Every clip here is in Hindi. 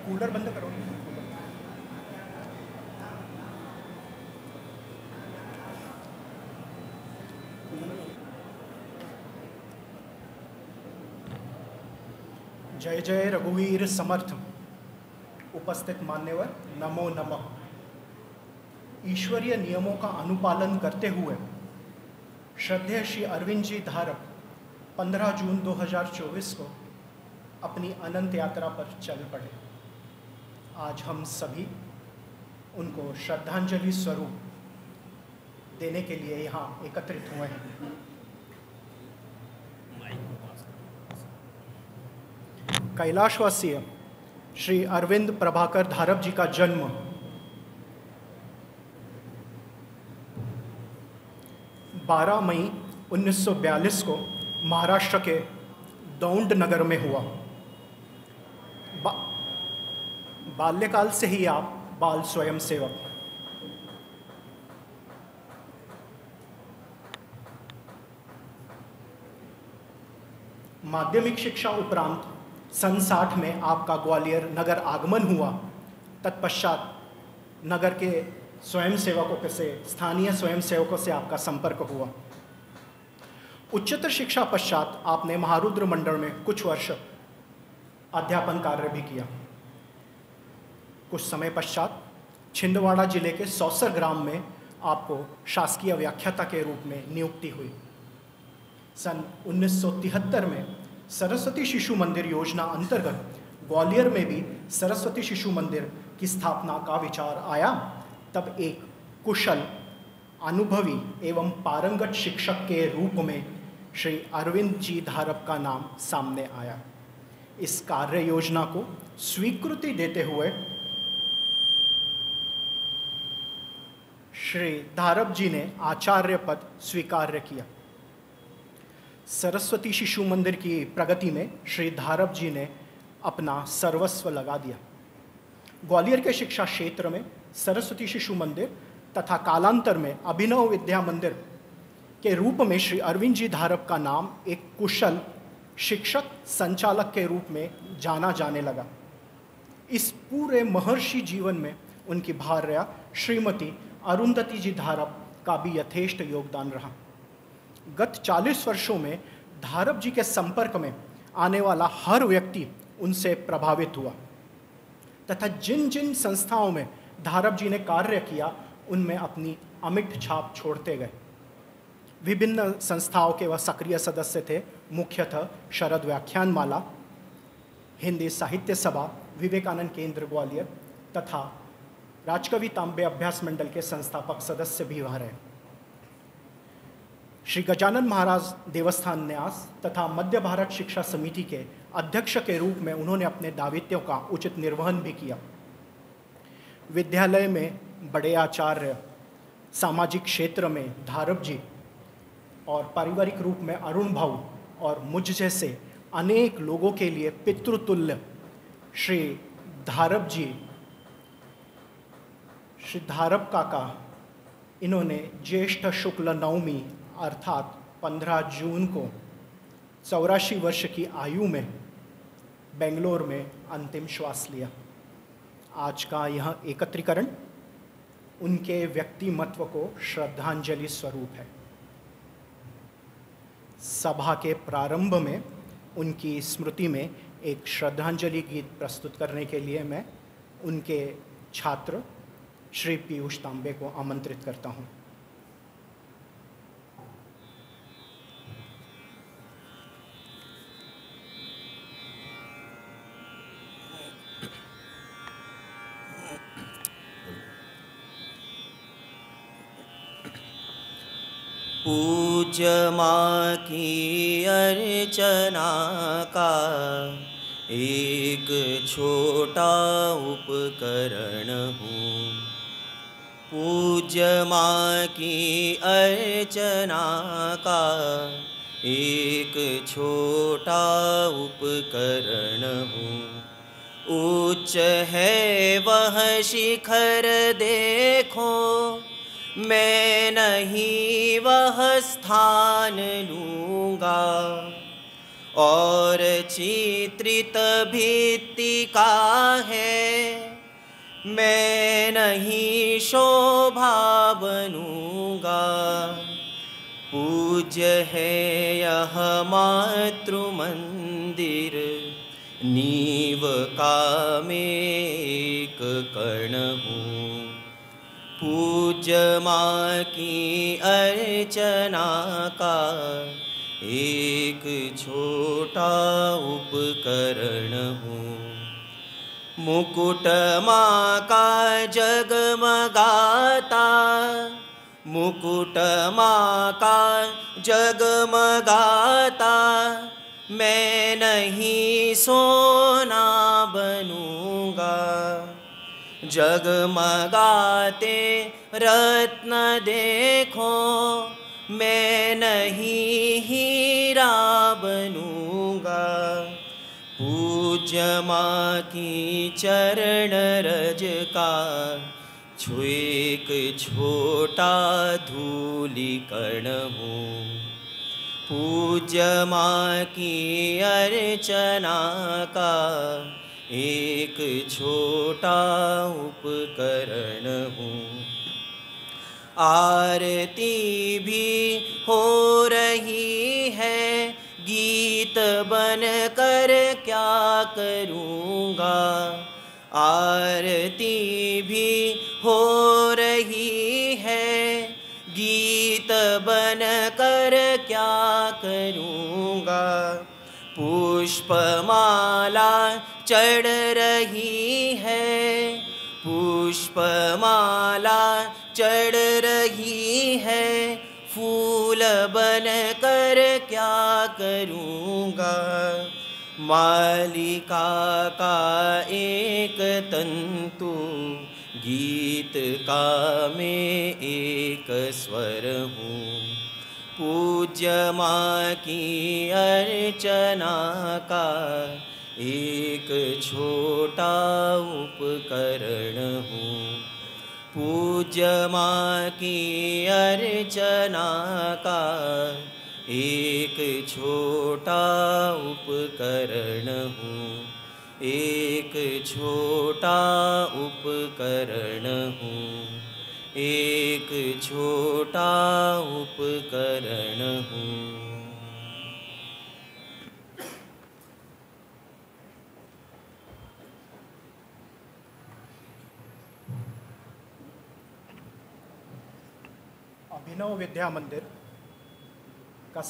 कूलर बंद करो। जय जय रघुवीर समर्थ। उपस्थित मान्यवर, नमो नमः। ईश्वरीय नियमों का अनुपालन करते हुए श्रद्धेय श्री अरविंद जी धारप 15 जून 2024 को अपनी अनंत यात्रा पर चल पड़े। आज हम सभी उनको श्रद्धांजलि स्वरूप देने के लिए यहाँ एकत्रित हुए हैं। कैलाशवासी श्री अरविंद प्रभाकर धारप जी का जन्म 12 मई 1942 को महाराष्ट्र के दौंड नगर में हुआ। बाल्यकाल से ही आप बाल स्वयंसेवक। माध्यमिक शिक्षा उपरांत सन 60 में आपका ग्वालियर नगर आगमन हुआ। तत्पश्चात नगर के स्वयंसेवकों से, स्थानीय स्वयंसेवकों से आपका संपर्क हुआ। उच्चतर शिक्षा पश्चात आपने महारुद्र मंडल में कुछ वर्ष अध्यापन कार्य भी किया। कुछ समय पश्चात छिंदवाड़ा जिले के सौसर ग्राम में आपको शासकीय व्याख्याता के रूप में नियुक्ति हुई। सन 1973 में सरस्वती शिशु मंदिर योजना अंतर्गत ग्वालियर में भी सरस्वती शिशु मंदिर की स्थापना का विचार आया। तब एक कुशल, अनुभवी एवं पारंगत शिक्षक के रूप में श्री अरविंद जी धारप का नाम सामने आया। इस कार्य योजना को स्वीकृति देते हुए श्री धारप जी ने आचार्य पद स्वीकार किया। सरस्वती शिशु मंदिर की प्रगति में श्री धारप जी ने अपना सर्वस्व लगा दिया। ग्वालियर के शिक्षा क्षेत्र में सरस्वती शिशु मंदिर तथा कालांतर में अभिनव विद्या मंदिर के रूप में श्री अरविंद जी धारप का नाम एक कुशल शिक्षक संचालक के रूप में जाना जाने लगा। इस पूरे महर्षि जीवन में उनकी भार्या श्रीमती अरुंधति जी धारप का भी यथेष्ट योगदान रहा। गत 40 वर्षों में धारप जी के संपर्क में आने वाला हर व्यक्ति उनसे प्रभावित हुआ तथा जिन जिन संस्थाओं में धारप जी ने कार्य किया उनमें अपनी अमिट छाप छोड़ते गए। विभिन्न संस्थाओं के वह सक्रिय सदस्य थे, मुख्यतः शरद व्याख्यानमाला, हिंदी साहित्य सभा, विवेकानंद केंद्र ग्वालियर तथा राजकवि तांबे अभ्यास मंडल के संस्थापक सदस्य भी वह रहे। श्री गजानन महाराज देवस्थान न्यास तथा मध्य भारत शिक्षा समिति के अध्यक्ष के रूप में उन्होंने अपने दायित्वों का उचित निर्वहन भी किया। विद्यालय में बड़े आचार्य, सामाजिक क्षेत्र में धारप जी और पारिवारिक रूप में अरुण भाऊ और मुझ जैसे अनेक लोगों के लिए पितृतुल्य श्री धारप जी, श्री धारप काका, इन्होंने ज्येष्ठ शुक्ल नवमी अर्थात 15 जून को 84 वर्ष की आयु में बेंगलोर में अंतिम श्वास लिया। आज का यह एकत्रीकरण उनके व्यक्तिमत्व को श्रद्धांजलि स्वरूप है। सभा के प्रारंभ में उनकी स्मृति में एक श्रद्धांजलि गीत प्रस्तुत करने के लिए मैं उनके छात्र श्री पीयूष तांबे को आमंत्रित करता हूँ। पूज्य माँ की अर्चना का एक छोटा उपकरण हूँ। पूज्य माँ की अर्चना का एक छोटा उपकरण हूँ। उच्च है वह शिखर देखो, मैं नहीं वह स्थान लूँगा। और चित्रित भित्ति का है, मैं नहीं शोभा बनूंगा। पूज्य है यह मातृ मंदिर, नीव का मैं एक कण हूँ। पूज्य माँ की अर्चना का एक छोटा उपकरण हूँ। मुकुट माँ का जगमगाता, मुकुट माँ का जगमगाता, मैं नहीं सोना बनूंगा। जगमगाते रत्न देखो, मैं नहीं हीरा बनूंगा। पूज्य माँ की चरण रज का छू एक छोटा धूलि कण हूँ। पूज्य माँ की अर्चना का एक छोटा उपकरण हूँ। आरती भी हो रही है, गीत बन कर क्या करूँगा। आरती भी हो रही है, गीत बन कर क्या करूँगा। पुष्पमाला चढ़ रही है, पुष्पमाला चढ़ रही है, फूल बन कर क्या करूँगा। मालिका का एक तंतु, गीत का मैं एक स्वर हूँ। पूज्य माँ की अर्चना का एक छोटा उपकरण हूँ। पूज्य माँ की अर्चना का एक छोटा उपकरण हूँ। एक छोटा उपकरण हूँ। एक छोटा उपकरण हूँ। अभिनव विद्या मंदिर का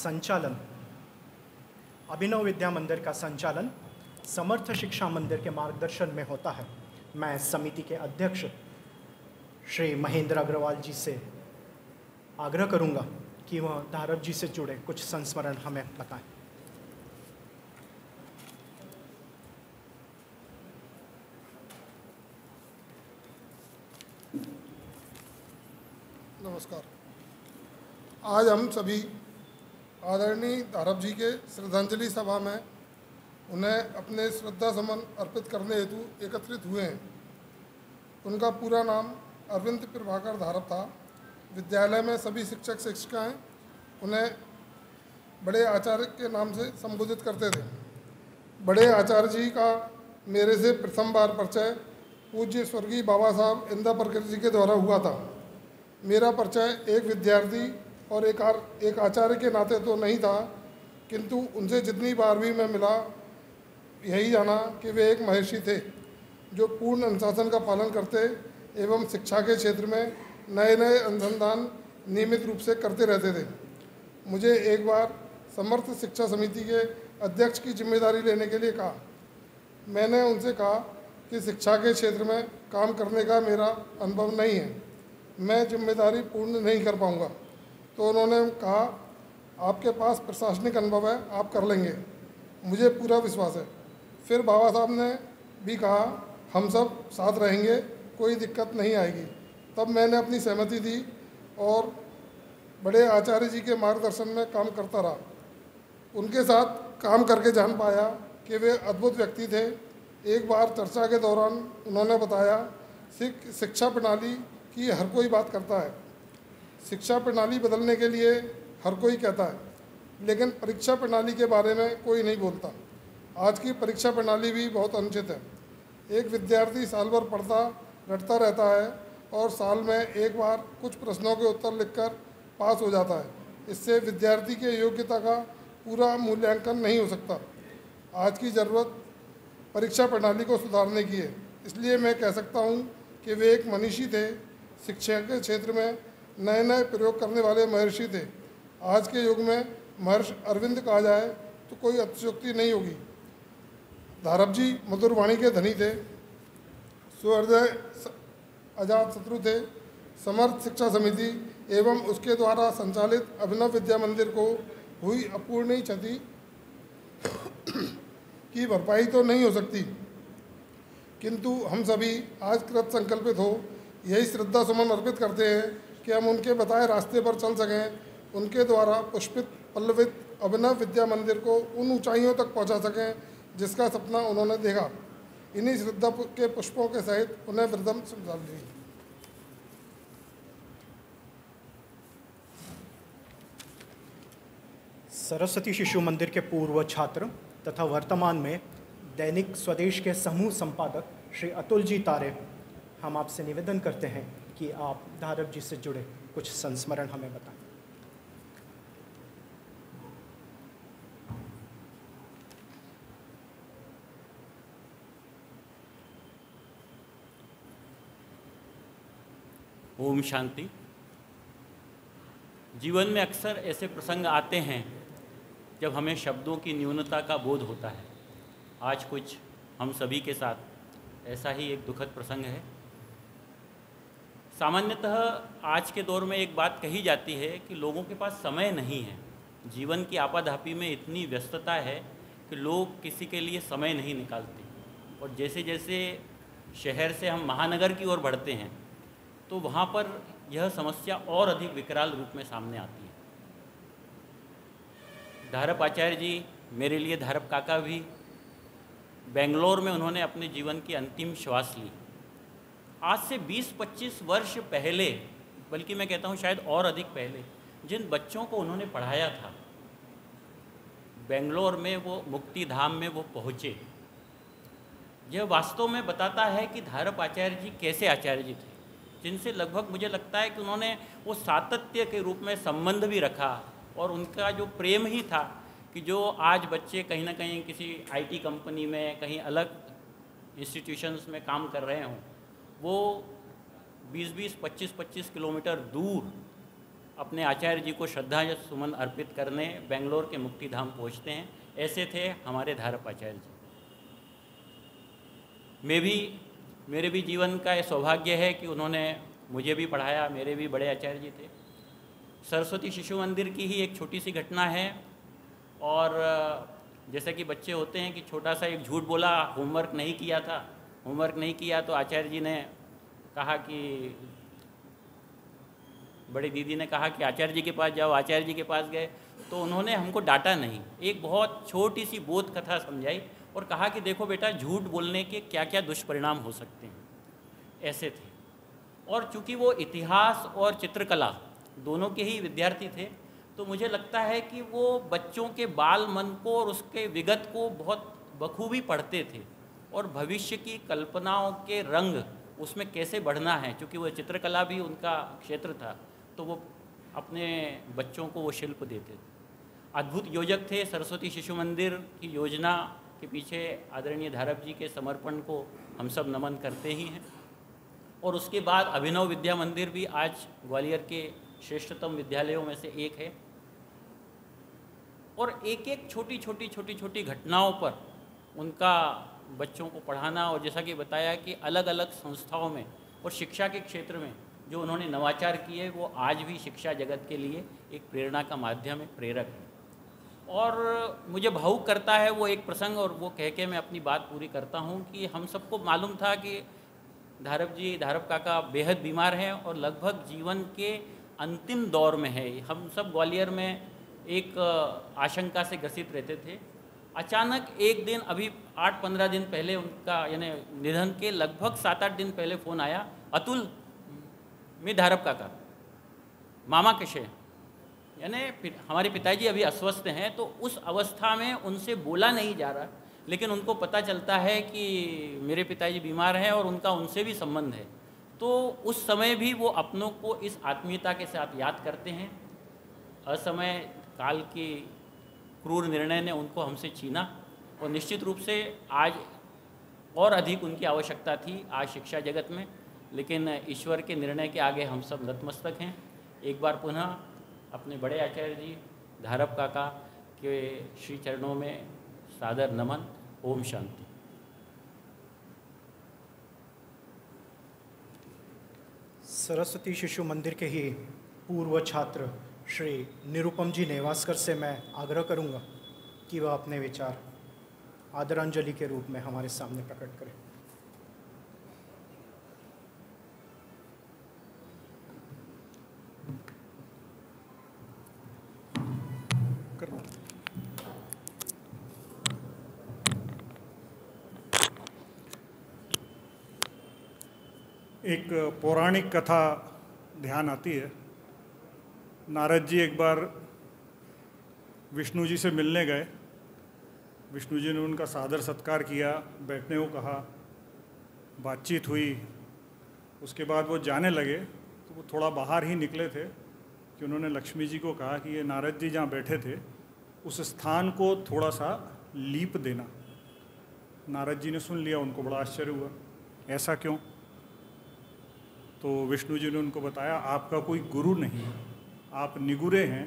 संचालन समर्थ शिक्षा मंदिर के मार्गदर्शन में होता है। मैं समिति के अध्यक्ष श्री महेंद्र अग्रवाल जी से आग्रह करूंगा कि वह धारप जी से जुड़े कुछ संस्मरण हमें बताएं। नमस्कार। आज हम सभी आदरणीय धारप जी के श्रद्धांजलि सभा में उन्हें अपने श्रद्धा सुमन अर्पित करने हेतु एकत्रित हुए हैं। उनका पूरा नाम अरविंद प्रभाकर धारप था। विद्यालय में सभी शिक्षक शिक्षिकाएं उन्हें बड़े आचार्य के नाम से संबोधित करते थे। बड़े आचार्य जी का मेरे से प्रथम बार परिचय पूज्य स्वर्गीय बाबा साहब इंदा परकर जी के द्वारा हुआ था। मेरा परिचय एक विद्यार्थी और एक आचार्य के नाते तो नहीं था, किंतु उनसे जितनी बार भी मैं मिला यही जाना कि वे एक महर्षि थे जो पूर्ण अनुशासन का पालन करते एवं शिक्षा के क्षेत्र में नए नए अनुसंधान नियमित रूप से करते रहते थे। मुझे एक बार समर्थ शिक्षा समिति के अध्यक्ष की जिम्मेदारी लेने के लिए कहा। मैंने उनसे कहा कि शिक्षा के क्षेत्र में काम करने का मेरा अनुभव नहीं है, मैं जिम्मेदारी पूर्ण नहीं कर पाऊंगा। तो उन्होंने कहा आपके पास प्रशासनिक अनुभव है, आप कर लेंगे, मुझे पूरा विश्वास है। फिर बाबा साहब ने भी कहा हम सब साथ रहेंगे, कोई दिक्कत नहीं आएगी। तब मैंने अपनी सहमति दी और बड़े आचार्य जी के मार्गदर्शन में काम करता रहा। उनके साथ काम करके जान पाया कि वे अद्भुत व्यक्ति थे। एक बार चर्चा के दौरान उन्होंने बताया शिक्षा प्रणाली की हर कोई बात करता है, शिक्षा प्रणाली बदलने के लिए हर कोई कहता है, लेकिन परीक्षा प्रणाली के बारे में कोई नहीं बोलता। आज की परीक्षा प्रणाली भी बहुत अनुचित है। एक विद्यार्थी साल भर पढ़ता रटता रहता है और साल में एक बार कुछ प्रश्नों के उत्तर लिखकर पास हो जाता है। इससे विद्यार्थी के योग्यता का पूरा मूल्यांकन नहीं हो सकता। आज की ज़रूरत परीक्षा प्रणाली को सुधारने की है। इसलिए मैं कह सकता हूँ कि वे एक मनीषी थे, शिक्षा के क्षेत्र में नए नए प्रयोग करने वाले महर्षि थे। आज के युग में महर्षि अरविंद कहा जाए तो कोई अतिशयोक्ति नहीं होगी। धारप जी मधुर वाणी के धनी थे, सुहृदय अजात शत्रु थे। समर्थ शिक्षा समिति एवं उसके द्वारा संचालित अभिनव विद्या मंदिर को हुई अपूर्णीय क्षति की भरपाई तो नहीं हो सकती, किंतु हम सभी आज कृत संकल्पित हो यही श्रद्धा सुमन अर्पित करते हैं कि हम उनके बताए रास्ते पर चल सकें, उनके द्वारा पुष्पित पल्लवित अभिनव विद्या मंदिर को उन ऊंचाइयों तक पहुंचा सकें जिसका सपना उन्होंने देखा। इन्हीं श्रद्धा के पुष्पों के सहित उन्हें वृद्धम श्रद्धांजलि। सरस्वती शिशु मंदिर के पूर्व छात्र तथा वर्तमान में दैनिक स्वदेश के समूह संपादक श्री अतुल जी तारे, हम आपसे निवेदन करते हैं कि आप धारप जी से जुड़े कुछ संस्मरण हमें बताएं। ओम शांति। जीवन में अक्सर ऐसे प्रसंग आते हैं जब हमें शब्दों की न्यूनता का बोध होता है। आज कुछ हम सभी के साथ ऐसा ही एक दुखद प्रसंग है। सामान्यतः आज के दौर में एक बात कही जाती है कि लोगों के पास समय नहीं है। जीवन की आपाधापी में इतनी व्यस्तता है कि लोग किसी के लिए समय नहीं निकालते, और जैसे जैसे शहर से हम महानगर की ओर बढ़ते हैं तो वहाँ पर यह समस्या और अधिक विकराल रूप में सामने आती है। धारप आचार्य जी, मेरे लिए धारप काका भी, बेंगलोर में उन्होंने अपने जीवन की अंतिम श्वास ली। आज से 20-25 वर्ष पहले, बल्कि मैं कहता हूँ शायद और अधिक पहले, जिन बच्चों को उन्होंने पढ़ाया था, बेंगलोर में वो मुक्ति धाम में वो पहुँचे। यह वास्तव में बताता है कि धारप आचार्य जी कैसे आचार्य जी थे, जिनसे लगभग मुझे लगता है कि उन्होंने वो सातत्य के रूप में संबंध भी रखा, और उनका जो प्रेम ही था कि जो आज बच्चे कहीं ना कहीं किसी आईटी कंपनी में, कहीं अलग इंस्टीट्यूशंस में काम कर रहे हों, वो 20-20, 25-25 किलोमीटर दूर अपने आचार्य जी को श्रद्धा सुमन अर्पित करने बेंगलोर के मुक्ति धाम पहुँचते हैं। ऐसे थे हमारे धारप आचार्य जी। मेरे भी जीवन का ये सौभाग्य है कि उन्होंने मुझे भी पढ़ाया। मेरे भी बड़े आचार्य जी थे। सरस्वती शिशु मंदिर की ही एक छोटी सी घटना है, और जैसे कि बच्चे होते हैं कि छोटा सा एक झूठ बोला, होमवर्क नहीं किया था। होमवर्क नहीं किया तो आचार्य जी ने कहा कि, बड़ी दीदी ने कहा कि आचार्य जी के पास जाओ। आचार्य जी के पास गए तो उन्होंने हमको डांटा नहीं, एक बहुत छोटी सी बोध कथा समझाई और कहा कि देखो बेटा, झूठ बोलने के क्या क्या दुष्परिणाम हो सकते हैं। ऐसे थे। और चूँकि वो इतिहास और चित्रकला दोनों के ही विद्यार्थी थे, तो मुझे लगता है कि वो बच्चों के बाल मन को और उसके विगत को बहुत बखूबी पढ़ते थे, और भविष्य की कल्पनाओं के रंग उसमें कैसे बढ़ना है, क्योंकि वो चित्रकला भी उनका क्षेत्र था, तो वो अपने बच्चों को वो शिल्प देते थे। अद्भुत योजक थे। सरस्वती शिशु मंदिर की योजना के पीछे आदरणीय धारप जी के समर्पण को हम सब नमन करते ही हैं। और उसके बाद अभिनव विद्या मंदिर भी आज ग्वालियर के श्रेष्ठतम विद्यालयों में से एक है। और एक एक छोटी छोटी घटनाओं पर उनका बच्चों को पढ़ाना, और जैसा कि बताया कि अलग अलग संस्थाओं में और शिक्षा के क्षेत्र में जो उन्होंने नवाचार किए, वो आज भी शिक्षा जगत के लिए एक प्रेरणा का माध्यम है, प्रेरक है। और मुझे भावुक करता है वो एक प्रसंग, और वो कह के मैं अपनी बात पूरी करता हूँ कि हम सबको मालूम था कि धारप काका बेहद बीमार हैं और लगभग जीवन के अंतिम दौर में है। हम सब ग्वालियर में एक आशंका से ग्रसित रहते थे। अचानक एक दिन, अभी 8-15 दिन पहले उनका यानी निधन के लगभग 7-8 दिन पहले फ़ोन आया, अतुल, मी धारप काका, मामा कसे, यानी हमारे पिताजी अभी अस्वस्थ हैं, तो उस अवस्था में उनसे बोला नहीं जा रहा, लेकिन उनको पता चलता है कि मेरे पिताजी बीमार हैं और उनका उनसे भी संबंध है। तो उस समय भी वो अपनों को इस आत्मीयता के साथ याद करते हैं। असमय काल के क्रूर निर्णय ने उनको हमसे छीना, और निश्चित रूप से आज और अधिक उनकी आवश्यकता थी आज शिक्षा जगत में, लेकिन ईश्वर के निर्णय के आगे हम सब नतमस्तक हैं। एक बार पुनः अपने बड़े आचार्य जी धारप काका के श्री चरणों में सादर नमन। ओम शांति। सरस्वती शिशु मंदिर के ही पूर्व छात्र श्री निरुपम जी नेवासकर से मैं आग्रह करूंगा कि वह अपने विचार आदरांजलि के रूप में हमारे सामने प्रकट करें। एक पौराणिक कथा ध्यान आती है। नारद जी एक बार विष्णु जी से मिलने गए। विष्णु जी ने उनका सादर सत्कार किया, बैठने को कहा, बातचीत हुई। उसके बाद वो जाने लगे तो वो थोड़ा बाहर ही निकले थे कि उन्होंने लक्ष्मी जी को कहा कि ये नारद जी जहाँ बैठे थे उस स्थान को थोड़ा सा लीप देना। नारद जी ने सुन लिया, उनको बड़ा आश्चर्य हुआ, ऐसा क्यों? तो विष्णु जी ने उनको बताया, आपका कोई गुरु नहीं है, आप निगुरे हैं,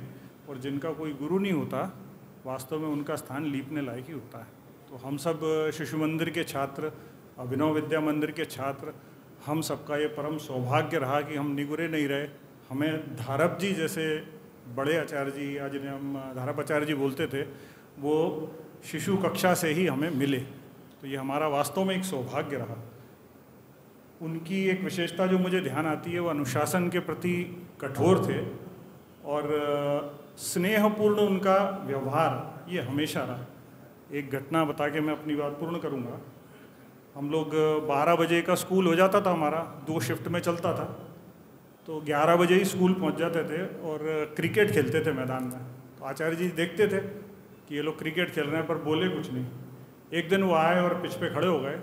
और जिनका कोई गुरु नहीं होता वास्तव में उनका स्थान लीपने लायक ही होता है। तो हम सब शिशु मंदिर के छात्र, अभिनव विद्या मंदिर के छात्र, हम सबका ये परम सौभाग्य रहा कि हम निगुरे नहीं रहे। हमें धारप जी जैसे बड़े आचार्य जी, या जिन्हें हम धारप आचार्य जी बोलते थे, वो शिशु कक्षा से ही हमें मिले। तो ये हमारा वास्तव में एक सौभाग्य रहा। उनकी एक विशेषता जो मुझे ध्यान आती है, वो अनुशासन के प्रति कठोर थे और स्नेहपूर्ण उनका व्यवहार ये हमेशा रहा। एक घटना बता के मैं अपनी बात पूर्ण करूँगा। हम लोग 12 बजे का स्कूल हो जाता था, हमारा 2 शिफ्ट में चलता था, तो 11 बजे ही स्कूल पहुंच जाते थे और क्रिकेट खेलते थे मैदान में। तो आचार्य जी देखते थे कि ये लोग क्रिकेट खेल रहे हैं, पर बोले कुछ नहीं। एक दिन वो आए और पिच पे खड़े हो गए,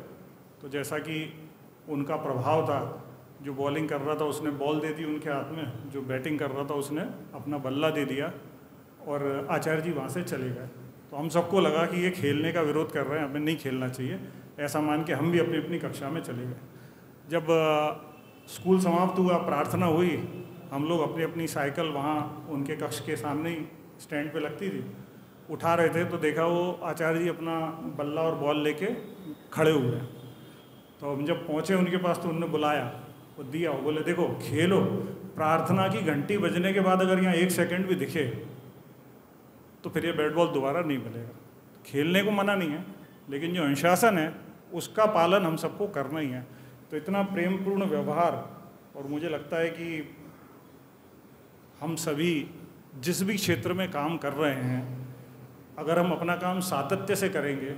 तो जैसा कि उनका प्रभाव था, जो बॉलिंग कर रहा था उसने बॉल दे दी उनके हाथ में, जो बैटिंग कर रहा था उसने अपना बल्ला दे दिया, और आचार्य जी वहाँ से चले गए। तो हम सबको लगा कि ये खेलने का विरोध कर रहे हैं, हमें नहीं खेलना चाहिए, ऐसा मान के हम भी अपनी अपनी कक्षा में चले गए। जब स्कूल समाप्त हुआ, प्रार्थना हुई, हम लोग अपनी अपनी साइकिल वहाँ उनके कक्ष के सामने ही स्टैंड पे लगती थी, उठा रहे थे, तो देखा वो आचार्य जी अपना बल्ला और बॉल लेके खड़े हुए हैं। तो हम जब पहुँचे उनके पास तो उन्होंने बुलाया, वो दिया, वो बोले देखो खेलो, प्रार्थना की घंटी बजने के बाद अगर यहाँ 1 सेकंड भी दिखे तो फिर ये बैट बॉल दोबारा नहीं मिलेगा। खेलने को मना नहीं है, लेकिन जो अनुशासन है उसका पालन हम सबको करना ही है। तो इतना प्रेमपूर्ण व्यवहार, और मुझे लगता है कि हम सभी जिस भी क्षेत्र में काम कर रहे हैं, अगर हम अपना काम सातत्य से करेंगे,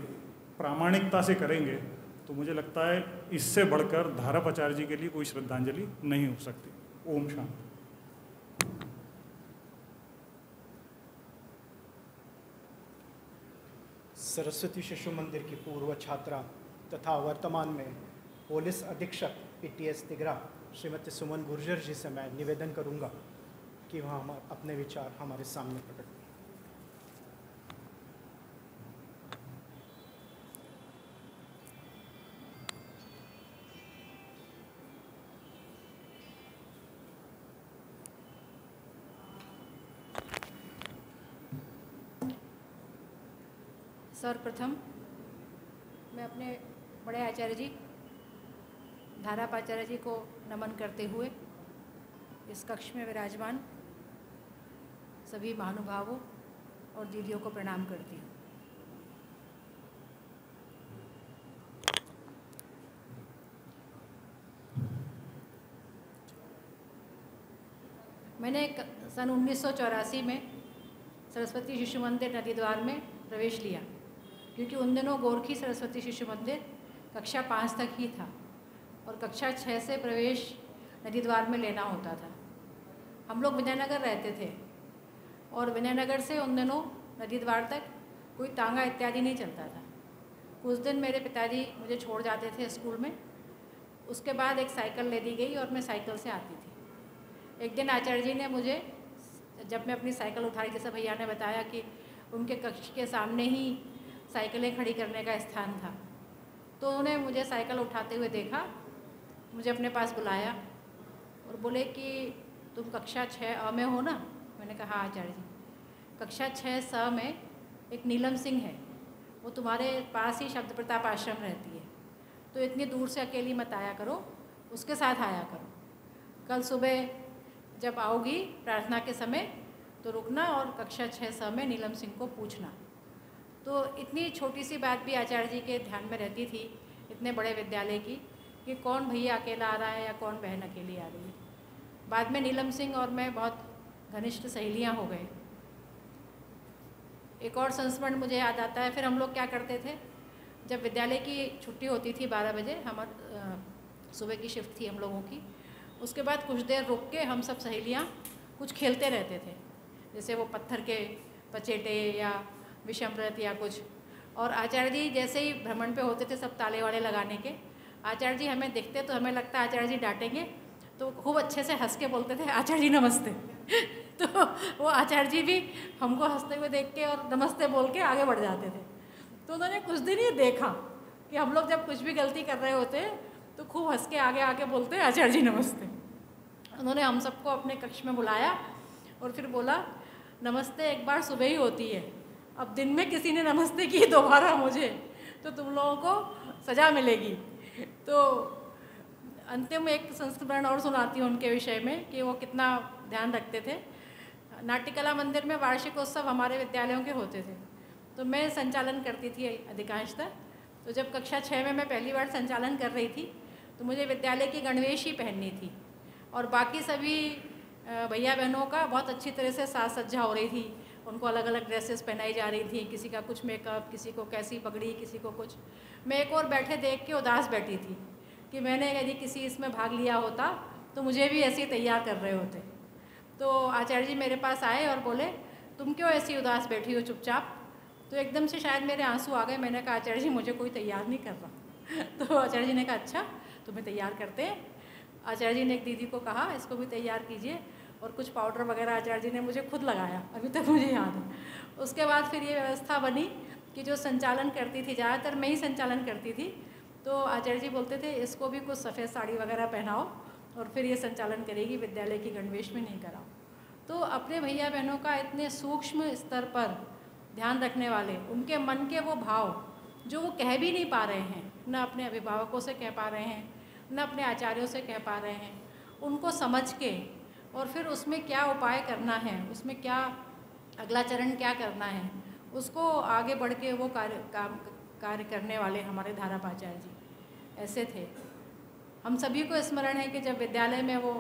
प्रामाणिकता से करेंगे, तो मुझे लगता है इससे बढ़कर धारप आचार्य जी के लिए कोई श्रद्धांजलि नहीं हो सकती। ओम शांति। सरस्वती शिशु मंदिर की पूर्व छात्रा तथा वर्तमान में पुलिस अधीक्षक PTS तिगरा श्रीमती सुमन गुर्जर जी से मैं निवेदन करूंगा कि वह हम अपने विचार हमारे सामने प्रकट करें। सर्वप्रथम मैं अपने बड़े आचार्य जी धारप आचार्य जी को नमन करते हुए इस कक्ष में विराजमान सभी महानुभावों और दीदियों को प्रणाम करती हूँ। मैंने सन 1984 में सरस्वती शिशु मंदिर नदी द्वार में प्रवेश लिया, क्योंकि उन दिनों गोरखी सरस्वती शिशु मंदिर कक्षा 5 तक ही था और कक्षा 6 से प्रवेश नदी द्वार में लेना होता था। हम लोग विजयनगर रहते थे और विनयनगर से उन दिनों नदी द्वार तक कोई तांगा इत्यादि नहीं चलता था। कुछ दिन मेरे पिताजी मुझे छोड़ जाते थे स्कूल में, उसके बाद एक साइकिल ले दी गई और मैं साइकिल से आती थी। एक दिन आचार्य जी ने मुझे, जब मैं अपनी साइकिल उठाई, जैसे भैया ने बताया कि उनके कक्ष के सामने ही साइकिलें खड़ी करने का स्थान था, तो उन्होंने मुझे साइकिल उठाते हुए देखा, मुझे अपने पास बुलाया और बोले कि तुम कक्षा 6 में हो ना? मैंने कहा हाँ आचार्य जी। कक्षा 6 में एक नीलम सिंह है, वो तुम्हारे पास ही शब्द प्रताप आश्रम रहती है, तो इतनी दूर से अकेली मत आया करो, उसके साथ आया करो। कल सुबह जब आओगी प्रार्थना के समय तो रुकना और कक्षा 6 में नीलम सिंह को पूछना। तो इतनी छोटी सी बात भी आचार्य जी के ध्यान में रहती थी इतने बड़े विद्यालय की, कि कौन भैया अकेला आ रहा है या कौन बहन अकेली आ रही है। बाद में नीलम सिंह और मैं बहुत घनिष्ठ सहेलियाँ हो गए। एक और संस्मरण मुझे याद आता है, फिर हम लोग क्या करते थे, जब विद्यालय की छुट्टी होती थी 12 बजे, सुबह की शिफ्ट थी हम लोगों की, उसके बाद कुछ देर रुक के हम सब सहेलियाँ कुछ खेलते रहते थे, जैसे वो पत्थर के पचेटे या विषमृत या कुछ। और आचार्य जी जैसे ही भ्रमण पे होते थे सब ताले वाले लगाने के, आचार्य जी हमें दिखते तो हमें लगता आचार्य जी डांटेंगे, तो खूब अच्छे से हंस के बोलते थे आचार्य जी नमस्ते। तो वो आचार्य जी भी हमको हंसते हुए देख के और नमस्ते बोल के आगे बढ़ जाते थे। तो उन्होंने कुछ दिन ये देखा कि हम लोग जब कुछ भी गलती कर रहे होते तो खूब हंस के आगे आके बोलते आचार्य जी नमस्ते। उन्होंने हम सबको अपने कक्ष में बुलाया और फिर बोला नमस्ते एक बार सुबह ही होती है, अब दिन में किसी ने नमस्ते की दोबारा मुझे तो तुम लोगों को सज़ा मिलेगी। तो अंतिम एक संस्मरण और सुनाती हूँ उनके विषय में कि वो कितना ध्यान रखते थे। नाट्यकला मंदिर में वार्षिकोत्सव हमारे विद्यालयों के होते थे, तो मैं संचालन करती थी अधिकांशतः। तो जब कक्षा 6 में मैं पहली बार संचालन कर रही थी तो मुझे विद्यालय की गणवेश ही पहननी थी और बाकी सभी भैया बहनों का बहुत अच्छी तरह से साज सज्जा हो रही थी, उनको अलग अलग ड्रेसेस पहनाई जा रही थी, किसी का कुछ मेकअप, किसी को कैसी पगड़ी, किसी को कुछ। मैं एक और बैठे देख के उदास बैठी थी कि मैंने यदि किसी इसमें भाग लिया होता तो मुझे भी ऐसे ही तैयार कर रहे होते। तो आचार्य जी मेरे पास आए और बोले तुम क्यों ऐसी उदास बैठी हो चुपचाप? तो एकदम से शायद मेरे आंसू आ गए। मैंने कहा आचार्य जी मुझे कोई तैयार नहीं कर रहा। तो आचार्य जी ने कहा अच्छा तुम्हें तैयार करते हैं। आचार्य जी ने एक दीदी को कहा इसको भी तैयार कीजिए और कुछ पाउडर वगैरह आचार्य जी ने मुझे खुद लगाया, अभी तक मुझे याद है। उसके बाद फिर ये व्यवस्था बनी कि जो संचालन करती थी, ज़्यादातर मैं ही संचालन करती थी, तो आचार्य जी बोलते थे इसको भी कुछ सफ़ेद साड़ी वगैरह पहनाओ और फिर ये संचालन करेगी, विद्यालय की गणवेश में नहीं कराओ। तो अपने भैया बहनों का इतने सूक्ष्म स्तर पर ध्यान रखने वाले, उनके मन के वो भाव जो वो कह भी नहीं पा रहे हैं, न अपने अभिभावकों से कह पा रहे हैं, न अपने आचार्यों से कह पा रहे हैं, उनको समझ के और फिर उसमें क्या उपाय करना है, उसमें क्या अगला चरण क्या करना है, उसको आगे बढ़ के वो कार्य करने वाले हमारे धारापाचार्य जी ऐसे थे। हम सभी को स्मरण है कि जब विद्यालय में वो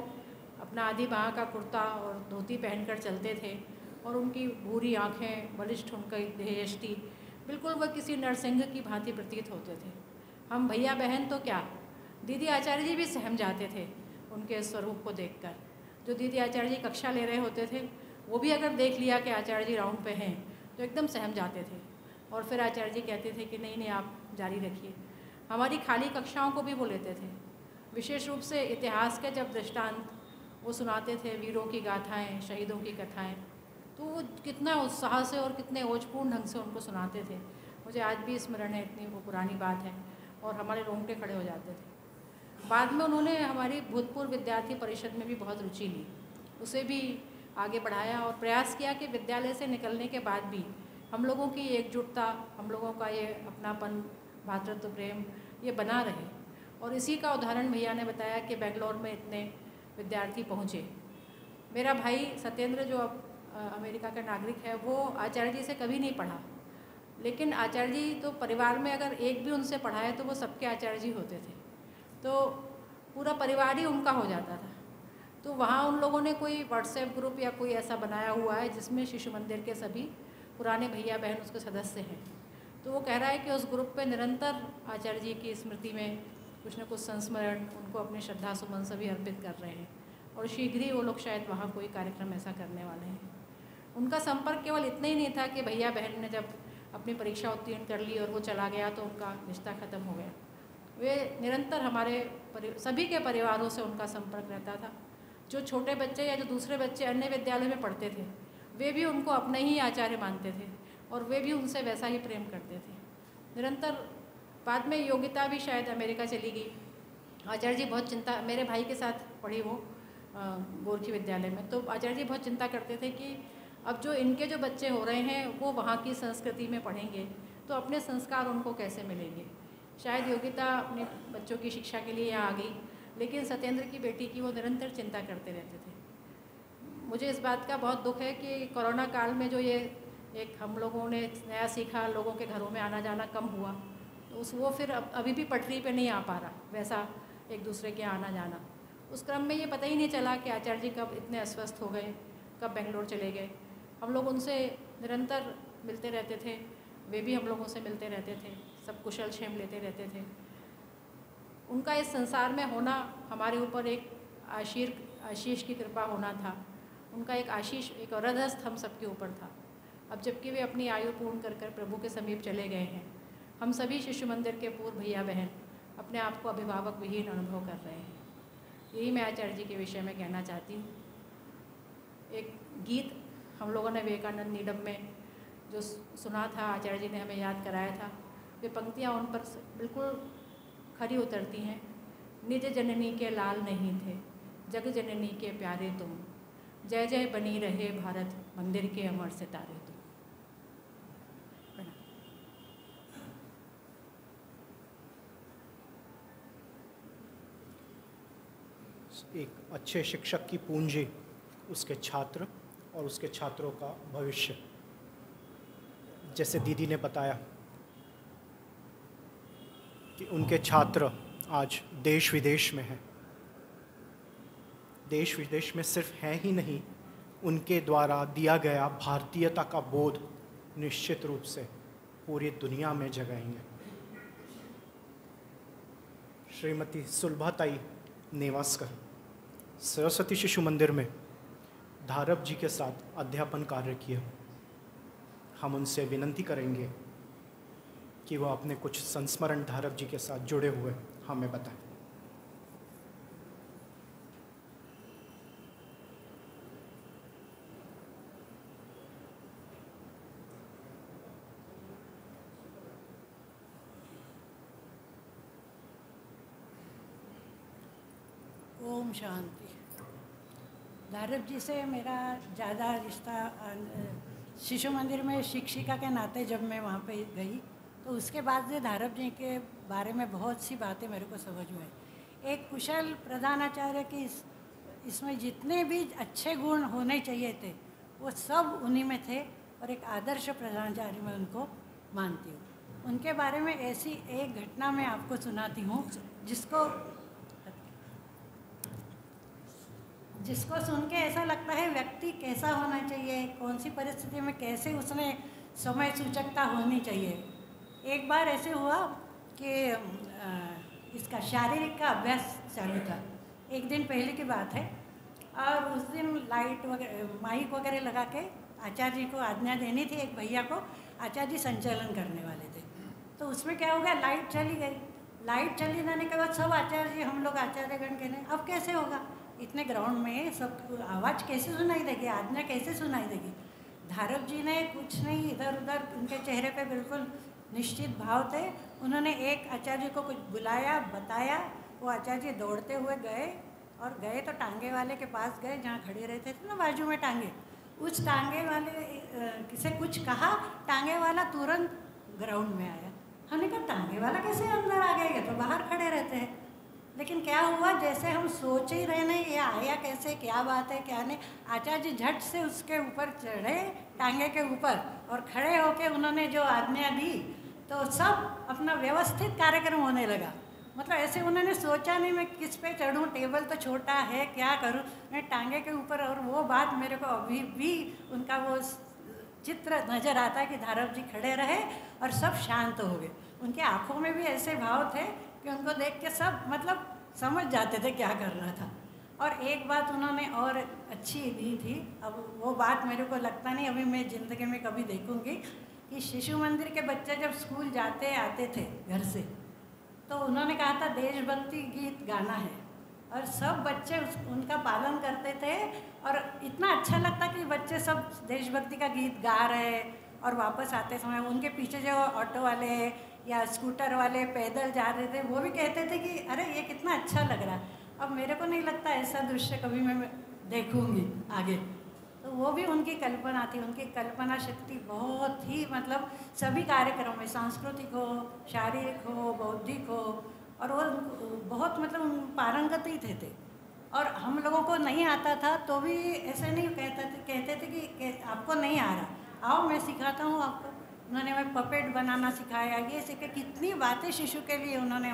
अपना आधी बाँह का कुर्ता और धोती पहनकर चलते थे और उनकी भूरी आँखें, बलिष्ठ उनकी देहयष्टि, बिल्कुल वह किसी नरसिंह की भांति प्रतीत होते थे। हम भैया बहन तो क्या, दीदी आचार्य जी भी सहम जाते थे उनके स्वरूप को देखकर। जो दीदी आचार्य जी कक्षा ले रहे होते थे वो भी अगर देख लिया कि आचार्य जी राउंड पे हैं तो एकदम सहम जाते थे और फिर आचार्य जी कहते थे कि नहीं नहीं आप जारी रखिए। हमारी खाली कक्षाओं को भी वो लेते थे। विशेष रूप से इतिहास के जब दृष्टांत वो सुनाते थे, वीरों की गाथाएँ, शहीदों की कथाएँ, तो वो कितना उत्साह से और कितने ओजपूर्ण ढंग से उनको सुनाते थे। मुझे आज भी स्मरण है, इतनी वो पुरानी बात है और हमारे रोंगटे खड़े हो जाते थे। बाद में उन्होंने हमारी भूतपूर्व विद्यार्थी परिषद में भी बहुत रुचि ली, उसे भी आगे बढ़ाया और प्रयास किया कि विद्यालय से निकलने के बाद भी हम लोगों की एकजुटता, हम लोगों का ये अपनापन, भातृत्व प्रेम ये बना रहे। और इसी का उदाहरण भैया ने बताया कि बेंगलोर में इतने विद्यार्थी पहुँचे। मेरा भाई सत्येंद्र जो अब अमेरिका का नागरिक है, वो आचार्य जी से कभी नहीं पढ़ा, लेकिन आचार्य जी तो परिवार में अगर एक भी उनसे पढ़ा है तो वो सबके आचार्य जी होते थे, तो पूरा परिवार ही उनका हो जाता था। तो वहाँ उन लोगों ने कोई व्हाट्सएप ग्रुप या कोई ऐसा बनाया हुआ है जिसमें शिशु मंदिर के सभी पुराने भैया बहन उसके सदस्य हैं। तो वो कह रहा है कि उस ग्रुप पे निरंतर आचार्य जी की स्मृति में कुछ न कुछ संस्मरण, उनको अपने श्रद्धा सुमन सभी अर्पित कर रहे हैं और शीघ्र ही वो लोग शायद वहाँ कोई कार्यक्रम ऐसा करने वाले हैं। उनका संपर्क केवल इतना ही नहीं था कि भैया बहन ने जब अपनी परीक्षा उत्तीर्ण कर ली और वो चला गया तो उनका रिश्ता ख़त्म हो गया। वे निरंतर हमारे सभी के परिवारों से उनका संपर्क रहता था। जो छोटे बच्चे या जो दूसरे बच्चे अन्य विद्यालय में पढ़ते थे, वे भी उनको अपने ही आचार्य मानते थे और वे भी उनसे वैसा ही प्रेम करते थे। निरंतर बाद में योगिता भी शायद अमेरिका चली गई। आचार्य जी बहुत चिंता, मेरे भाई के साथ पढ़ी वो गोरखी विद्यालय में, तो आचार्य जी बहुत चिंता करते थे कि अब जो इनके जो बच्चे हो रहे हैं वो वहाँ की संस्कृति में पढ़ेंगे तो अपने संस्कार उनको कैसे मिलेंगे। शायद योगिता अपने बच्चों की शिक्षा के लिए यहाँ आ गई, लेकिन सत्येंद्र की बेटी की वो निरंतर चिंता करते रहते थे। मुझे इस बात का बहुत दुख है कि कोरोना काल में जो ये एक हम लोगों ने नया सीखा, लोगों के घरों में आना जाना कम हुआ, तो वो फिर अभी भी पटरी पे नहीं आ पा रहा वैसा एक दूसरे के आना जाना। उस क्रम में ये पता ही नहीं चला कि आचार्य जी कब इतने अस्वस्थ हो गए, कब बेंगलोर चले गए। हम लोग उनसे निरंतर मिलते रहते थे, वे भी हम लोगों से मिलते रहते थे, सब कुशल क्षेम लेते रहते थे। उनका इस संसार में होना हमारे ऊपर एक आशीष की कृपा होना था। उनका एक आशीष, एक वरदहस्त हम सबके ऊपर था। अब जबकि वे अपनी आयु पूर्ण कर प्रभु के समीप चले गए हैं, हम सभी शिशु मंदिर के पूर्व भैया बहन अपने आप को अभिभावक विहीन अनुभव कर रहे हैं। यही मैं आचार्य जी के विषय में कहना चाहती हूँ। एक गीत हम लोगों ने विवेकानंद नीडम में जो सुना था, आचार्य जी ने हमें याद कराया था, वे पंक्तियाँ उन पर बिल्कुल खरी उतरती हैं। निज जननी के लाल नहीं थे, जग जननी के प्यारे तुम, जय जय बनी रहे भारत मंदिर के अमर सितारे तुम। एक अच्छे शिक्षक की पूंजी उसके छात्र और उसके छात्रों का भविष्य। जैसे दीदी ने बताया कि उनके छात्र आज देश विदेश में हैं। देश विदेश में सिर्फ हैं ही नहीं, उनके द्वारा दिया गया भारतीयता का बोध निश्चित रूप से पूरी दुनिया में जगाएंगे। श्रीमती सुलभाताई नेवासकर सरस्वती शिशु मंदिर में धारप जी के साथ अध्यापन कार्य किया। हम उनसे विनंती करेंगे कि वह अपने कुछ संस्मरण धारप जी के साथ जुड़े हुए हमें बताएं। ओम शांति। धारप जी से मेरा ज़्यादा रिश्ता शिशु मंदिर में शिक्षिका के नाते जब मैं वहाँ पे गई तो उसके बाद से धारप जी के बारे में बहुत सी बातें मेरे को समझ में आई। एक कुशल प्रधानाचार्य की इसमें जितने भी अच्छे गुण होने चाहिए थे वो सब उन्हीं में थे, और एक आदर्श प्रधानाचार्य मैं उनको मानती हूँ। उनके बारे में ऐसी एक घटना मैं आपको सुनाती हूँ जिसको सुन के ऐसा लगता है व्यक्ति कैसा होना चाहिए, कौन सी परिस्थिति में कैसे उसने समय सूचकता होनी चाहिए। एक बार ऐसे हुआ कि इसका शारीरिक का अभ्यास चालू था। एक दिन पहले की बात है, और उस दिन लाइट वगैरह माइक वगैरह लगा के आचार्य जी को आज्ञा देनी थी। एक भैया को आचार्य जी संचालन करने वाले थे, तो उसमें क्या हो गया, लाइट चली गई। लाइट चली जाने के बाद सब आचार्य जी, हम लोग आचार्यगण कहने अब कैसे होगा, इतने ग्राउंड में सब आवाज़ कैसे सुनाई देगी, आज्ञा कैसे सुनाई देगी। धारप जी ने कुछ नहीं, इधर उधर उनके चेहरे पे बिल्कुल निश्चित भाव थे। उन्होंने एक आचार्य को कुछ बुलाया, बताया। वो आचार्य जी दौड़ते हुए गए, और गए तो टांगे वाले के पास गए जहाँ खड़े रहते थे ना बाजू में टांगे। उस टांगे वाले से कुछ कहा, टांगे वाला तुरंत ग्राउंड में आया। हमने कहा टांगे वाला कैसे अंदर आ गए, ये तो बाहर खड़े रहते हैं। लेकिन क्या हुआ, जैसे हम सोच ही रहे नहीं ये आया कैसे, क्या बात है क्या नहीं, आचार्य जी झट से उसके ऊपर चढ़े, टांगे के ऊपर, और खड़े होके उन्होंने जो आज्ञा दी तो सब अपना व्यवस्थित कार्यक्रम होने लगा। मतलब ऐसे उन्होंने सोचा नहीं मैं किस पे चढ़ूं, टेबल तो छोटा है, क्या करूं, मैं टांगे के ऊपर। और वो बात मेरे को अभी भी उनका वो चित्र नज़र आता है कि धारप जी खड़े रहे और सब शांत हो गए। उनकी आंखों में भी ऐसे भाव थे कि उनको देख के सब मतलब समझ जाते थे क्या करना था। और एक बात उन्होंने और अच्छी दी थी, अब वो बात मेरे को लगता नहीं अभी मैं ज़िंदगी में कभी देखूंगी, कि शिशु मंदिर के बच्चे जब स्कूल जाते आते थे घर से, तो उन्होंने कहा था देशभक्ति गीत गाना है, और सब बच्चे उनका पालन करते थे। और इतना अच्छा लगता कि बच्चे सब देशभक्ति का गीत गा रहे, और वापस आते समय उनके पीछे जो ऑटो वाले या स्कूटर वाले पैदल जा रहे थे, वो भी कहते थे कि अरे ये कितना अच्छा लग रहा है। अब मेरे को नहीं लगता ऐसा दृश्य कभी मैं देखूंगी आगे। तो वो भी उनकी कल्पना थी, उनकी कल्पना शक्ति बहुत ही मतलब सभी कार्यक्रमों में, सांस्कृतिक हो, शारीरिक हो, बौद्धिक हो, और वो बहुत मतलब पारंगत ही थे। और हम लोगों को नहीं आता था तो भी ऐसे नहीं कहते थे कि आपको नहीं आ रहा, आओ मैं सिखाता हूँ आपको। उन्होंने हमें पपेट बनाना सिखाया, ये सीखे, कितनी बातें शिशु के लिए उन्होंने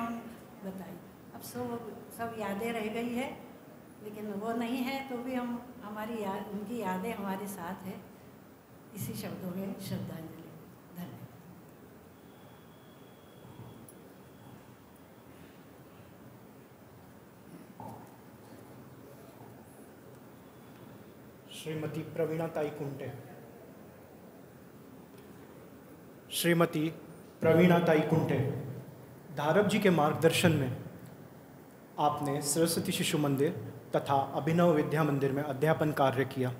बताई। अब सब यादें रह गई है, लेकिन वो नहीं है तो भी हम हमारी उनकी यादें हमारे साथ है। इसी शब्दों में श्रद्धांजलि। धन्यवाद। श्रीमती प्रवीणा ताई कुंटे। श्रीमती प्रवीणा ताई कुंटे, धारप जी के मार्गदर्शन में आपने सरस्वती शिशु मंदिर तथा अभिनव विद्या मंदिर में अध्यापन कार्य किया।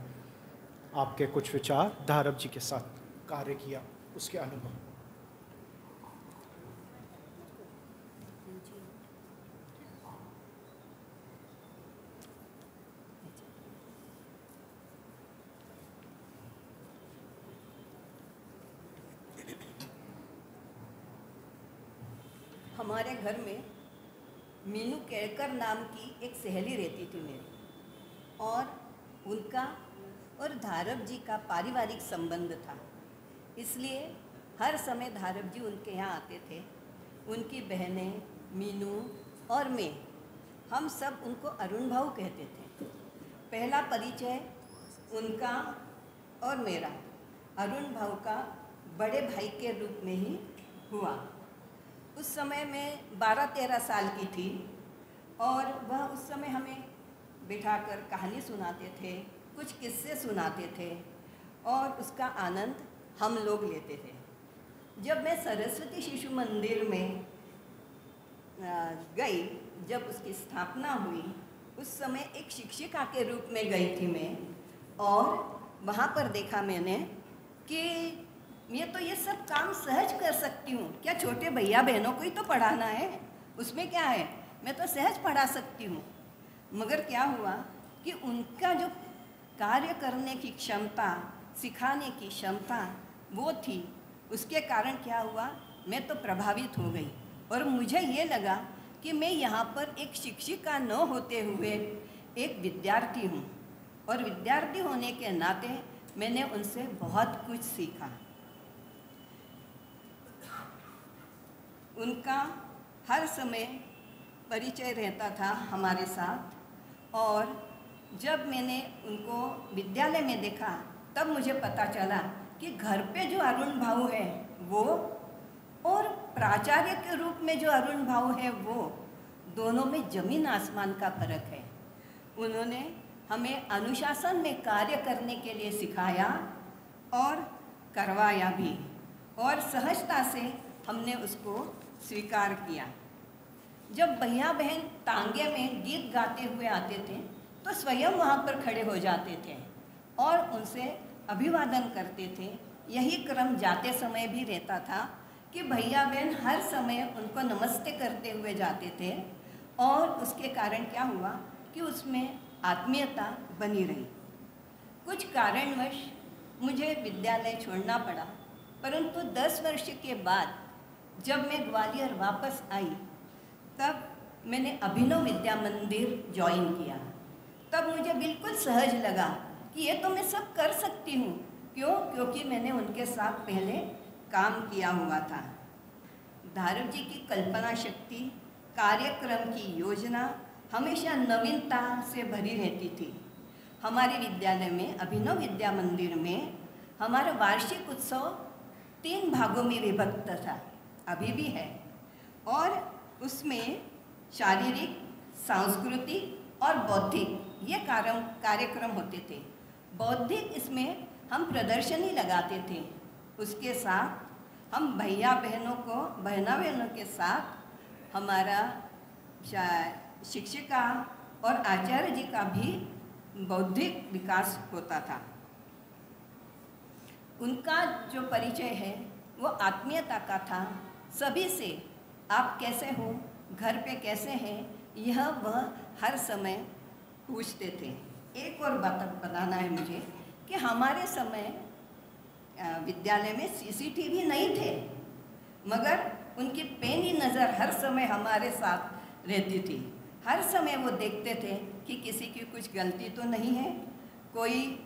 आपके कुछ विचार धारप जी के साथ कार्य किया, उसके अनुभव। हमारे घर में मीनू केड़कर नाम की एक सहेली रहती थी मेरी, और उनका और धारप जी का पारिवारिक संबंध था। इसलिए हर समय धारप जी उनके यहाँ आते थे। उनकी बहनें, मीनू और मैं, हम सब उनको अरुण भाऊ कहते थे। पहला परिचय उनका और मेरा अरुण भाऊ का बड़े भाई के रूप में ही हुआ। उस समय मैं 12-13 साल की थी, और वह उस समय हमें बिठाकर कहानी सुनाते थे, कुछ किस्से सुनाते थे, और उसका आनंद हम लोग लेते थे। जब मैं सरस्वती शिशु मंदिर में गई, जब उसकी स्थापना हुई, उस समय एक शिक्षिका के रूप में गई थी मैं, और वहाँ पर देखा मैंने कि ये सब काम सहज कर सकती हूँ। क्या छोटे भैया बहनों को ही तो पढ़ाना है, उसमें क्या है, मैं तो सहज पढ़ा सकती हूँ। मगर क्या हुआ कि उनका जो कार्य करने की क्षमता, सिखाने की क्षमता वो थी, उसके कारण क्या हुआ, मैं तो प्रभावित हो गई। और मुझे ये लगा कि मैं यहाँ पर एक शिक्षिका न होते हुए एक विद्यार्थी हूँ, और विद्यार्थी होने के नाते मैंने उनसे बहुत कुछ सीखा। उनका हर समय परिचय रहता था हमारे साथ, और जब मैंने उनको विद्यालय में देखा तब मुझे पता चला कि घर पे जो अरुण भाऊ है वो, और प्राचार्य के रूप में जो अरुण भाऊ है वो, दोनों में जमीन आसमान का फर्क है। उन्होंने हमें अनुशासन में कार्य करने के लिए सिखाया और करवाया भी, और सहजता से हमने उसको स्वीकार किया। जब भैया बहन तांगे में गीत गाते हुए आते थे तो स्वयं वहाँ पर खड़े हो जाते थे और उनसे अभिवादन करते थे। यही क्रम जाते समय भी रहता था कि भैया बहन हर समय उनको नमस्ते करते हुए जाते थे, और उसके कारण क्या हुआ कि उसमें आत्मीयता बनी रही। कुछ कारणवश मुझे विद्यालय छोड़ना पड़ा, परंतु 10 वर्ष के बाद जब मैं ग्वालियर वापस आई तब मैंने अभिनव विद्या मंदिर ज्वाइन किया। तब मुझे बिल्कुल सहज लगा कि ये तो मैं सब कर सकती हूँ। क्यों? क्योंकि मैंने उनके साथ पहले काम किया हुआ था। धारप जी की कल्पना शक्ति, कार्यक्रम की योजना हमेशा नवीनता से भरी रहती थी। हमारे विद्यालय में अभिनव विद्या मंदिर में हमारा वार्षिक उत्सव 3 भागों में विभक्त था, अभी भी है, और उसमें शारीरिक, सांस्कृतिक और बौद्धिक, ये कार्यक्रम होते थे। बौद्धिक इसमें हम प्रदर्शनी लगाते थे, उसके साथ हम भैया बहनों के साथ हमारा शिक्षिका और आचार्य जी का भी बौद्धिक विकास होता था। उनका जो परिचय है वो आत्मीयता का था, सभी से आप कैसे हो, घर पे कैसे हैं, यह वह हर समय पूछते थे। एक और बात बताना है मुझे कि हमारे समय विद्यालय में सीसीटीवी नहीं थे, मगर उनकी पैनी नज़र हर समय हमारे साथ रहती थी। हर समय वो देखते थे कि किसी की कुछ गलती तो नहीं है, कोई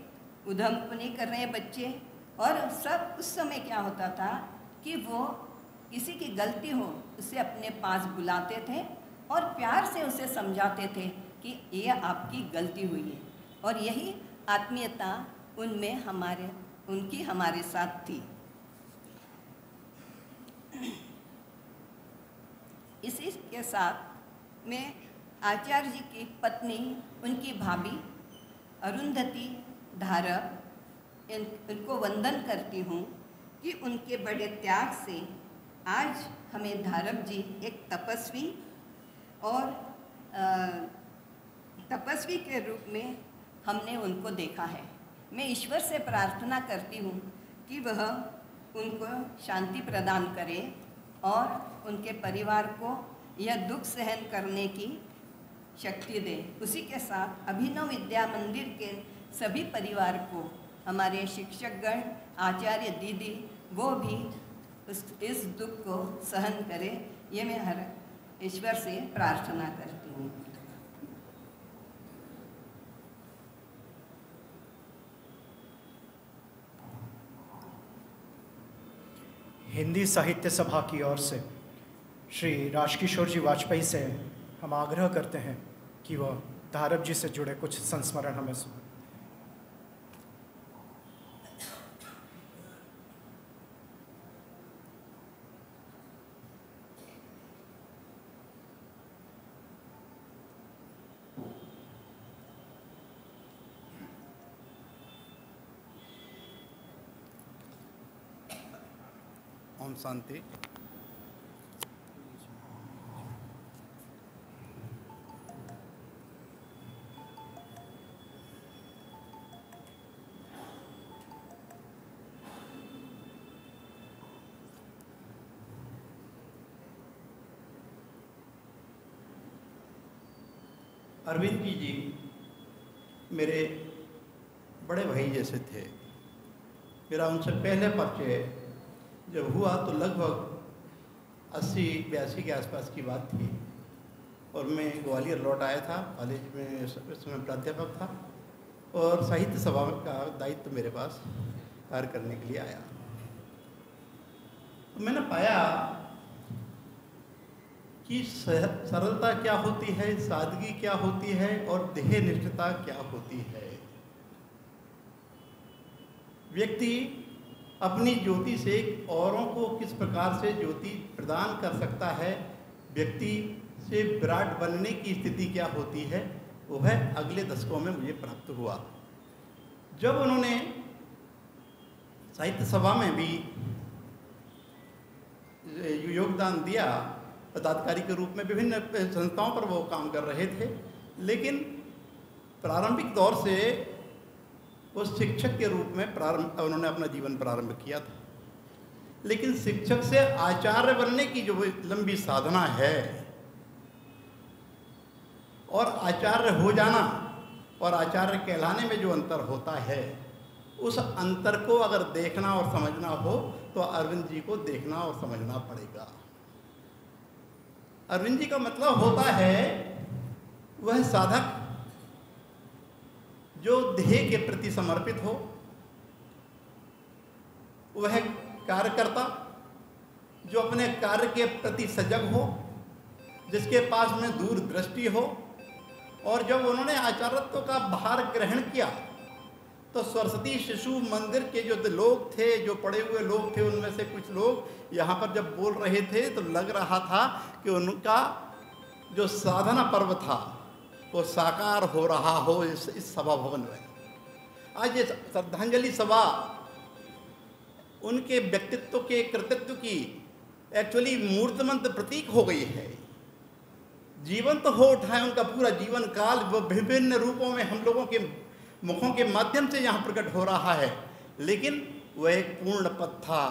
उधम तो नहीं कर रहे हैं बच्चे। और सब उस समय क्या होता था कि वो किसी की गलती हो उसे अपने पास बुलाते थे और प्यार से उसे समझाते थे कि ये आपकी गलती हुई है। और यही आत्मीयता उनमें उनकी हमारे साथ थी। इसी के साथ मैं आचार्य जी की पत्नी, उनकी भाभी अरुंधति धारप, इनको वंदन करती हूँ कि उनके बड़े त्याग से आज हमें धारप जी एक तपस्वी और तपस्वी के रूप में हमने उनको देखा है। मैं ईश्वर से प्रार्थना करती हूँ कि वह उनको शांति प्रदान करे और उनके परिवार को यह दुख सहन करने की शक्ति दे। उसी के साथ अभिनव विद्या मंदिर के सभी परिवार को, हमारे शिक्षकगण, आचार्य दीदी, वो भी इस दुख को सहन करे, ये मैं हर ईश्वर से प्रार्थना करती हूँ। हिंदी साहित्य सभा की ओर से श्री राजकिशोर जी वाजपेयी से हम आग्रह करते हैं कि वह धारप जी से जुड़े कुछ संस्मरण हमें सुनाएं। ओम शांति। अरविंद जी मेरे बड़े भाई जैसे थे। मेरा उनसे पहले परिचय जब हुआ तो लगभग 80-82 के आसपास की बात थी और मैं ग्वालियर लौट आया था। कॉलेज में उस समय प्राध्यापक था और साहित्य सभा का दायित्व मेरे पास कार्य करने के लिए आया। तो मैंने पाया कि सरलता क्या होती है, सादगी क्या होती है और देह निष्ठता क्या होती है। व्यक्ति अपनी ज्योति से औरों को किस प्रकार से ज्योति प्रदान कर सकता है, व्यक्ति से विराट बनने की स्थिति क्या होती है, वो है अगले दशकों में मुझे प्राप्त हुआ। जब उन्होंने साहित्य सभा में भी योगदान दिया, पदाधिकारी के रूप में विभिन्न संस्थाओं पर वो काम कर रहे थे, लेकिन प्रारंभिक दौर से उस शिक्षक के रूप में उन्होंने अपना जीवन प्रारंभ किया था। लेकिन शिक्षक से आचार्य बनने की जो लंबी साधना है और आचार्य हो जाना और आचार्य कहलाने में जो अंतर होता है, उस अंतर को अगर देखना और समझना हो तो अरविंद जी को देखना और समझना पड़ेगा। अरविंद जी का मतलब होता है वह साधक जो देह के प्रति समर्पित हो, वह कार्यकर्ता जो अपने कार्य के प्रति सजग हो, जिसके पास में दूरदृष्टि हो। और जब उन्होंने आचार्यत्व का भार ग्रहण किया तो सरस्वती शिशु मंदिर के जो लोग थे, जो पढ़े हुए लोग थे, उनमें से कुछ लोग यहाँ पर जब बोल रहे थे तो लग रहा था कि उनका जो साधना पर्व था वो साकार हो रहा हो इस सभा भवन में। आज ये श्रद्धांजलि सभा उनके व्यक्तित्व के कृतित्व की एक्चुअली मूर्तिमंत प्रतीक हो गई है। जीवन तो हो उठा है उनका पूरा जीवन काल, वो विभिन्न रूपों में हम लोगों के मुखों के माध्यम से यहाँ प्रकट हो रहा है, लेकिन वह एक पूर्ण पद था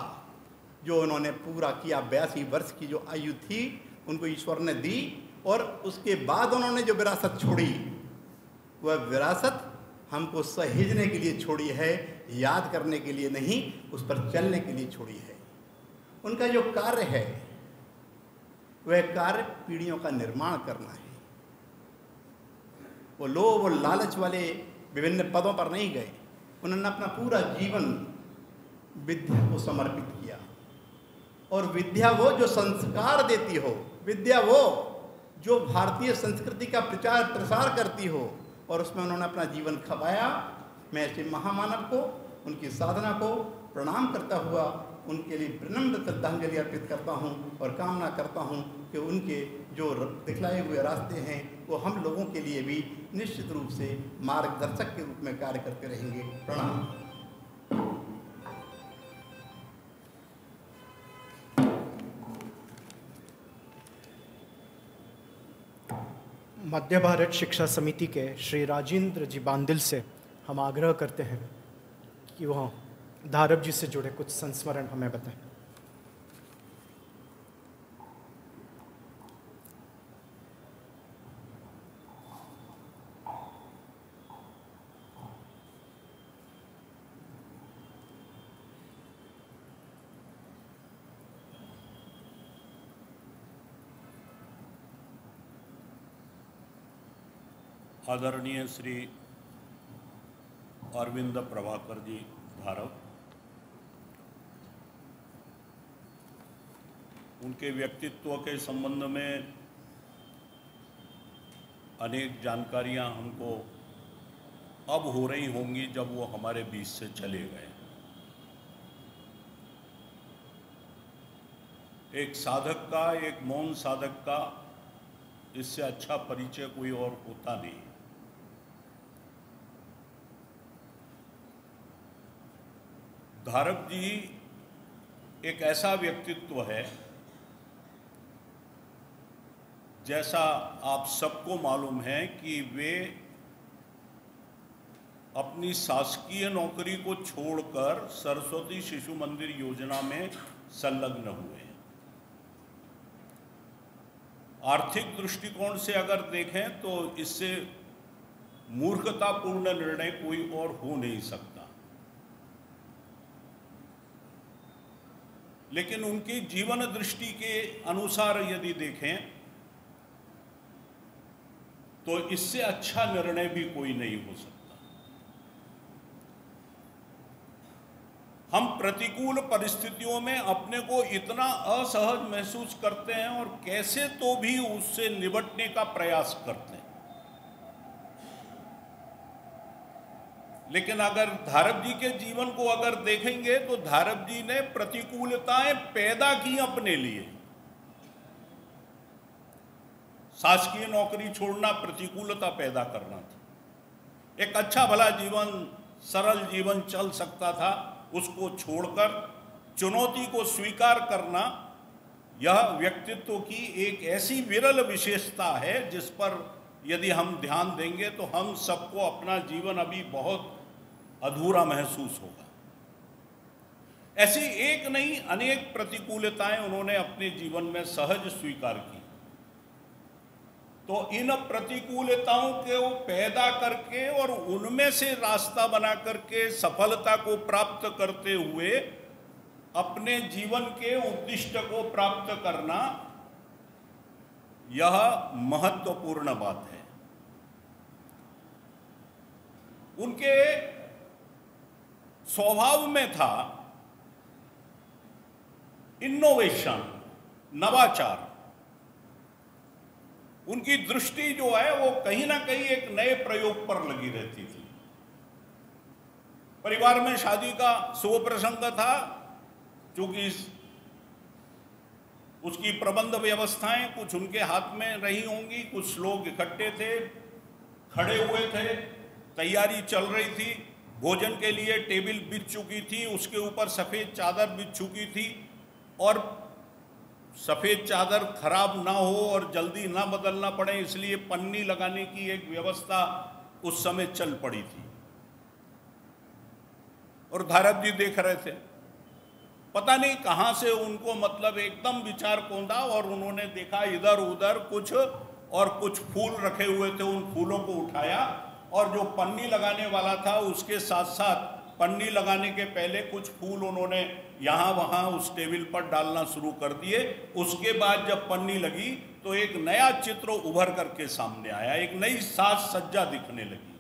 जो उन्होंने पूरा किया। 82 वर्ष की जो आयु थी उनको ईश्वर ने दी, और उसके बाद उन्होंने जो विरासत छोड़ी, वह विरासत हमको सहेजने के लिए छोड़ी है, याद करने के लिए नहीं, उस पर चलने के लिए छोड़ी है। उनका जो कार्य है वह कार्य पीढ़ियों का निर्माण करना है। वो लोभ और लालच वाले विभिन्न पदों पर नहीं गए, उन्होंने अपना पूरा जीवन विद्या को समर्पित किया। और विद्या वो जो संस्कार देती हो, विद्या वो जो भारतीय संस्कृति का प्रचार प्रसार करती हो, और उसमें उन्होंने अपना जीवन खपाया। मैं ऐसे महामानव को, उनकी साधना को प्रणाम करता हुआ उनके लिए विनम्र श्रद्धांजलि अर्पित करता हूं, और कामना करता हूं कि उनके जो दिखलाए हुए रास्ते हैं वो हम लोगों के लिए भी निश्चित रूप से मार्गदर्शक के रूप में कार्य करते रहेंगे। प्रणाम। मध्य भारत शिक्षा समिति के श्री राजेंद्र जी बांदिल से हम आग्रह करते हैं कि वह धारप जी से जुड़े कुछ संस्मरण हमें बताएं। आदरणीय श्री अरविंद प्रभाकर जी धारप, उनके व्यक्तित्व के संबंध में अनेक जानकारियां हमको अब हो रही होंगी जब वो हमारे बीच से चले गए। एक साधक का, एक मौन साधक का इससे अच्छा परिचय कोई और होता नहीं। धारप जी एक ऐसा व्यक्तित्व है, जैसा आप सबको मालूम है कि वे अपनी शासकीय नौकरी को छोड़कर सरस्वती शिशु मंदिर योजना में संलग्न हुए। आर्थिक दृष्टिकोण से अगर देखें तो इससे मूर्खतापूर्ण निर्णय कोई और हो नहीं सकता, लेकिन उनकी जीवन दृष्टि के अनुसार यदि देखें तो इससे अच्छा निर्णय भी कोई नहीं हो सकता। हम प्रतिकूल परिस्थितियों में अपने को इतना असहज महसूस करते हैं और कैसे तो भी उससे निपटने का प्रयास करते हैं, लेकिन अगर धारप जी के जीवन को अगर देखेंगे तो धारप जी ने प्रतिकूलताएं पैदा की अपने लिए। शासकीय नौकरी छोड़ना प्रतिकूलता पैदा करना था। एक अच्छा भला जीवन, सरल जीवन चल सकता था, उसको छोड़कर चुनौती को स्वीकार करना, यह व्यक्तित्व की एक ऐसी विरल विशेषता है जिस पर यदि हम ध्यान देंगे तो हम सबको अपना जीवन अभी बहुत अधूरा महसूस होगा। ऐसी एक नहीं अनेक प्रतिकूलताएं उन्होंने अपने जीवन में सहज स्वीकार की। तो इन प्रतिकूलताओं को पैदा करके और उनमें से रास्ता बना करके सफलता को प्राप्त करते हुए अपने जीवन के उद्दिष्ट को प्राप्त करना, यह महत्वपूर्ण बात है। उनके स्वभाव में था इनोवेशन, नवाचार। उनकी दृष्टि जो है वो कहीं ना कहीं एक नए प्रयोग पर लगी रहती थी। परिवार में शादी का शुभ प्रसंग था, क्योंकि उसकी प्रबंध व्यवस्थाएं कुछ उनके हाथ में रही होंगी, कुछ लोग इकट्ठे थे, खड़े हुए थे, तैयारी चल रही थी, भोजन के लिए टेबल बिछ चुकी थी, उसके ऊपर सफ़ेद चादर बिछ चुकी थी और सफ़ेद चादर खराब ना हो और जल्दी ना बदलना पड़े इसलिए पन्नी लगाने की एक व्यवस्था उस समय चल पड़ी थी। और धारप जी देख रहे थे, पता नहीं कहाँ से उनको मतलब एकदम विचार कौंधा और उन्होंने देखा इधर उधर कुछ फूल रखे हुए थे, उन फूलों को उठाया और जो पन्नी लगाने वाला था उसके साथ साथ पन्नी लगाने के पहले कुछ फूल उन्होंने यहाँ वहाँ उस टेबल पर डालना शुरू कर दिए। उसके बाद जब पन्नी लगी तो एक नया चित्र उभर करके सामने आया, एक नई साज सज्जा दिखने लगी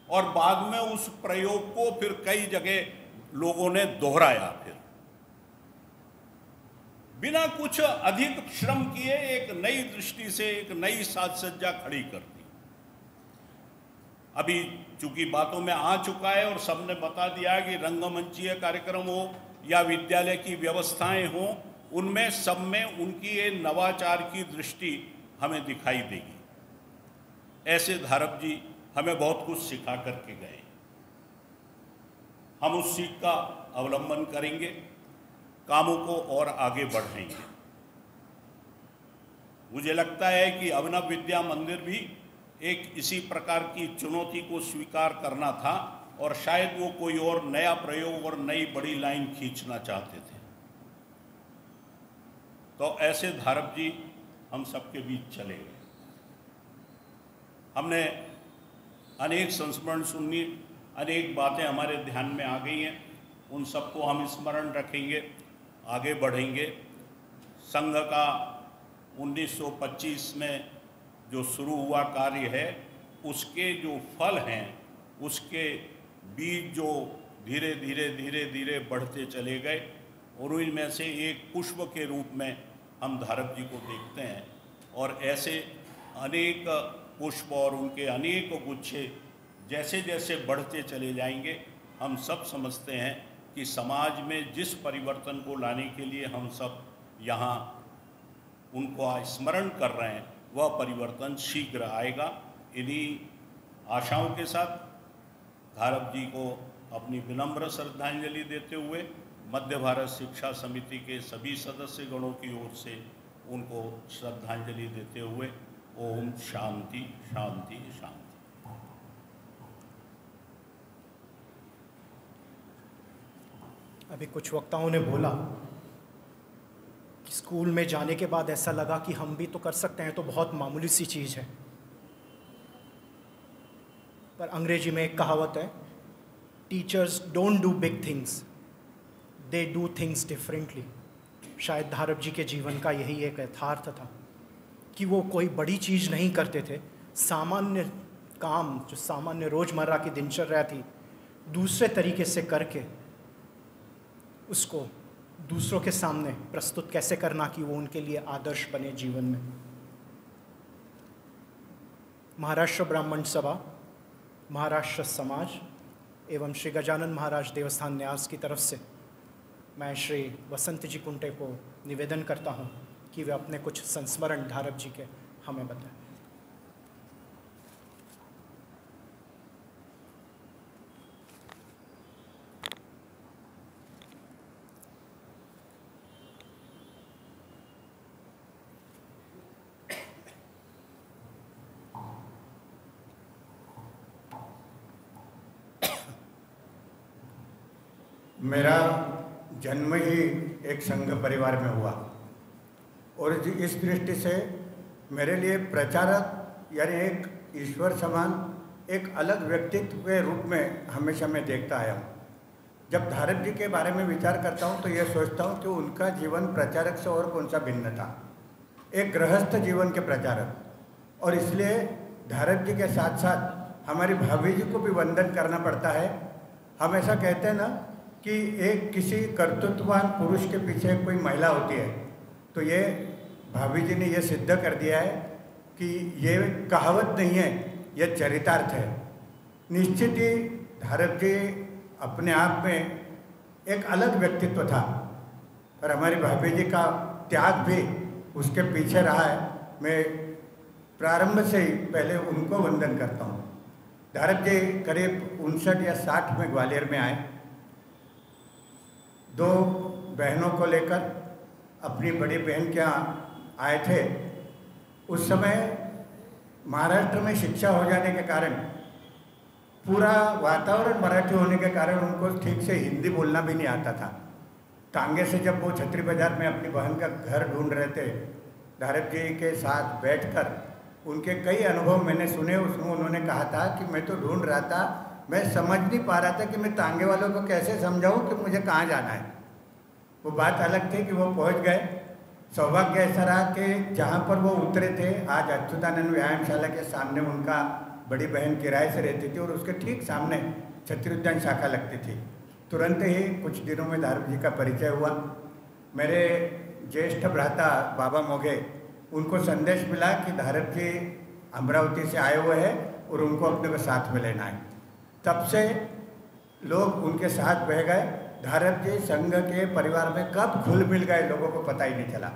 और बाद में उस प्रयोग को फिर कई जगह लोगों ने दोहराया। फिर बिना कुछ अधिक श्रम किए एक नई दृष्टि से एक नई साज सज्जा खड़ी कर दी। अभी चूंकि बातों में आ चुका है और सबने बता दिया कि रंगमंचीय कार्यक्रम हो या विद्यालय की व्यवस्थाएं हो, उनमें सब में उनकी ये नवाचार की दृष्टि हमें दिखाई देगी। ऐसे धारप जी हमें बहुत कुछ सिखा करके गए, हम उस सीख का अवलंबन करेंगे, कामों को और आगे बढ़ाएंगे। मुझे लगता है कि अभिनव विद्या मंदिर भी एक इसी प्रकार की चुनौती को स्वीकार करना था और शायद वो कोई और नया प्रयोग और नई बड़ी लाइन खींचना चाहते थे। तो ऐसे धारप जी हम सबके बीच चले गए। हमने अनेक संस्मरण सुनी, अनेक बातें हमारे ध्यान में आ गई हैं, उन सबको हम स्मरण रखेंगे, आगे बढ़ेंगे। संघ का 1925 में जो शुरू हुआ कार्य है, उसके जो फल हैं, उसके बीज जो धीरे धीरे बढ़ते चले गए और उनमें से एक पुष्प के रूप में हम धारप जी को देखते हैं। और ऐसे अनेक पुष्प और उनके अनेक गुच्छे जैसे जैसे बढ़ते चले जाएंगे, हम सब समझते हैं कि समाज में जिस परिवर्तन को लाने के लिए हम सब यहाँ उनको स्मरण कर रहे हैं, वह परिवर्तन शीघ्र आएगा। इन्हीं आशाओं के साथ धारप जी को अपनी विनम्र श्रद्धांजलि देते हुए मध्य भारत शिक्षा समिति के सभी सदस्य गणों की ओर से उनको श्रद्धांजलि देते हुए ओम शांति शांति शांति। अभी कुछ वक्ताओं ने बोला कि स्कूल में जाने के बाद ऐसा लगा कि हम भी तो कर सकते हैं, तो बहुत मामूली सी चीज़ है। पर अंग्रेजी में एक कहावत है, teachers don't do big things, they do things differently. शायद धारप जी के जीवन का यही एक यथार्थ था कि वो कोई बड़ी चीज़ नहीं करते थे, सामान्य काम जो सामान्य रोज़मर्रा की दिनचर्या थी, दूसरे तरीके से करके उसको दूसरों के सामने प्रस्तुत कैसे करना कि वो उनके लिए आदर्श बने जीवन में। महाराष्ट्र ब्राह्मण सभा, महाराष्ट्र समाज एवं श्री गजानन महाराज देवस्थान न्यास की तरफ से मैं श्री वसंत जी कुंटे को निवेदन करता हूँ कि वे अपने कुछ संस्मरण धारप जी के हमें बताएं। मेरा जन्म ही एक संघ परिवार में हुआ और इस दृष्टि से मेरे लिए प्रचारक यानी एक ईश्वर समान एक अलग व्यक्तित्व के रूप में हमेशा मैं देखता आया हूँ। जब धारप जी के बारे में विचार करता हूँ तो यह सोचता हूँ कि उनका जीवन प्रचारक से और कौन सा भिन्न था, एक गृहस्थ जीवन के प्रचारक। और इसलिए धारप जी के साथ साथ हमारी भाभी जी को भी वंदन करना पड़ता है। हम ऐसा कहते हैं ना कि एक किसी कर्तृत्ववान पुरुष के पीछे कोई महिला होती है, तो ये भाभी जी ने ये सिद्ध कर दिया है कि ये कहावत नहीं है, यह चरितार्थ है। निश्चित ही धारप जी अपने आप में एक अलग व्यक्तित्व था, पर हमारी भाभी जी का त्याग भी उसके पीछे रहा है। मैं प्रारंभ से ही पहले उनको वंदन करता हूँ। धारप जी करीब 59 या 60 में ग्वालियर में आए। 2 बहनों को लेकर अपनी बड़ी बहन के यहाँ आए थे। उस समय महाराष्ट्र में शिक्षा हो जाने के कारण, पूरा वातावरण मराठी होने के कारण उनको ठीक से हिंदी बोलना भी नहीं आता था। टांगे से जब वो छतरी बाजार में अपनी बहन का घर ढूंढ रहे थे, धारप जी के साथ बैठकर उनके कई अनुभव मैंने सुने। उसमें उन्होंने कहा था कि मैं तो ढूंढ रहा था, मैं समझ नहीं पा रहा था कि मैं टांगे वालों को कैसे समझाऊं कि मुझे कहाँ जाना है। वो बात अलग थी कि वो पहुंच गए। सौभाग्य ऐसा रहा कि जहाँ पर वो उतरे थे, आज अच्युतानंद व्यायामशाला के सामने उनका बड़ी बहन किराए से रहती थी और उसके ठीक सामने छत्री उद्यान शाखा लगती थी। तुरंत ही कुछ दिनों में धारप जी का परिचय हुआ। मेरे ज्येष्ठ भ्राता बाबा मोघे, उनको संदेश मिला कि धारप जी अमरावती से आए हुए हैं और उनको अपने को साथ में लेना है। तब से लोग उनके साथ बह गए। धारप जी संघ के परिवार में कब घुल मिल गए लोगों को पता ही नहीं चला।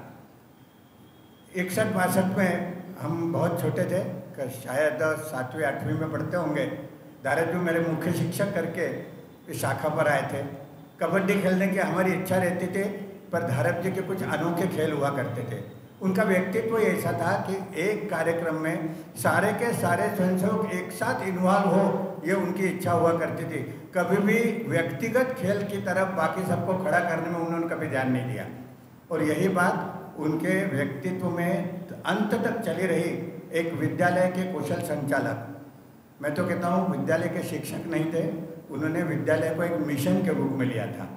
61-62 में हम बहुत छोटे थे, शायद 7वीं 8वीं में पढ़ते होंगे। धारप जी मेरे मुख्य शिक्षक करके इस शाखा पर आए थे। कबड्डी खेलने की हमारी इच्छा रहती थी, पर धारप जी के कुछ अनोखे खेल हुआ करते थे। उनका व्यक्तित्व ऐसा था कि एक कार्यक्रम में सारे के सारे स्वयंसेवक एक साथ इन्वॉल्व हो, ये उनकी इच्छा हुआ करती थी। कभी भी व्यक्तिगत खेल की तरफ बाकी सबको खड़ा करने में उन्होंने कभी ध्यान नहीं दिया और यही बात उनके व्यक्तित्व में अंत तक चली रही। एक विद्यालय के कुशल संचालक, मैं तो कहता हूँ विद्यालय के शिक्षक नहीं थे, उन्होंने विद्यालय को एक मिशन के रूप में लिया था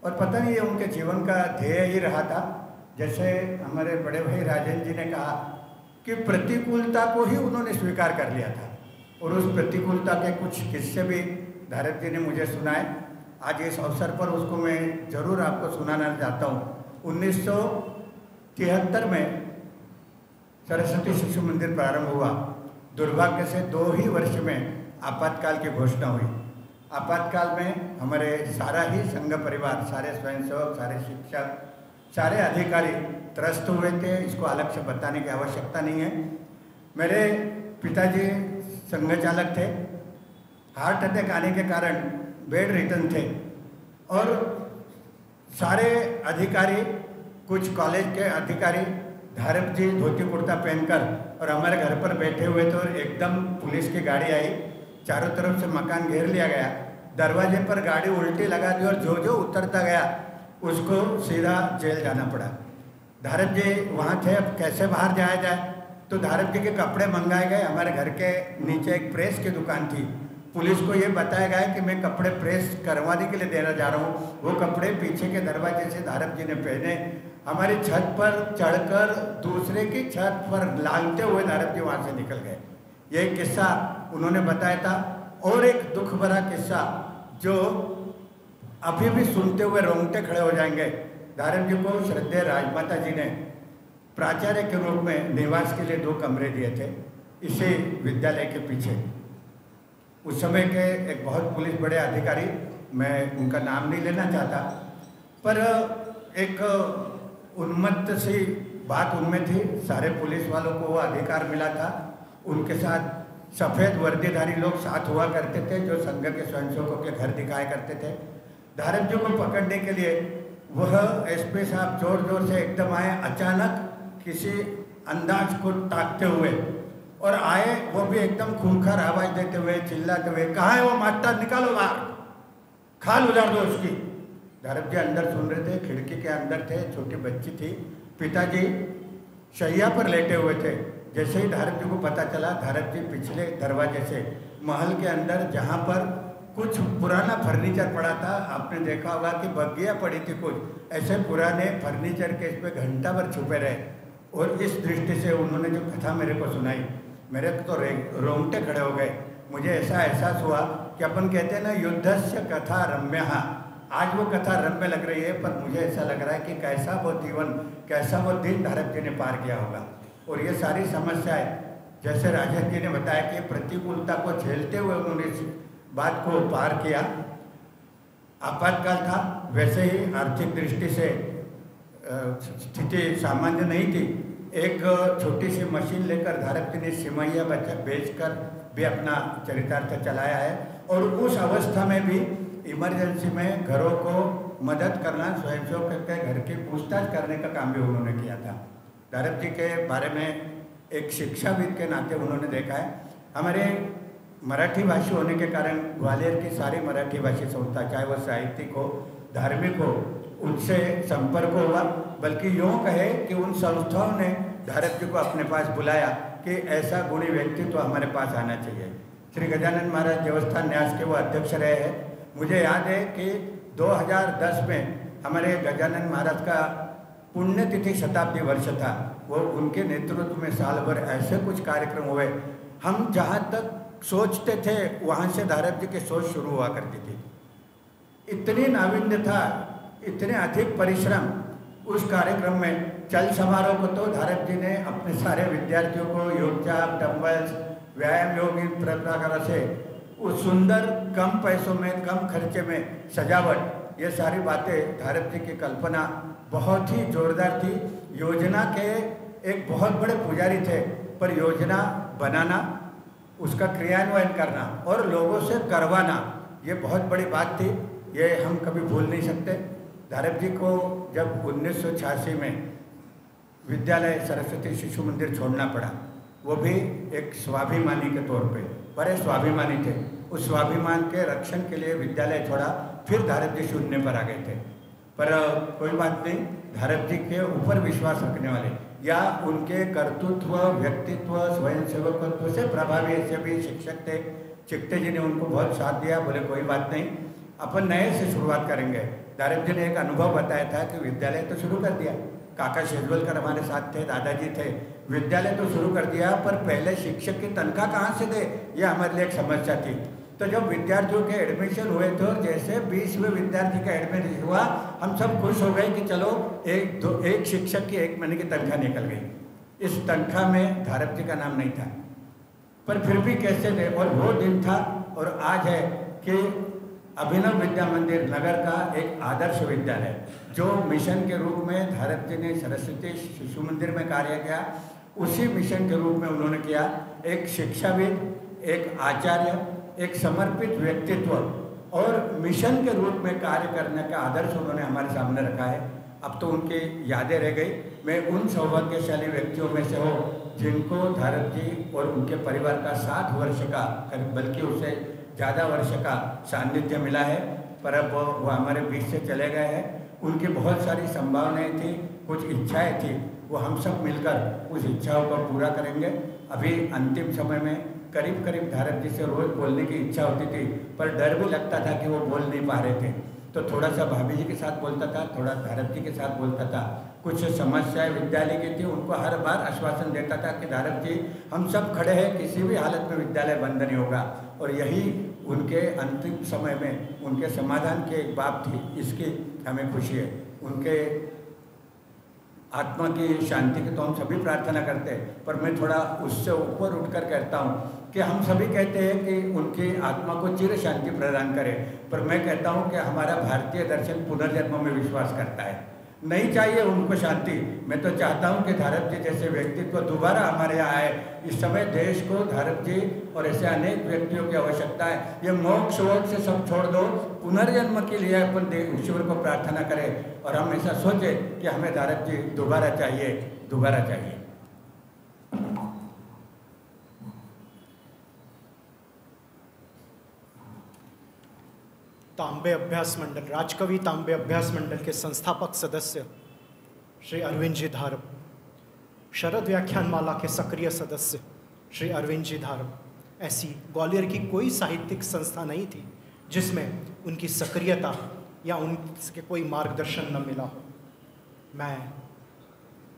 और पता नहीं ये उनके जीवन का ध्येय ही रहा था। जैसे हमारे बड़े भाई राजेंद्र जी ने कहा कि प्रतिकूलता को ही उन्होंने स्वीकार कर लिया था और उस प्रतिकूलता के कुछ किस्से भी धारप जी ने मुझे सुनाए। आज इस अवसर पर उसको मैं ज़रूर आपको सुनाना चाहता हूँ। 1973 में सरस्वती शिशु मंदिर प्रारंभ हुआ। दुर्भाग्य से 2 ही वर्ष में आपातकाल की घोषणा हुई। आपातकाल में हमारे सारा ही संघ परिवार, सारे स्वयंसेवक, सारे शिक्षक, सारे अधिकारी त्रस्त हुए थे। इसको अलग से बताने की आवश्यकता नहीं है। मेरे पिताजी संघ चालक थे, हार्ट अटैक आने के कारण बेड रिटर्न थे और सारे अधिकारी, कुछ कॉलेज के अधिकारी धारप जी धोती कुर्ता पहनकर और हमारे घर पर बैठे हुए थे और एकदम पुलिस की गाड़ी आई। चारों तरफ से मकान घेर लिया गया। दरवाजे पर गाड़ी उल्टी लगा दी और जो जो उतरता गया उसको सीधा जेल जाना पड़ा। धारप जी वहाँ थे, अब कैसे बाहर जाया जाए, तो धारप जी के कपड़े मंगाए गए। हमारे घर के नीचे एक प्रेस की दुकान थी। पुलिस को ये बताया गया कि मैं कपड़े प्रेस करवाने के लिए देना जा रहा हूँ। वो कपड़े पीछे के दरवाजे से धारप जी ने पहने, हमारी छत पर चढ़कर दूसरे की छत पर लांघते हुए धारप जी वहाँ से निकल गए। ये किस्सा उन्होंने बताया था। और एक दुख भरा किस्सा जो अभी भी सुनते हुए रोंगटे खड़े हो जाएंगे। धारप जी को श्रद्धेय राजमाता जी ने प्राचार्य के रूप में निवास के लिए 2 कमरे दिए थे इसी विद्यालय के पीछे। उस समय के एक बहुत पुलिस बड़े अधिकारी, मैं उनका नाम नहीं लेना चाहता, पर एक उन्मत्त सी बात उनमें थी। सारे पुलिस वालों को वो अधिकार मिला था। उनके साथ सफ़ेद वर्दीधारी लोग साथ हुआ करते थे जो संघ के स्वयंसेवकों के घर दिखाया करते थे। धारप जी को पकड़ने के लिए वह एसपी साहब जोर जोर से एकदम आए, अचानक किसी अंदाज को ताकते हुए, और आए वो भी एकदम खूंखार आवाज़ देते हुए, चिल्लाते हुए, कहाँ है वो मास्टर, निकालो बाहर, खाल उजाड़ दो उसकी। धारप जी अंदर सुन रहे थे, खिड़की के अंदर थे, छोटी बच्ची थी। पिताजी शैया पर लेटे हुए थे। जैसे ही धारप जी को पता चला, धारप जी पिछले दरवाजे से महल के अंदर, जहाँ पर कुछ पुराना फर्नीचर पड़ा था, आपने देखा होगा कि बग्गियाँ पड़ी थी कुछ, ऐसे पुराने फर्नीचर के इस पर घंटा भर छुपे रहे। और इस दृष्टि से उन्होंने जो कथा मेरे को सुनाई, मेरे तो रोंगटे खड़े हो गए। मुझे ऐसा एहसास हुआ कि अपन कहते हैं ना, युद्धस्य कथा रम्या। आज वो कथा रम्य लग रही है, पर मुझे ऐसा लग रहा है कि कैसा वो जीवन, कैसा वो दिन धारप जी ने पार किया होगा। और ये सारी समस्याएं, जैसे राजेंद्र जी ने बताया कि प्रतिकूलता को झेलते हुए उन्होंने इस बात को पार किया। आपातकाल था, वैसे ही आर्थिक दृष्टि से स्थिति सामान्य नहीं थी। एक छोटी सी मशीन लेकर धारक जी ने सिमैया बेचकर भी अपना चरितार्थ चलाया है। और उस अवस्था में भी इमरजेंसी में घरों को मदद करना, स्वयंसेवक के घर की पूछताछ करने का काम भी उन्होंने किया था। धारक जी के बारे में एक शिक्षाविद के नाते उन्होंने देखा है। हमारे मराठी भाषी होने के कारण ग्वालियर की सारी मराठी भाषी संस्था, चाहे वो साहित्यिक हो, धार्मिक हो, उनसे संपर्क हुआ। बल्कि यूँ कहे कि उन संस्थाओं ने धारक जी को अपने पास बुलाया कि ऐसा गुणी व्यक्ति तो हमारे पास आना चाहिए। श्री गजानन महाराज देवस्थान न्यास के वो अध्यक्ष रहे हैं। मुझे याद है कि 2010 में हमारे गजानन महाराज का पुण्यतिथि शताब्दी वर्ष था। वो उनके नेतृत्व में साल भर ऐसे कुछ कार्यक्रम हुए। हम जहाँ तक सोचते थे वहाँ से धारक जी की सोच शुरू हुआ करती थी। इतनी नाविन्य था, इतने अधिक परिश्रम उस कार्यक्रम में। चल समारोह को तो धारक जी ने अपने सारे विद्यार्थियों को योगचाप, डम्बल्स, व्यायाम योग इन प्रकार से उस सुंदर कम पैसों में, कम खर्चे में सजावट, ये सारी बातें धारक जी की कल्पना बहुत ही जोरदार थी। योजना के एक बहुत बड़े पुजारी थे, पर योजना बनाना, उसका क्रियान्वयन करना और लोगों से करवाना, ये बहुत बड़ी बात थी। ये हम कभी भूल नहीं सकते। धारक जी को जब 1986 में विद्यालय सरस्वती शिशु मंदिर छोड़ना पड़ा, वो भी एक स्वाभिमानी के तौर पे बड़े स्वाभिमानी थे। उस स्वाभिमान के रक्षण के लिए विद्यालय छोड़ा, फिर धारक जी शून्य पर आ गए थे। पर कोई बात नहीं, धारक जी के ऊपर विश्वास रखने वाले या उनके कर्तृत्व, व्यक्तित्व, स्वयंसेवकत्व से प्रभावी ऐसे भी शिक्षक थे। चिकटे जी ने उनको बहुत साथ दिया। बोले कोई बात नहीं, अपन नए से शुरुआत करेंगे। धारक जी ने एक अनुभव बताया था कि विद्यालय तो शुरू कर दिया, काका शेजवलकर हमारे साथ थे, दादाजी थे, विद्यालय तो शुरू कर दिया, पर पहले शिक्षक की तनख्वाह कहाँ से दे, ये हमारे लिए एक समस्या थी। तो जब विद्यार्थियों के एडमिशन हुए थे और जैसे 20वें विद्यार्थी का एडमिशन हुआ, हम सब खुश हो गए कि चलो एक शिक्षक की 1 महीने की तनख्वाह निकल गई। इस तनख्वाह में धारक जी का नाम नहीं था, पर फिर भी कैसे थे। और वो दिन था और आज है कि अभिनव विद्या मंदिर नगर का एक आदर्श विद्यालय, जो मिशन के रूप में धारक जी ने सरस्वती शिशु मंदिर में कार्य किया, उसी मिशन के रूप में उन्होंने किया। एक शिक्षाविद, एक आचार्य, एक समर्पित व्यक्तित्व और मिशन के रूप में कार्य करने का आदर्श उन्होंने हमारे सामने रखा है। अब तो उनकी यादें रह गई। मैं उन सौभाग्यशाली व्यक्तियों में से हूँ जिनको धारक जी और उनके परिवार का 60 वर्ष का, बल्कि उससे ज़्यादा वर्ष का सान्निध्य मिला है। पर अब वो हमारे बीच से चले गए हैं। उनकी बहुत सारी संभावनाएं थी, कुछ इच्छाएं थी, वो हम सब मिलकर उस इच्छाओं को पूरा करेंगे। अभी अंतिम समय में करीब करीब धारक जी से रोज़ बोलने की इच्छा होती थी, पर डर भी लगता था कि वो बोल नहीं पा रहे थे। तो थोड़ा सा भाभी जी के साथ बोलता था, थोड़ा धारक जी के साथ बोलता था। कुछ समस्याएं विद्यालय की थी, उनको हर बार आश्वासन देता था कि धारक जी हम सब खड़े हैं, किसी भी हालत में विद्यालय बंद नहीं होगा। और यही उनके अंतिम समय में उनके समाधान की एक बात थी, इसकी हमें खुशी है। उनके आत्मा की शांति की तो हम सभी प्रार्थना करते हैं, पर मैं थोड़ा उससे ऊपर उठकर कहता हूँ कि हम सभी कहते हैं कि उनकी आत्मा को चिर शांति प्रदान करे, पर मैं कहता हूँ कि हमारा भारतीय दर्शन पुनर्जन्म में विश्वास करता है। नहीं चाहिए उनको शांति। मैं तो चाहता हूँ कि धारक जी जैसे व्यक्तित्व दोबारा हमारे यहाँ आए। इस समय देश को धारक जी और ऐसे अनेक व्यक्तियों की आवश्यकता है। ये मोक्ष वोक्ष से सब छोड़ दो, पुनर्जन्म के लिए अपन ईश्वर को प्रार्थना करें और हम ऐसा सोचें कि हमें धारक जी दोबारा चाहिए, दोबारा चाहिए। तांबे अभ्यास मंडल, राजकवि तांबे अभ्यास मंडल के संस्थापक सदस्य श्री अरविंद जी धारप, शरद व्याख्यान माला के सक्रिय सदस्य श्री अरविंद जी धारप, ऐसी ग्वालियर की कोई साहित्यिक संस्था नहीं थी जिसमें उनकी सक्रियता या उनके कोई मार्गदर्शन न मिला हो। मैं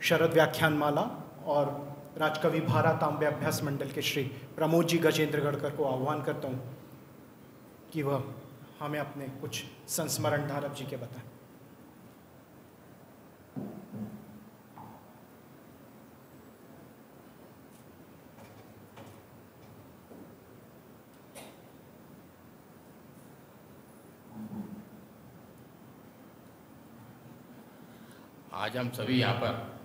शरद व्याख्यान माला और राजकवि भारा तांबे अभ्यास मंडल के श्री प्रमोद जी गजेंद्र गढ़कर को आह्वान करता हूँ कि वह हमें अपने कुछ संस्मरण धारक जी के बताएं। आज हम सभी यहाँ पर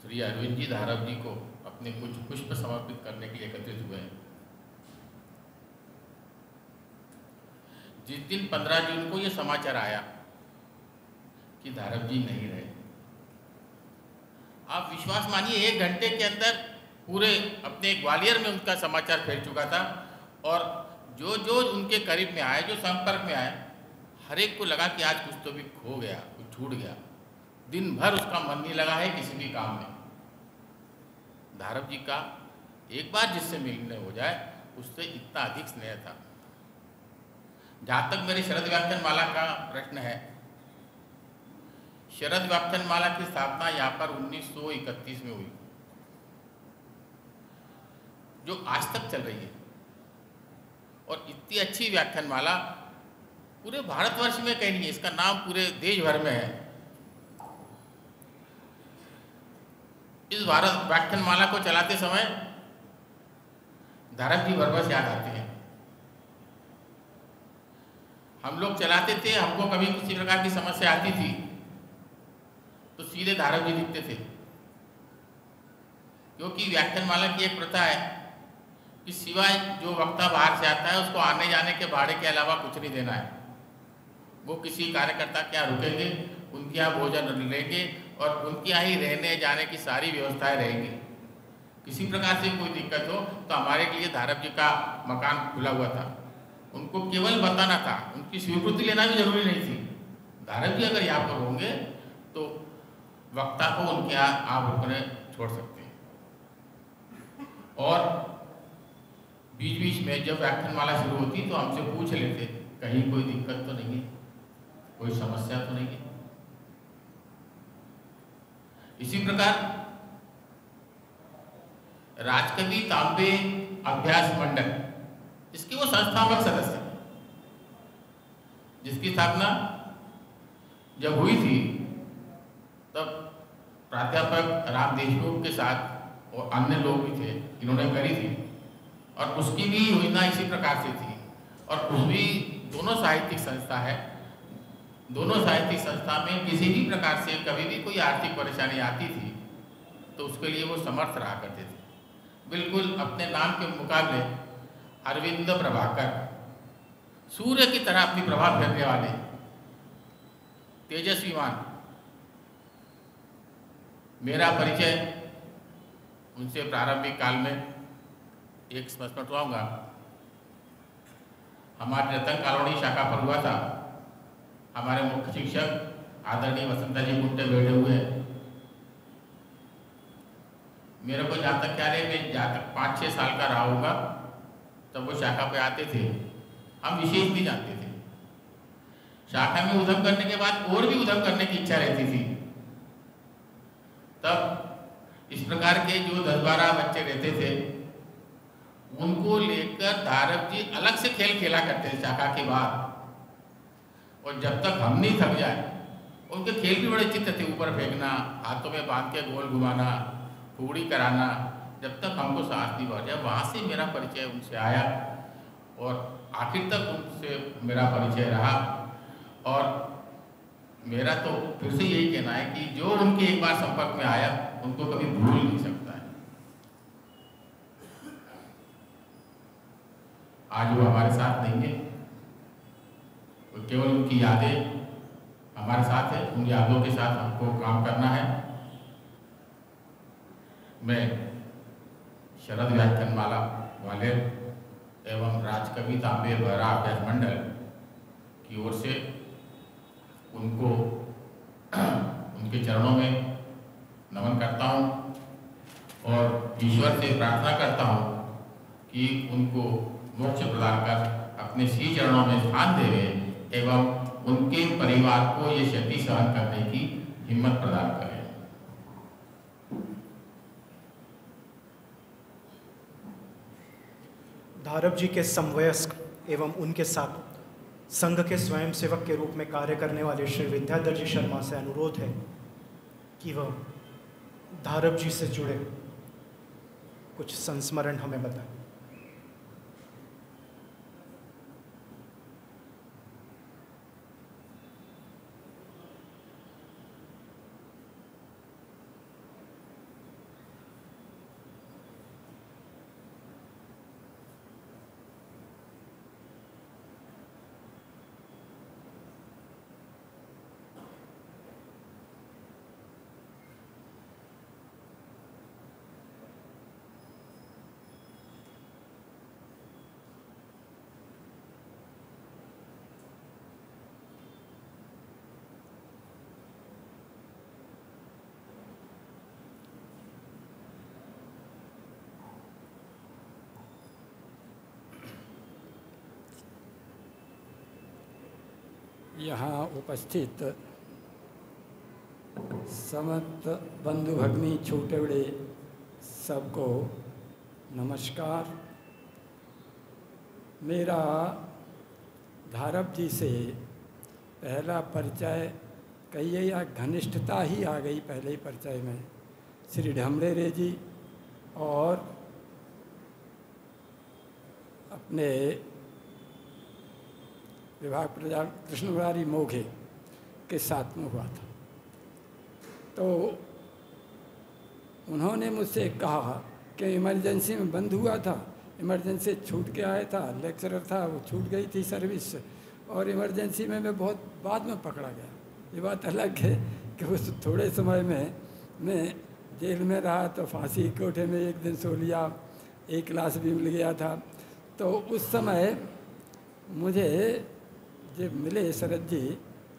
श्री अरविंद जी धारप जी को अपने कुछ पुष्प समर्पित करने के लिए एकत्रित हुए हैं। जिस दिन 15 जून को ये समाचार आया कि धारप जी नहीं रहे, आप विश्वास मानिए 1 घंटे के अंदर पूरे अपने ग्वालियर में उनका समाचार फैल चुका था। और जो जो उनके करीब में आए, जो संपर्क में आए, हर एक को लगा कि आज कुछ तो भी खो गया, कुछ छूट गया। दिन भर उसका मन नहीं लगा है किसी भी काम में। धारप जी का एक बार जिससे मिलने हो जाए उससे इतना अधिक स्नेह था। जहाँ तक मेरे शरद व्याख्यान माला का प्रश्न है, शरद व्याख्यान माला की स्थापना यहाँ पर 1931 में हुई, जो आज तक चल रही है। और इतनी अच्छी व्याख्यान माला पूरे भारतवर्ष में कहीं नहीं है, इसका नाम पूरे देश भर में है। इस भारत व्याख्यान माला को चलाते समय धारप जी बरबस याद आते हैं। हम लोग चलाते थे, हमको कभी किसी प्रकार की समस्या आती थी तो सीधे धारप जी दिखते थे, क्योंकि व्याख्यान माला की एक प्रथा है कि सिवाय जो वक्ता बाहर से आता है उसको आने जाने के भाड़े के अलावा कुछ नहीं देना है। वो किसी कार्यकर्ता के यहाँ रुकेंगे, उनके यहाँ भोजन लेंगे और उनके यहाँ ही रहने जाने की सारी व्यवस्थाएं रहेंगी। किसी प्रकार से कोई दिक्कत हो तो हमारे लिए धारप जी का मकान खुला हुआ था। उनको केवल बताना था, उनकी स्वीकृति लेना भी जरूरी नहीं थी। धारप जी अगर यहाँ पर होंगे तो वक्ता को उनके यहाँ आप रुकने छोड़ सकते हैं। और बीच बीच में जब व्याख्यान माला शुरू होती तो हमसे पूछ लेते, कहीं कोई दिक्कत तो नहीं है, कोई समस्या तो नहीं है। इसी प्रकार राजकवि तांबे अभ्यास मंडल, इसके वो संस्थापक सदस्य, जिसकी स्थापना जब हुई थी तब प्राध्यापक राम देशमुख के साथ और अन्य लोग भी थे, इन्होंने करी थी। और उसकी भी योजना इसी प्रकार से थी। और उस भी दोनों साहित्यिक संस्था है, दोनों साहित्यिक संस्था में किसी भी प्रकार से कभी भी कोई आर्थिक परेशानी आती थी तो उसके लिए वो समर्थ रहा करते थे। बिल्कुल अपने नाम के मुकाबले अरविंद प्रभाकर, सूर्य की तरह अपनी प्रभा फैलने वाले तेजस्वीमान। मेरा परिचय उनसे प्रारंभिक काल में एक स्मरण करवाऊंगा। हमारे रतन कॉलोनी शाखा पर हुआ था। हमारे मुख्य शिक्षक आदरणीय वसंता जी गुंटे बैठे हुए हैं। मेरे को जहाँ तक ख्याल है, मैं जहाँ तक 5-6 साल का रहा होगा तब वो शाखा पे आते थे। हम विशेष नहीं जानते थे। शाखा में उद्यम करने के बाद और भी उद्यम करने की इच्छा रहती थी। तब इस प्रकार के जो 10-12 बच्चे रहते थे उनको लेकर धारप जी अलग से खेल खेला करते थे शाखा के बाद। और जब तक हम नहीं थक जाए, उनके खेल भी बड़े चित्त थे। ऊपर फेंकना, हाथों में बांध के गोल घुमाना, फुगड़ी कराना, जब तक हमको सांस नहीं बढ़ जाए। वहाँ से मेरा परिचय उनसे आया और आखिर तक उनसे मेरा परिचय रहा। और मेरा तो फिर से यही कहना है कि जो उनके एक बार संपर्क में आया उनको कभी भूल नहीं सकता है। आज वो हमारे साथ नहीं है, तो केवल उनकी यादें हमारे साथ है। उन यादों के साथ हमको काम करना है। मैं शरद व्याख्यान माला ग्वालियर एवं राजकवि तांबे बहरा अभ्यास मंडल की ओर से उनको उनके चरणों में नमन करता हूँ और ईश्वर से प्रार्थना करता हूँ कि उनको मोक्ष प्रदान कर अपने श्री चरणों में स्थान देवे एवं उनके परिवार को ये क्षति सहन करने की हिम्मत प्रदान करें। धारप जी के समवयस्क एवं उनके साथ संघ के स्वयंसेवक के रूप में कार्य करने वाले श्री विद्याधर जी शर्मा से अनुरोध है कि वह धारप जी से जुड़े कुछ संस्मरण हमें बताएं। यहाँ उपस्थित समस्त बंधु भगिनी छोटे बड़े सबको नमस्कार। मेरा धारप जी से पहला परिचय कहिए या घनिष्ठता ही आ गई पहले ही परिचय में। श्री ढमरेरे जी और अपने विभाग प्रजा कृष्ण मुरारी मोघे के साथ में हुआ था। तो उन्होंने मुझसे कहा कि इमरजेंसी में बंद हुआ था, इमरजेंसी छूट के आया था, लेक्चरर था, वो छूट गई थी सर्विस से, और इमरजेंसी में मैं बहुत बाद में पकड़ा गया। ये बात अलग है कि उस थोड़े समय में मैं जेल में रहा तो फांसी कोठे में एक दिन सो लिया, एक क्लास भी मिल गया था। तो उस समय मुझे जब मिले शरद जी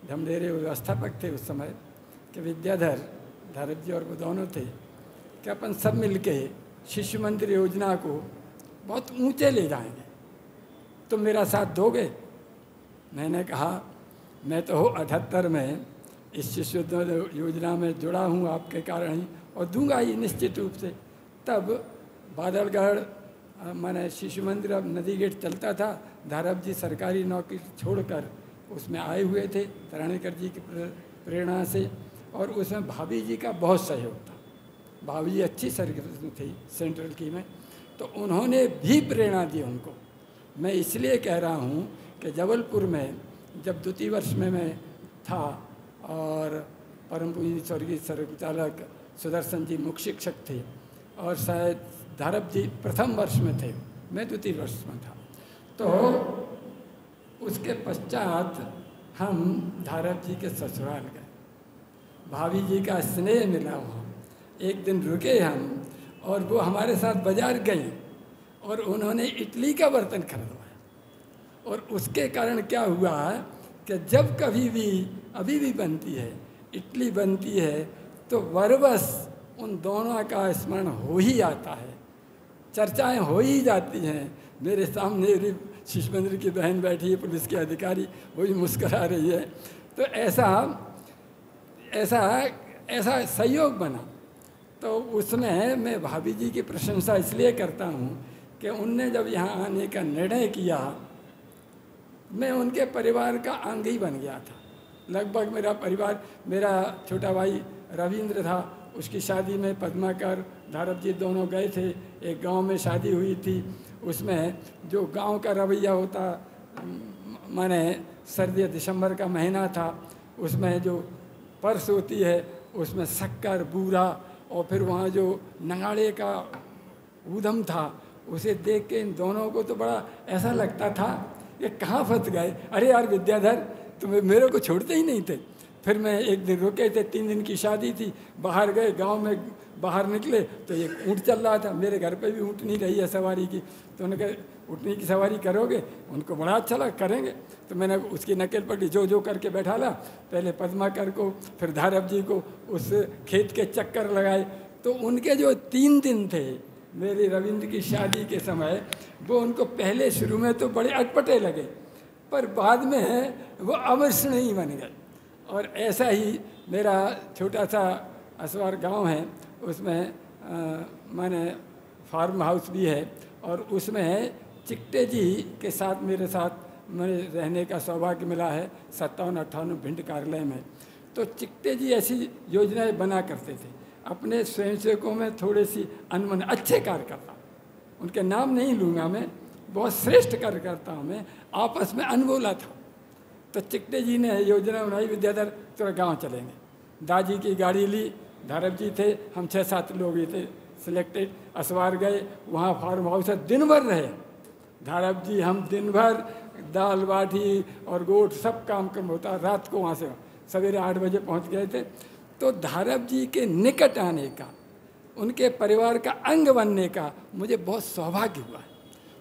ढमरेरे व्यवस्थापक थे उस समय कि विद्याधर धारप जी और वो दोनों थे कि अपन सब मिलके शिशु मंदिर योजना को बहुत ऊंचे ले जाएंगे, तो मेरा साथ दोगे? मैंने कहा मैं तो 78 में इस शिशु योजना में जुड़ा हूँ आपके कारण ही, और दूंगा ही निश्चित रूप से। तब बादलगढ़ मैंने शिशु मंदिर अब नदी गेट चलता था, धारप जी सरकारी नौकरी छोड़कर उसमें आए हुए थे तरानीकर जी की प्रेरणा से, और उसमें भाभी जी का बहुत सहयोग था। भाभी जी अच्छी सर्विस में थी सेंट्रल की में, तो उन्होंने भी प्रेरणा दी उनको। मैं इसलिए कह रहा हूँ कि जबलपुर में जब द्वितीय वर्ष में मैं था और परम पूज्य स्वर्गीय संचालक सुदर्शन जी मुख्य शिक्षक थे, और शायद धारप जी प्रथम वर्ष में थे, मैं द्वितीय वर्ष में था। तो उसके पश्चात हम धारप जी के ससुराल गए, भाभी जी का स्नेह मिला वहाँ। एक दिन रुके हम और वो हमारे साथ बाजार गई और उन्होंने इडली का बर्तन खरीदवाया, और उसके कारण क्या हुआ कि जब कभी भी अभी भी बनती है इडली बनती है तो बरबस उन दोनों का स्मरण हो ही आता है, चर्चाएं हो ही जाती हैं। मेरे सामने शिशु मंदिर की बहन बैठी है, पुलिस के अधिकारी, वो भी मुस्करा रही है। तो ऐसा सहयोग बना। तो उसमें मैं भाभी जी की प्रशंसा इसलिए करता हूँ कि उनने जब यहाँ आने का निर्णय किया, मैं उनके परिवार का अंग ही बन गया था। लगभग मेरा परिवार, मेरा छोटा भाई रविंद्र था, उसकी शादी में पद्माकर धारप जी दोनों गए थे। एक गांव में शादी हुई थी, उसमें जो गांव का रवैया होता, माने सर्दी दिसंबर का महीना था, उसमें जो परस होती है उसमें शक्कर बूरा, और फिर वहाँ जो नगाड़े का ऊधम था, उसे देख के इन दोनों को तो बड़ा ऐसा लगता था कि कहाँ फंस गए। अरे यार विद्याधर, तुम्हें मेरे को छोड़ते ही नहीं थे। फिर मैं एक दिन रुके थे, 3 दिन की शादी थी, बाहर गए, गांव में बाहर निकले तो एक ऊँट चल रहा था। मेरे घर पे भी ऊँट नहीं रही है सवारी की, तो उन्होंने कहा ऊँटनी की सवारी करोगे? उनको बड़ा अच्छा लगा, करेंगे। तो मैंने उसकी नकल पकड़ी, जो करके बैठा ला, पहले पद्माकर को फिर धारप जी को उस खेत के चक्कर लगाए। तो उनके जो 3 दिन थे मेरे रविंद्र की शादी के समय, वो उनको पहले शुरू में तो बड़े अटपटे लगे, पर बाद में वो अविस्मरणीय बन गए। और ऐसा ही मेरा छोटा सा असवार गांव है, उसमें माने फार्म हाउस भी है, और उसमें चिकटे जी के साथ मेरे साथ मैंने रहने का सौभाग्य मिला है 57-58 भिंड कार्यालय में। तो चिकटे जी ऐसी योजनाएं बना करते थे, अपने स्वयंसेवकों में थोड़े सी अनमन अच्छे कार्यकर्ता, उनके नाम नहीं लूँगा मैं, बहुत श्रेष्ठ कार्यकर्ता मैं, आपस में अनबोला था। तो चिकटे जी ने योजना बनाई, विद्याधर तेरा गांव चलेंगे। दादी की गाड़ी ली, धारप जी थे, हम 6-7 लोग ही थे सिलेक्टेड, असवार गए, वहाँ फार्म हाउस है, दिन भर रहे धारप जी। हम दिन भर दाल बाटी और गोट सब काम कम होता, रात को वहाँ से सवेरे 8 बजे पहुँच गए थे। तो धारप जी के निकट आने का, उनके परिवार का अंग बनने का मुझे बहुत सौभाग्य हुआ है।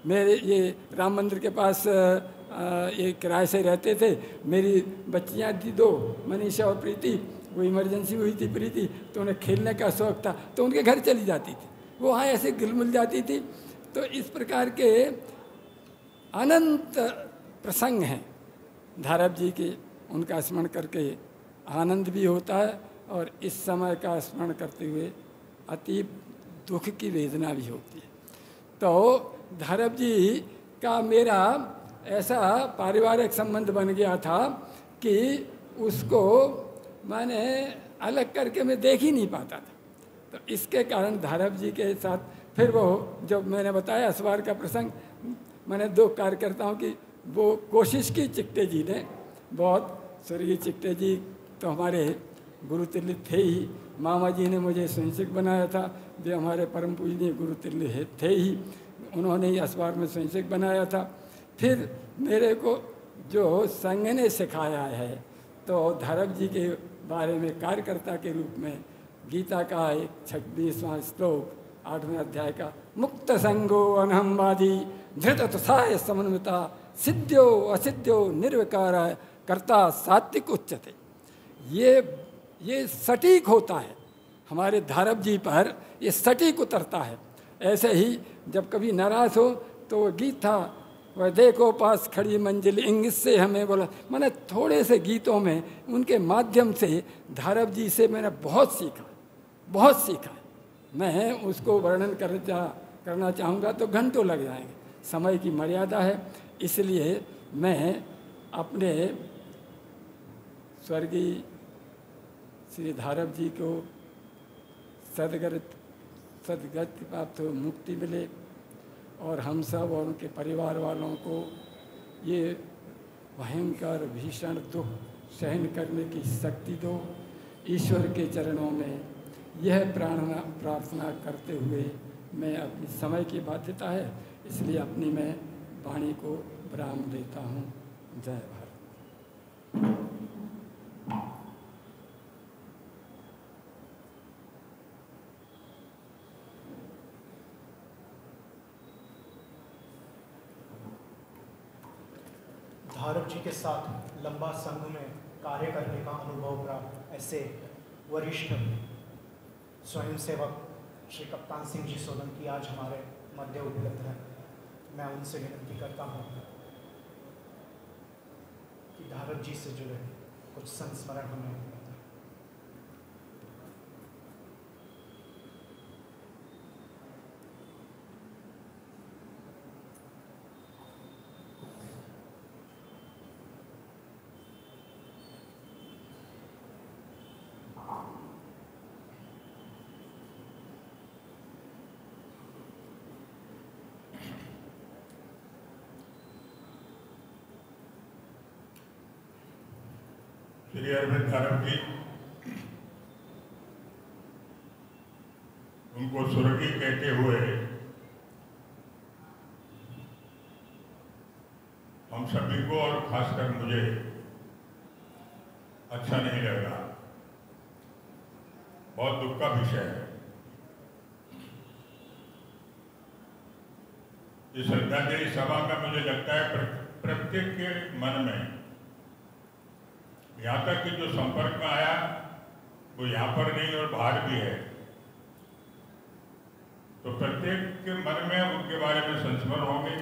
मेरे ये राम मंदिर के पास ये किराए से रहते थे, मेरी बच्चियाँ थी 2, मनीषा और प्रीति, वो इमरजेंसी हुई थी प्रीति, तो उन्हें खेलने का शौक़ था, तो उनके घर चली जाती थी, वो वहाँ ऐसे घुल-मिल जाती थी। तो इस प्रकार के अनंत प्रसंग हैं धारप जी के उनका स्मरण करके आनंद भी होता है और इस समय का स्मरण करते हुए अति दुख की वेदना भी होती है। तो धरम जी का मेरा ऐसा पारिवारिक संबंध बन गया था कि उसको मैंने अलग करके मैं देख ही नहीं पाता था। तो इसके कारण धरम जी के साथ फिर वो जब मैंने बताया अखबार का प्रसंग, मैंने 2 कार्यकर्ताओं की वो कोशिश की। चिकटे जी ने बहुत, स्वर्गीय चिकटे जी तो हमारे गुरु तुल्य थे ही, मामा जी ने मुझे स्वयंसेवक बनाया था, वे हमारे परम पूजनीय गुरु तुल्य थे ही, उन्होंने ही अखबार में स्वयंसेवक बनाया था। फिर मेरे को जो संघ ने सिखाया है तो धरम जी के बारे में कार्यकर्ता के रूप में गीता का एक 26वां श्लोक 8वें अध्याय का, मुक्त संगो अनहमवादी धृत तुषाय समन्विता सिद्ध्यो असिद्ध्यो निर्विकार कर्ता सात्विक उच्चते, ये सटीक होता है हमारे धरम जी पर, ये सटीक उतरता है। ऐसे ही जब कभी नाराज हो तो गीत था, वह देखो पास खड़ी मंजिल इंग्लिश से हमें बोला। मैंने थोड़े से गीतों में उनके माध्यम से धरम जी से मैंने बहुत सीखा। मैं उसको वर्णन करना चाहूँगा तो घंटों लग जाएंगे, समय की मर्यादा है। इसलिए मैं अपने स्वर्गीय श्री धरम जी को सदगति प्राप्त हो, मुक्ति मिले और हम सब और उनके परिवार वालों को ये भयंकर भीषण दुख सहन करने की शक्ति दो। ईश्वर के चरणों में यह प्रार्थना करते हुए मैं अपनी समय की बाध्यता है, इसलिए अपनी मैं वाणी को विराम देता हूँ। जय भारत। धरम जी के साथ लंबा संघ में कार्य करने का अनुभव प्राप्त ऐसे वरिष्ठ स्वयंसेवक श्री कप्तान सिंह जी सोलंकी आज हमारे मध्य उपलब्ध हैं। मैं उनसे विनती करता हूँ कि धरम जी से जुड़े कुछ संस्मरण हमें बताएं। श्री अरविंद धरम जी, उनको स्वर्गीय कहते हुए हम सभी को और खासकर मुझे अच्छा नहीं लग रहा, बहुत दुख का विषय है। इस श्रद्धांजलि सभा में मुझे लगता है प्रत्येक के मन में, यहाँ तक कि जो संपर्क में आया वो यहाँ पर नहीं और बाहर भी है, तो प्रत्येक के मन में उनके बारे में संस्मरण होंगे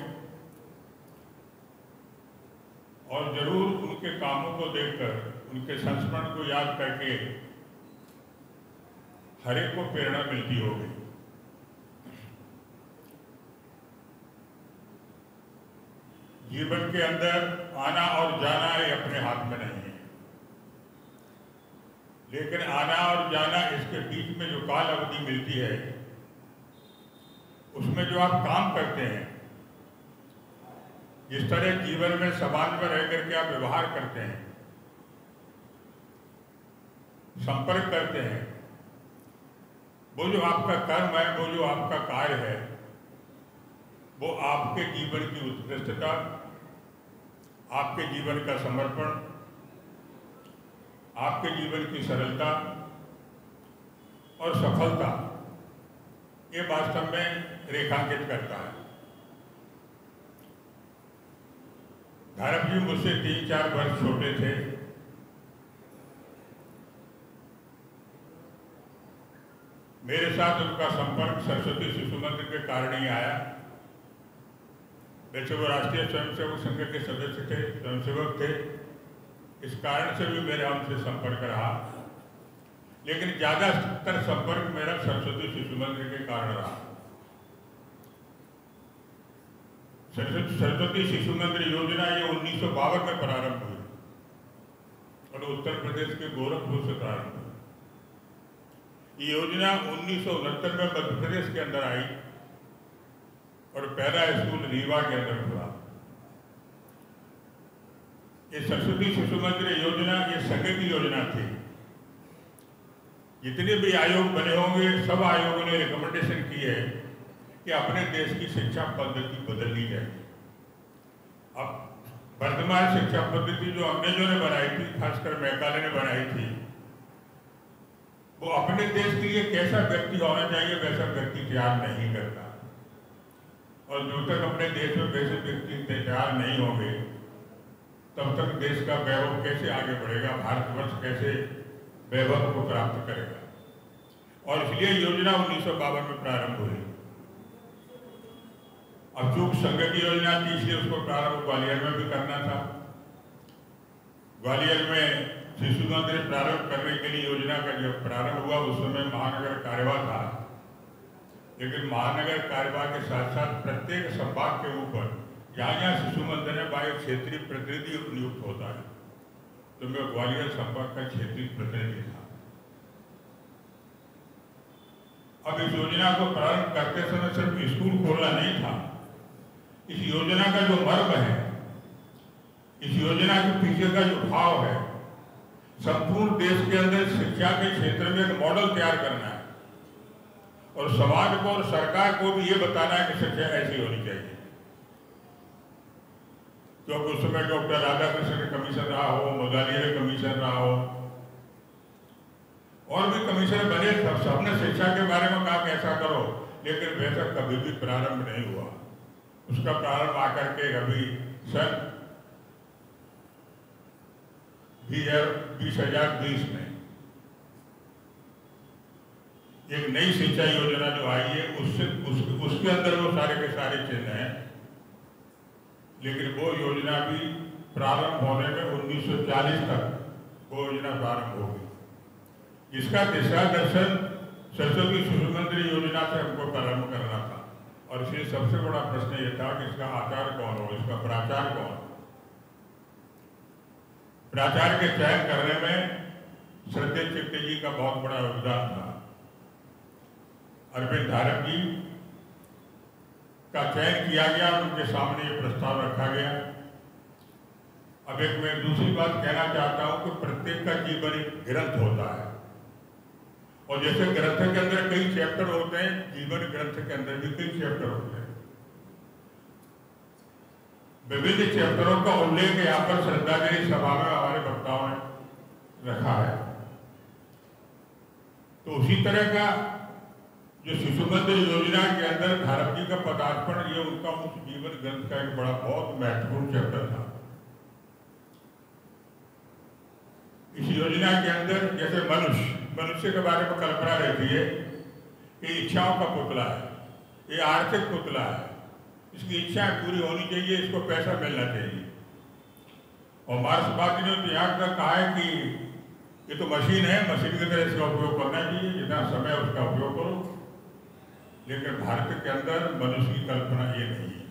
और जरूर उनके कामों को देखकर, उनके संस्मरण को याद करके हर एक को प्रेरणा मिलती होगी। जीवन के अंदर आना और जाना ये अपने हाथ में नहीं है, लेकिन आना और जाना, इसके बीच में जो काल अवधि मिलती है उसमें जो आप काम करते हैं, जिस तरह जीवन में समाज में रह करके आप व्यवहार करते हैं, संपर्क करते हैं, वो जो आपका कर्म है, वो जो आपका कार्य है, वो आपके जीवन की उत्कृष्टता, आपके जीवन का समर्पण, आपके जीवन की सरलता और सफलता, ये वास्तव में रेखांकित करता है। धरम जी मुझसे 3-4 वर्ष छोटे थे। मेरे साथ उनका संपर्क सरस्वती शिशु मंदिर के कारण ही आया। वैसे वो राष्ट्रीय स्वयंसेवक संघ के सदस्य थे, स्वयंसेवक थे। इस कारण से भी मेरा उनसे संपर्क रहा, लेकिन ज़्यादातर संपर्क मेरा सरस्वती शिशु मंदिर के कारण रहा। सरस्वती शिशु मंदिर योजना ये 1952 में प्रारंभ हुई और उत्तर प्रदेश के गोरखपुर से प्रारंभ हुई। ये योजना 1969 में मध्य प्रदेश के अंदर आई और पहला स्कूल रीवा के अंदर खुला। ये सरस्वती शिशु मंदिर योजना ये संघ की योजना थी। जितने भी आयोग बने होंगे सब आयोगों ने रिकमेंडेशन की है कि अपने देश की शिक्षा पद्धति बदलनी चाहिए। अब वर्तमान शिक्षा पद्धति जो अंग्रेजों ने बनाई थी, खासकर मैकाले ने बनाई थी, वो अपने देश के लिए कैसा व्यक्ति होना चाहिए वैसा व्यक्ति तैयार नहीं करता। और जब तक अपने देश में वैसे व्यक्ति तैयार नहीं होंगे तब तक देश का वैभव कैसे आगे बढ़ेगा, भारतवर्ष कैसे वैभव को प्राप्त करेगा। और इसलिए योजना 1952 में प्रारंभ हुई। अब चूंक संघ की योजना थी इसलिए उसको प्रारंभ ग्वालियर में भी करना था। ग्वालियर में शिशु मंदिर प्रारंभ करने के लिए योजना का जब प्रारंभ हुआ उस समय महानगर कार्यवाह था, लेकिन महानगर कार्यवाह के साथ साथ प्रत्येक संभाग के ऊपर जहाँ जहाँ शिशु मंदिर है वहाँ एक क्षेत्रीय प्रतिनिधि नियुक्त होता है, तो मैं ग्वालियर संभाग का क्षेत्रीय प्रतिनिधि था। अब इस योजना को प्रारंभ करते समय सिर्फ स्कूल खोलना नहीं था। इस योजना का जो मर्म है, इस योजना के पीछे का जो भाव है, संपूर्ण देश के अंदर शिक्षा के क्षेत्र में एक मॉडल तैयार करना है और समाज को और सरकार को भी ये बताना है कि शिक्षा ऐसी होनी चाहिए। क्योंकि उस समय डॉक्टर राधाकृष्ण कमीशन रहा हो, मुजालिया कमीशन रहा हो, और भी कमीशन बने, सबने शिक्षा के बारे में कहा कि ऐसा करो, लेकिन वैसा कभी भी प्रारंभ नहीं हुआ। उसका प्रारंभ आकर के अभी सन 2020 में एक नई शिक्षा योजना जो आई है उसके अंदर वो सारे के सारे चिन्ह हैं, लेकिन वो योजना भी प्रारंभ होने में 1940 तक वो योजना प्रारंभ होगी। इसका दिशा दर्शन सरस्वती शिशु मंदिर योजना से हमको प्रारंभ करना था और इसलिए सबसे बड़ा प्रश्न ये था कि इसका आचार्य कौन हो, इसका प्राचार्य कौन हो। प्राचार्य के चयन करने में श्रद्धेय चित्ते जी का बहुत बड़ा योगदान था। अरविंद धारक जी का चयन किया गया और उनके सामने ये प्रस्ताव रखा गया। अब एक मैं दूसरी बात कहना चाहता हूं कि प्रत्येक का जीवन एक ग्रंथ होता है और जैसे ग्रंथ के अंदर कई चैप्टर होते हैं, जीवन ग्रंथ के अंदर भी कई चैप्टर होते हैं। विभिन्न चैप्टरों का उल्लेख यहाँ पर श्रद्धांजलि सभा में हमारे वक्ताओं ने रखा है। तो उसी तरह का जो शिशु मंदिर योजना के अंदर धारक जी का पदार्पण, ये उनका उस जीवन ग्रंथ का एक बड़ा बहुत महत्वपूर्ण चैप्टर था। इस योजना के अंदर जैसे मनुष्य के बारे में कल्पना रहती है कि इच्छाओं का पुतला है, ये आर्थिक पुतला है, इसकी इच्छाएं पूरी होनी चाहिए, इसको पैसा मिलना चाहिए। और मार्क्सवादी ने तो यहाँ तक कहा है कि ये तो मशीन है, मशीन की तरह इसका उपयोग करना चाहिए, जितना समय उसका उपयोग करो। लेकिन भारत के अंदर मनुष्य की कल्पना ये नहीं है।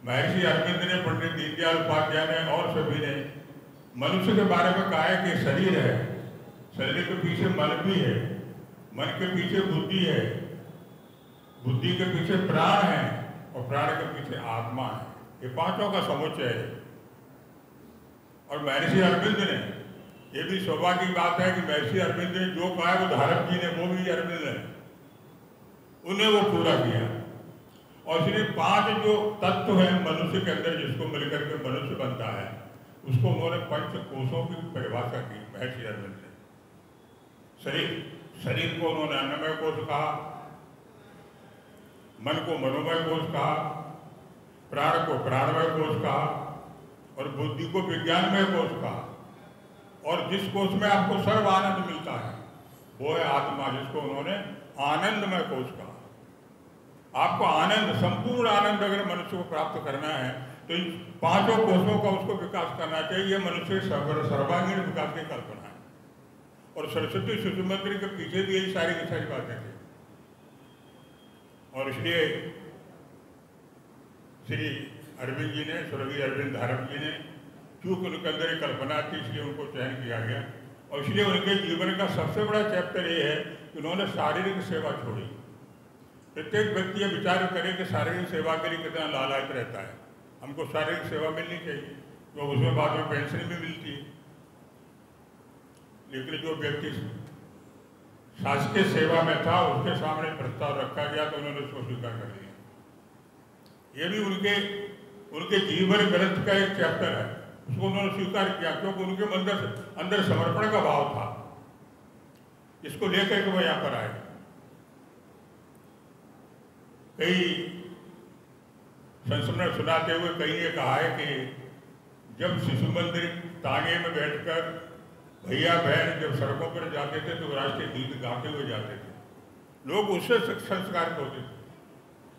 महर्षि अरविंद ने, पंडित दीनदयाल उपाध्याय ने और सभी ने मनुष्य के बारे में कहा है कि शरीर है, शरीर के पीछे मन भी है, मन के पीछे बुद्धि है, बुद्धि के पीछे प्राण है और प्राण के पीछे आत्मा है। ये पांचों का समुच्चय है। और महर्षि अरविंद ने, ये भी सौभाग्य की बात है कि महर्षि अरविंद ने जो कहा वो धारक जी ने, वो भी अरविंद ने, उन्हें वो पूरा किया। और इसलिए पांच जो तत्व हैं मनुष्य के अंदर जिसको मिलकर के मनुष्य बनता है, उसको उन्होंने पंच कोशों की परिभाषा की महर्षि अरविंद ने। शरीर को उन्होंने अन्नमय कोश कहा, मन को मनोमय कोश कहा, प्राण को प्राणमय कोश कहा और बुद्धि को विज्ञानमय कोश कहा। और जिस कोश में आपको सर्व आनंद मिलता है वो है आत्मा, जिसको उन्होंने आनंदमय कोश कहा। आपको आनंद, संपूर्ण आनंद अगर मनुष्य को प्राप्त करना है तो इन 5 कोषों का उसको विकास करना चाहिए। ये मनुष्य सर्वांगीण विकास की कल्पना है। और सरस्वती शिशु मंदिर के पीछे भी यही सारी की सारी बातें थी। और इसलिए श्री अरविंद जी ने, स्वर्गीय अरविंद धारप जी ने, क्योंकि उनके अंदर एक कल्पना थी इसलिए उनको चयन किया गया। और इसलिए उनके जीवन का सबसे बड़ा चैप्टर ये है कि उन्होंने शारीरिक सेवा छोड़ी। प्रत्येक व्यक्ति ये विचार करे कि शारीरिक सेवा के लिए कितना लालायित रहता है। हमको शारीरिक सेवा मिलनी चाहिए, तो उसमें बाद में पेंशन भी मिलती है। लेकिन जो व्यक्ति शासकीय सेवा में था उसके सामने प्रस्ताव रखा गया तो उन्होंने उसको स्वीकार कर लिया। ये भी उनके जीवन ग्रंथ का एक चैप्टर है, उसको उन्होंने स्वीकार किया क्योंकि उनके अंदर समर्पण का भाव था। इसको लेकर के वो यहाँ पर आए। कई संस्मरण सुनाते हुए कई ने कहा है कि जब शिशु मंदिर तांगे में बैठकर भैया बहन जब सड़कों पर जाते थे तो राष्ट्रीय गीत गाते हुए जाते थे। लोग उससे संस्कारित होते थे।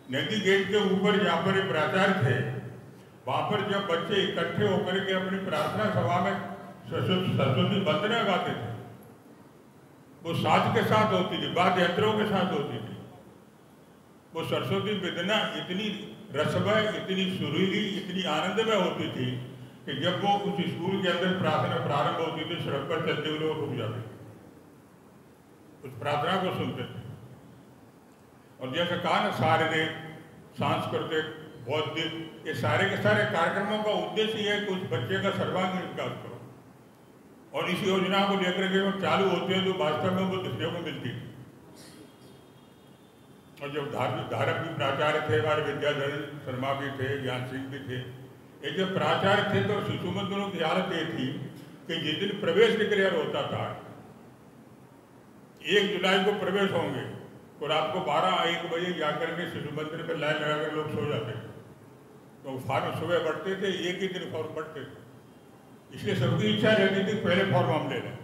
नदी गेट के ऊपर जहाँ पर प्राचार्य थे, वहाँ पर जब बच्चे इकट्ठे होकर के अपनी प्रार्थना सभा में सरस्वती वंदना गाते थे, वो साथ के साथ होती थी, वाद्य यंत्रों के साथ होती थी। वो सरस्वती वंदना इतनी रसमय, इतनी सुरीली, इतनी आनंदमय होती थी कि जब वो उस स्कूल के अंदर प्रार्थना प्रारंभ होती थी, सड़क पर चलते हुए लोग रुक जाते थे, उस प्रार्थना को सुनते थे। और जैसे कहा ना, शारीरिक, सांस्कृतिक, बौद्धिक, ये सारे के सारे कार्यक्रमों का उद्देश्य ये है कि उस बच्चे का सर्वांगीण विकास करो। और इस योजना को लेकर के वो चालू होते हैं तो वास्तव में वो देखने को मिलती थी। और जब धारप भी प्राचार्य थे, हमारे विद्याधर शर्मा भी थे, ज्ञान सिंह भी थे, ये जब प्राचार्य थे तो शिशु मंदिरों की हालत ये थी कि जिस दिन प्रवेश डिक्लेयर होता था, 1 जुलाई को प्रवेश होंगे तो रात को 12-1 बजे जाकर के शिशु मंदिर पर लाइन लगाकर लोग सो जाते थे। तो फॉर्म सुबह बढ़ते थे, एक ही दिन फॉर्म बढ़ते थे। इसलिए सबकी इच्छा रहती थी पहले फॉर्म हम ले लें।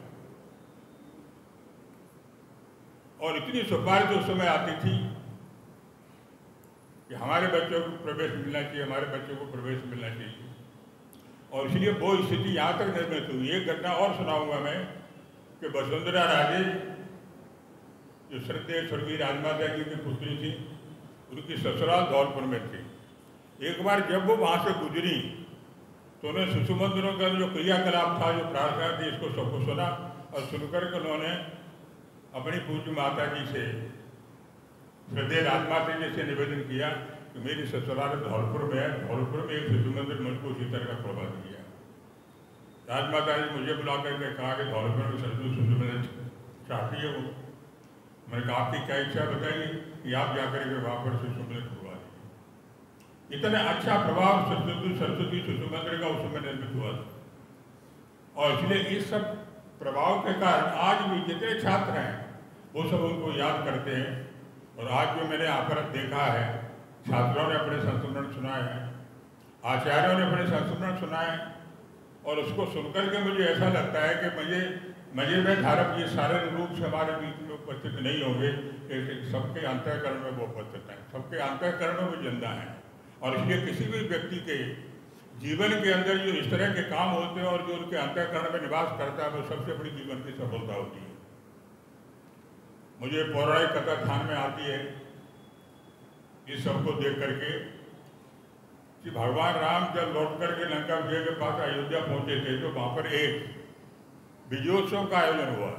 और इतनी सिफारिश उस समय आती थी कि हमारे बच्चों को प्रवेश मिलना चाहिए, हमारे बच्चों को प्रवेश मिलना चाहिए। और इसलिए वो स्थिति यहाँ तक निर्मित हुई। एक घटना और सुनाऊंगा मैं कि वसुंधरा राजे जो श्रद्धेय स्वर्गीय राजमाता जी की पुत्री थी, उनकी ससुराल धौलपुर में थी। एक बार जब वो वहाँ से गुजरी तो उन्हें शिशु मंदिरों का जो क्रियाकलाप था, जो प्रार्थना थी, इसको सबको सुना और सुनकर के उन्होंने अपनी पूज्य माता जी से, श्रद्धेय राजमाता जी से निवेदन किया कि मेरी ससुराल धौलपुर में है, धौलपुर में एक शिशु मंदिर मुझको उसी तरह का प्रबंध किया। राजमाता जी मुझे बुला करके कहा कि धौलपुर में सरस्वती शिशु मंदिर चाहती है वो। मैंने कहा आपकी क्या इच्छा बताइए कि आप जाकर के वहाँ पर शिशु मंदिर खुलवा दीजिए। इतना अच्छा प्रभाव सरस्वती शिशु मंदिर का उस समय निर्मित हुआ था। और इसलिए इस सब प्रभाव के कारण आज भी जितने छात्र हैं वो सब उनको याद करते हैं। और आज जो मैंने यहाँ पर देखा है, छात्रों ने अपने संस्मरण सुनाए हैं, आचार्यों ने अपने संस्मरण सुनाए, और उसको सुनकर के मुझे ऐसा लगता है कि मुझे में धारप ये सारे रूप से हमारे बीच में उपस्थित नहीं होंगे, लेकिन सबके अंतःकरण में वो उपस्थित हैं, सबके अंतःकरण में वो जिंदा हैं। और इसलिए किसी भी व्यक्ति के जीवन के अंदर जो इस तरह के काम होते हैं और जो उनके अंतःकरण में निवास करता है, वो सबसे बड़ी जीवन की सफलता होती है। मुझे पौराणिक कथा ध्यान में आती है इस सबको देख करके कि भगवान राम जब लौट करके लंका विजय के पास अयोध्या पहुंचे थे तो वहाँ पर एक विजयोत्सव का आयोजन हुआ।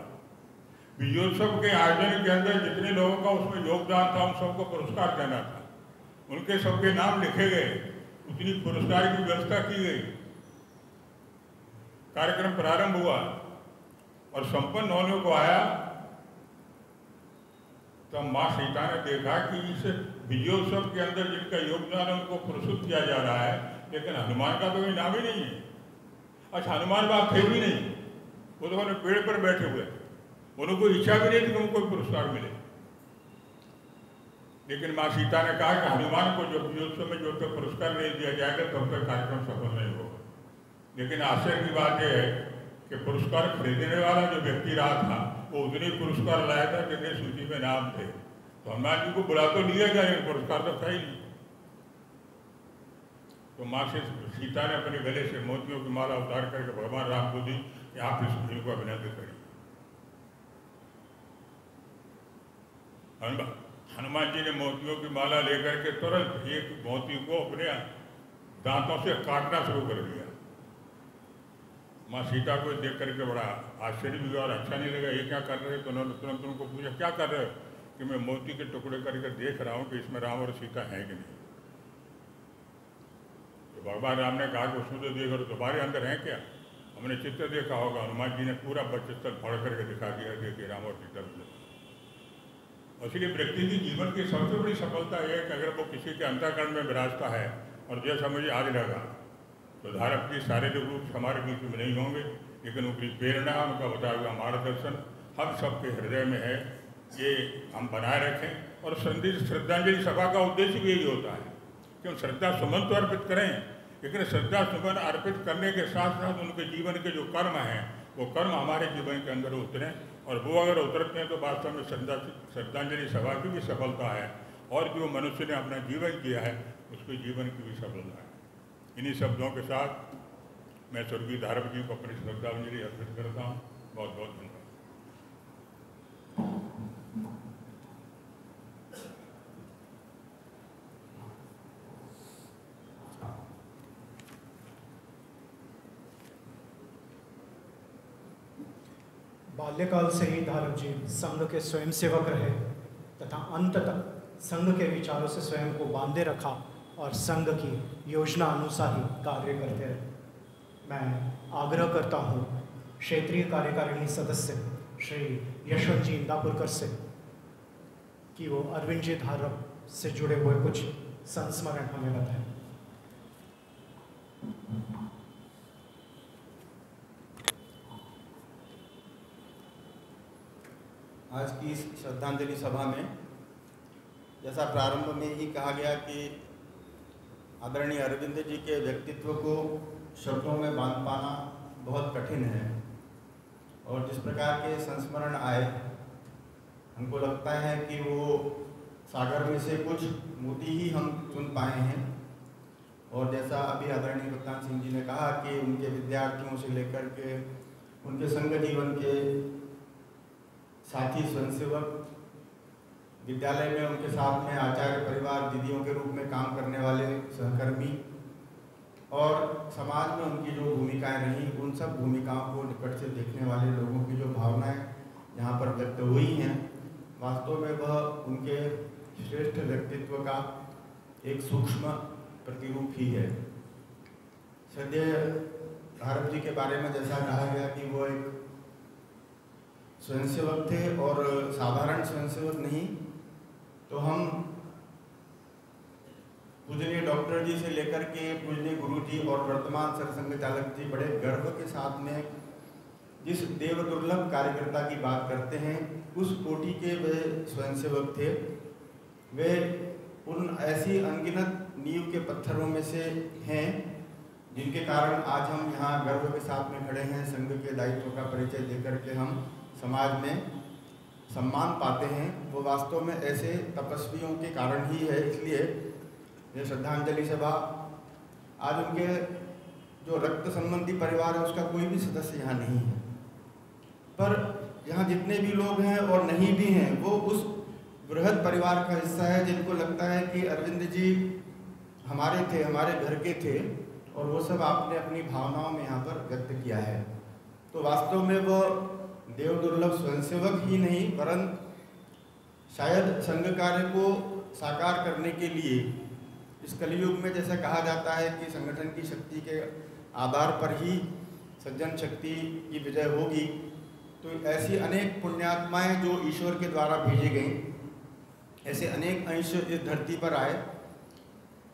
विजयोत्सव के आयोजन के अंदर जितने लोगों का उसमें योगदान था उन सबको पुरस्कार देना था, उनके सबके नाम लिखे गए, उतनी पुरस्कार की व्यवस्था की गई। कार्यक्रम प्रारंभ हुआ और संपन्न होने को आया तो माँ सीता ने देखा कि इस विजयोत्सव के अंदर जिनका योगदान है उनको पुरस्कृत किया जा रहा है, लेकिन हनुमान का तो कोई नाम ही नहीं है। अच्छा, हनुमान बात थे भी नहीं, वो तो उन्होंने पेड़ पर बैठे हुए, उनको इच्छा भी नहीं थी कि उनको कोई पुरस्कार मिले। लेकिन माँ सीता ने कहा कि हनुमान को जो विजयोत्सव में जो तक पुरस्कार नहीं दिया जाएगा तब तक कार्यक्रम सफल नहीं होगा। लेकिन आश्चर्य की बात यह है कि पुरस्कार खरीदने वाला जो व्यक्ति रहा था वो उतने पुरस्कार लाया था जितने सूची में नाम थे। तो हनुमान जी को बुला तो लिया गया, लेकिन पुरस्कार तो था ही नहीं। तो तो माँ से सीता ने अपने गले से मोतियों की माला उतार करके भगवान राम को दी कि आप इस भीम को अभिनंदन करिए। हनुमान जी ने मोतियों की माला लेकर के तुरंत एक मोती को अपने दांतों से काटना शुरू कर दिया। माँ सीता को देख करके बड़ा आश्चर्य भी हुआ और अच्छा नहीं लगा, ये क्या कर रहे हैं। तो उन्होंने तुरंत उनको पूछा, क्या कर रहे हो? कि मैं मोती के टुकड़े करके देख रहा हूँ कि इसमें राम और सीता हैं कि नहीं। तो भगवान राम ने कहा कि उसमें तो देख रहे, तुम्हारे अंदर हैं क्या? हमने चित्र देखा होगा। हनुमान जी ने पूरा बच्चस्थल फाड़ करके दिखा दिया, देखिए राम और सीता। इसलिए व्यक्ति की जीवन की सबसे बड़ी सफलता यह है कि अगर वो किसी के अंतःकरण में विराजता है, और जैसा मुझे आज लगा तो धारक जी शारीरिक रूप से हमारे बीच में नहीं होंगे, लेकिन उनकी प्रेरणा, उनका बताया हुआ मार्गदर्शन हम सबके हृदय में है, ये हम बनाए रखें। और श्रद्धांजलि सभा का उद्देश्य भी यही होता है कि हम श्रद्धा सुमन तो अर्पित करें, लेकिन श्रद्धा सुमन अर्पित करने के साथ साथ उनके जीवन के जो कर्म हैं वो कर्म हमारे जीवन के अंदर उतरें, और वो अगर उतरते हैं तो वास्तव में श्रद्धांजलि सभा की भी सफलता है, और जो मनुष्य ने अपना जीवन किया है उसके जीवन की भी सफलता है। इन्हीं शब्दों के साथ मैं स्वर्गीय धारक जी को अपनी श्रद्धांजलि अर्पित करता हूँ। बहुत बहुत धन्यवाद। बाल्यकाल से ही धारक जी संघ के स्वयंसेवक रहे तथा अंत तक संघ के विचारों से स्वयं को बांधे रखा और संघ की योजना अनुसार ही कार्य करते रहे। मैं आग्रह करता हूँ क्षेत्रीय कार्यकारिणी सदस्य श्री यशवंत जी इंदापुरकर से कि वो अरविंद जी धारक से जुड़े हुए कुछ संस्मरण हमें बताएं। आज की इस श्रद्धांजलि सभा में जैसा प्रारंभ में ही कहा गया कि आदरणीय अरविंद जी के व्यक्तित्व को शब्दों में बांध पाना बहुत कठिन है, और जिस प्रकार के संस्मरण आए हमको लगता है कि वो सागर में से कुछ मोती ही हम चुन पाए हैं। और जैसा अभी आदरणीय कप्तान सिंह जी ने कहा कि उनके विद्यार्थियों से लेकर के उनके संघ जीवन के साथी स्वयंसेवक, विद्यालय में उनके साथ में आचार्य परिवार दीदियों के रूप में काम करने वाले सहकर्मी, और समाज में उनकी जो भूमिकाएं रहीं उन सब भूमिकाओं को निकट से देखने वाले लोगों की जो भावनाएं यहाँ पर व्यक्त हुई हैं, वास्तव में वह उनके श्रेष्ठ व्यक्तित्व का एक सूक्ष्म प्रतिरूप ही है। श्रद्धेय धारक जी के बारे में जैसा कहा गया कि वो एक स्वयंसेवक थे, और साधारण स्वयंसेवक नहीं, तो हम पूजनीय डॉक्टर जी से लेकर के पूजनीय गुरु जी और वर्तमान सरसंघ चालक जी बड़े गर्व के साथ में जिस देव दुर्लभ कार्यकर्ता की बात करते हैं उस कोटि के वे स्वयंसेवक थे। वे उन ऐसी अनगिनत नींव के पत्थरों में से हैं जिनके कारण आज हम यहाँ गर्व के साथ में खड़े हैं। संघ के दायित्व का परिचय देकर के हम समाज में सम्मान पाते हैं, वो वास्तव में ऐसे तपस्वियों के कारण ही है। इसलिए ये श्रद्धांजलि सभा आज उनके जो रक्त संबंधी परिवार है उसका कोई भी सदस्य यहाँ नहीं है, पर यहाँ जितने भी लोग हैं और नहीं भी हैं वो उस बृहद परिवार का हिस्सा है जिनको लगता है कि अरविंद जी हमारे थे, हमारे घर के थे, और वो सब आपने अपनी भावनाओं में यहाँ पर व्यक्त किया है। तो वास्तव में वो देव दुर्लभ स्वयंसेवक ही नहीं, परंतु शायद संघ कार्य को साकार करने के लिए इस कलयुग में जैसा कहा जाता है कि संगठन की शक्ति के आधार पर ही सज्जन शक्ति की विजय होगी, तो ऐसी अनेक पुण्यात्माएं जो ईश्वर के द्वारा भेजी गईं, ऐसे अनेक अंश इस धरती पर आए,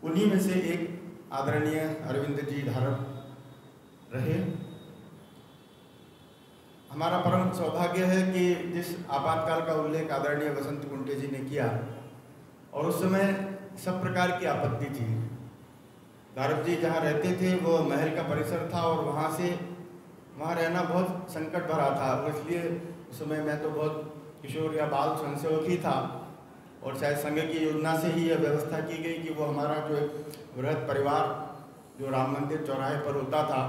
उन्हीं में से एक आदरणीय अरविंद जी धारक रहे। हमारा परम सौभाग्य है कि जिस आपातकाल का उल्लेख आदरणीय वसंत कुंटे जी ने किया, और उस समय सब प्रकार की आपत्ति थी। धारक जी जहाँ रहते थे वो महल का परिसर था, और वहाँ रहना बहुत संकट भरा था। इसलिए उस समय मैं तो बहुत किशोर या बाल स्वयंसेवक ही था, और शायद संघ की योजना से ही यह व्यवस्था की गई कि वो हमारा जो एक बृहद परिवार जो राम मंदिर चौराहे पर होता था,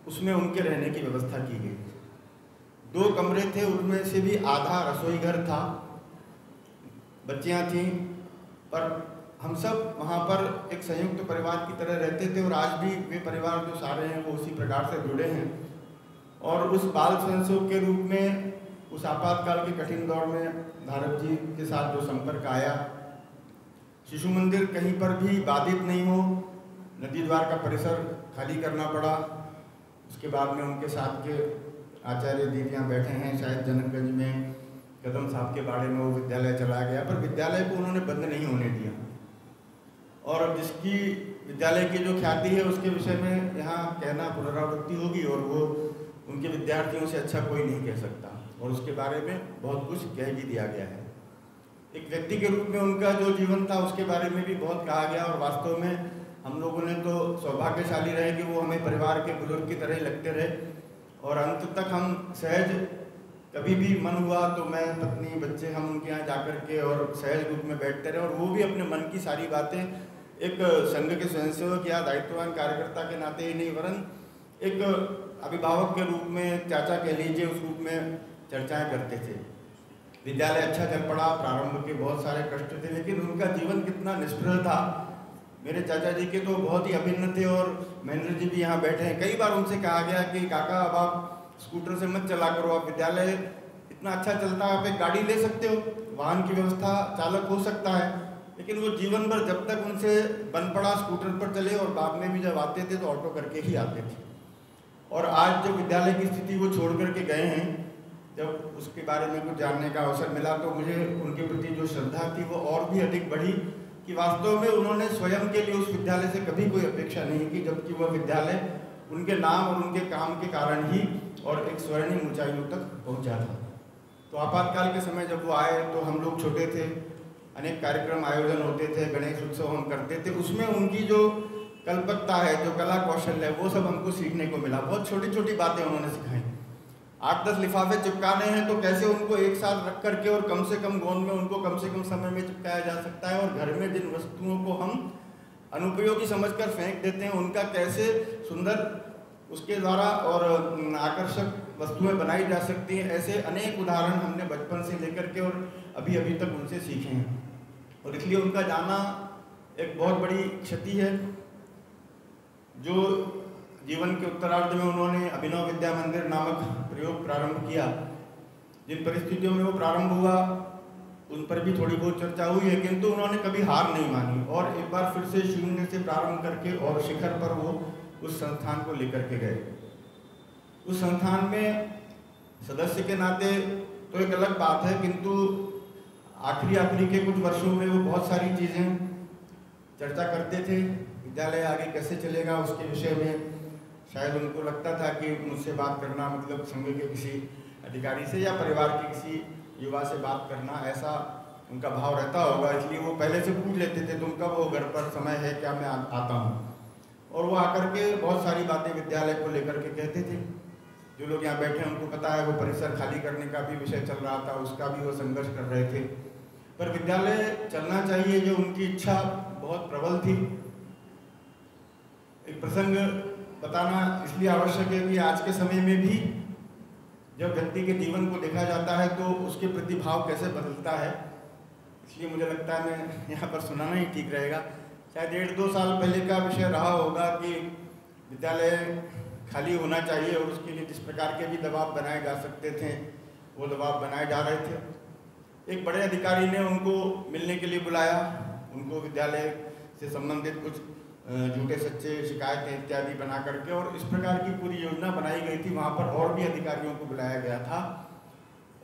उसमें उनके रहने की व्यवस्था की गई। 2 कमरे थे, उनमें से भी आधा रसोई घर था, बच्चियां थीं, पर हम सब वहाँ पर एक संयुक्त परिवार की तरह रहते थे। और आज भी वे परिवार जो सारे हैं वो उसी प्रकार से जुड़े हैं। और उस बाल स्वयंसेवक के रूप में उस आपातकाल के कठिन दौर में धारप जी के साथ जो संपर्क आया, शिशु मंदिर कहीं पर भी बाधित नहीं हो, नदी द्वार का परिसर खाली करना पड़ा। उसके बाद में उनके साथ के आचार्य दीदियाँ बैठे हैं, शायद जनकगंज में कदम साहब के बाड़े में वो विद्यालय चला गया, पर विद्यालय को उन्होंने बंद नहीं होने दिया। और जिसकी विद्यालय की जो ख्याति है उसके विषय में यहाँ कहना पुनरावृत्ति होगी, और वो उनके विद्यार्थियों से अच्छा कोई नहीं कह सकता। और उसके बारे में बहुत कुछ कह भी दिया गया है। एक व्यक्ति के रूप में उनका जो जीवन था उसके बारे में भी बहुत कहा गया। और वास्तव में हम लोगों ने तो सौभाग्यशाली रहे कि वो हमें परिवार के बुजुर्ग की तरह लगते रहे। और अंत तक हम सहज, कभी भी मन हुआ तो मैं, पत्नी, बच्चे, हम उनके यहाँ जाकर के और सहज रूप में बैठते रहे। और वो भी अपने मन की सारी बातें एक संघ के स्वयंसेवक या दायित्ववान कार्यकर्ता के नाते ही नहीं, वरन एक अभिभावक के रूप में, चाचा कह लीजिए, उस रूप में चर्चाएं करते थे। विद्यालय अच्छा चल पड़ा, प्रारंभ के बहुत सारे कष्ट थे, लेकिन उनका जीवन कितना निष्प्रह था। मेरे चाचा जी के तो बहुत ही अभिन्न थे। और महेंद्र जी भी यहाँ बैठे हैं। कई बार उनसे कहा गया कि काका अब आप स्कूटर से मत चला करो, आप विद्यालय इतना अच्छा चलता है, आप एक गाड़ी ले सकते हो, वाहन की व्यवस्था, चालक हो सकता है। लेकिन वो जीवन भर जब तक उनसे बन पड़ा स्कूटर पर चले, और बाद में भी जब आते थे तो ऑटो करके ही आते थे। और आज जब विद्यालय की स्थिति वो छोड़ करके गए हैं, जब उसके बारे में कुछ जानने का अवसर मिला तो मुझे उनके प्रति जो श्रद्धा थी वो और भी अधिक बढ़ी, कि वास्तव में उन्होंने स्वयं के लिए उस विद्यालय से कभी कोई अपेक्षा नहीं की, जबकि वह विद्यालय उनके नाम और उनके काम के कारण ही और एक स्वर्णिम ऊंचाइयों तक पहुंचा था। तो आपातकाल के समय जब वो आए तो हम लोग छोटे थे, अनेक कार्यक्रम आयोजन होते थे, गणेश उत्सव हम करते थे, उसमें उनकी जो कल्पकता है, जो कला कौशल है, वो सब हमको सीखने को मिला। बहुत छोटी छोटी बातें उन्होंने सिखाई। 8-10 लिफाफे चिपकाने हैं तो कैसे उनको एक साथ रख करके और कम से कम गोंद में उनको कम से कम समय में चिपकाया जा सकता है। और घर में जिन वस्तुओं को हम अनुपयोगी समझकर फेंक देते हैं, उनका कैसे सुंदर उसके द्वारा और आकर्षक वस्तुएं बनाई जा सकती हैं। ऐसे अनेक उदाहरण हमने बचपन से लेकर के और अभी अभी तक उनसे सीखे हैं। और इसलिए उनका जाना एक बहुत बड़ी क्षति है। जो जीवन के उत्तरार्ध में उन्होंने अभिनव विद्या मंदिर नामक प्रयोग प्रारंभ किया, जिन परिस्थितियों में वो प्रारंभ हुआ उन पर भी थोड़ी बहुत चर्चा हुई है, किंतु उन्होंने कभी हार नहीं मानी और एक बार फिर से शून्य से प्रारंभ करके और शिखर पर वो उस संस्थान को लेकर के गए। उस संस्थान में सदस्य के नाते तो एक अलग बात है, किंतु आखिरी के कुछ वर्षों में वो बहुत सारी चीज़ें चर्चा करते थे। विद्यालय आगे कैसे चलेगा उसके विषय में शायद उनको लगता था कि मुझसे बात करना मतलब संघ के किसी अधिकारी से या परिवार के किसी युवा से बात करना, ऐसा उनका भाव रहता होगा। इसलिए वो पहले से पूछ लेते थे तुम कब हो, घर पर समय है क्या, मैं आता हूँ। और वो आकर के बहुत सारी बातें विद्यालय को लेकर के कहते थे। जो लोग यहाँ बैठे हैं उनको पता है वो परिसर खाली करने का भी विषय चल रहा था, उसका भी वो संघर्ष कर रहे थे। पर विद्यालय चलना चाहिए, जो उनकी इच्छा बहुत प्रबल थी। एक प्रसंग बताना इसलिए आवश्यक है कि आज के समय में भी जब व्यक्ति के जीवन को देखा जाता है तो उसके प्रति भाव कैसे बदलता है, इसलिए मुझे लगता है मैं यहाँ पर सुनाना ही ठीक रहेगा। शायद 1-2 साल पहले का विषय रहा होगा कि विद्यालय खाली होना चाहिए और उसके लिए जिस प्रकार के भी दबाव बनाए जा सकते थे वो दबाव बनाए जा रहे थे। एक बड़े अधिकारी ने उनको मिलने के लिए बुलाया, उनको विद्यालय से संबंधित कुछ झूठे सच्चे शिकायतें इत्यादि बना करके, और इस प्रकार की पूरी योजना बनाई गई थी। वहाँ पर और भी अधिकारियों को बुलाया गया था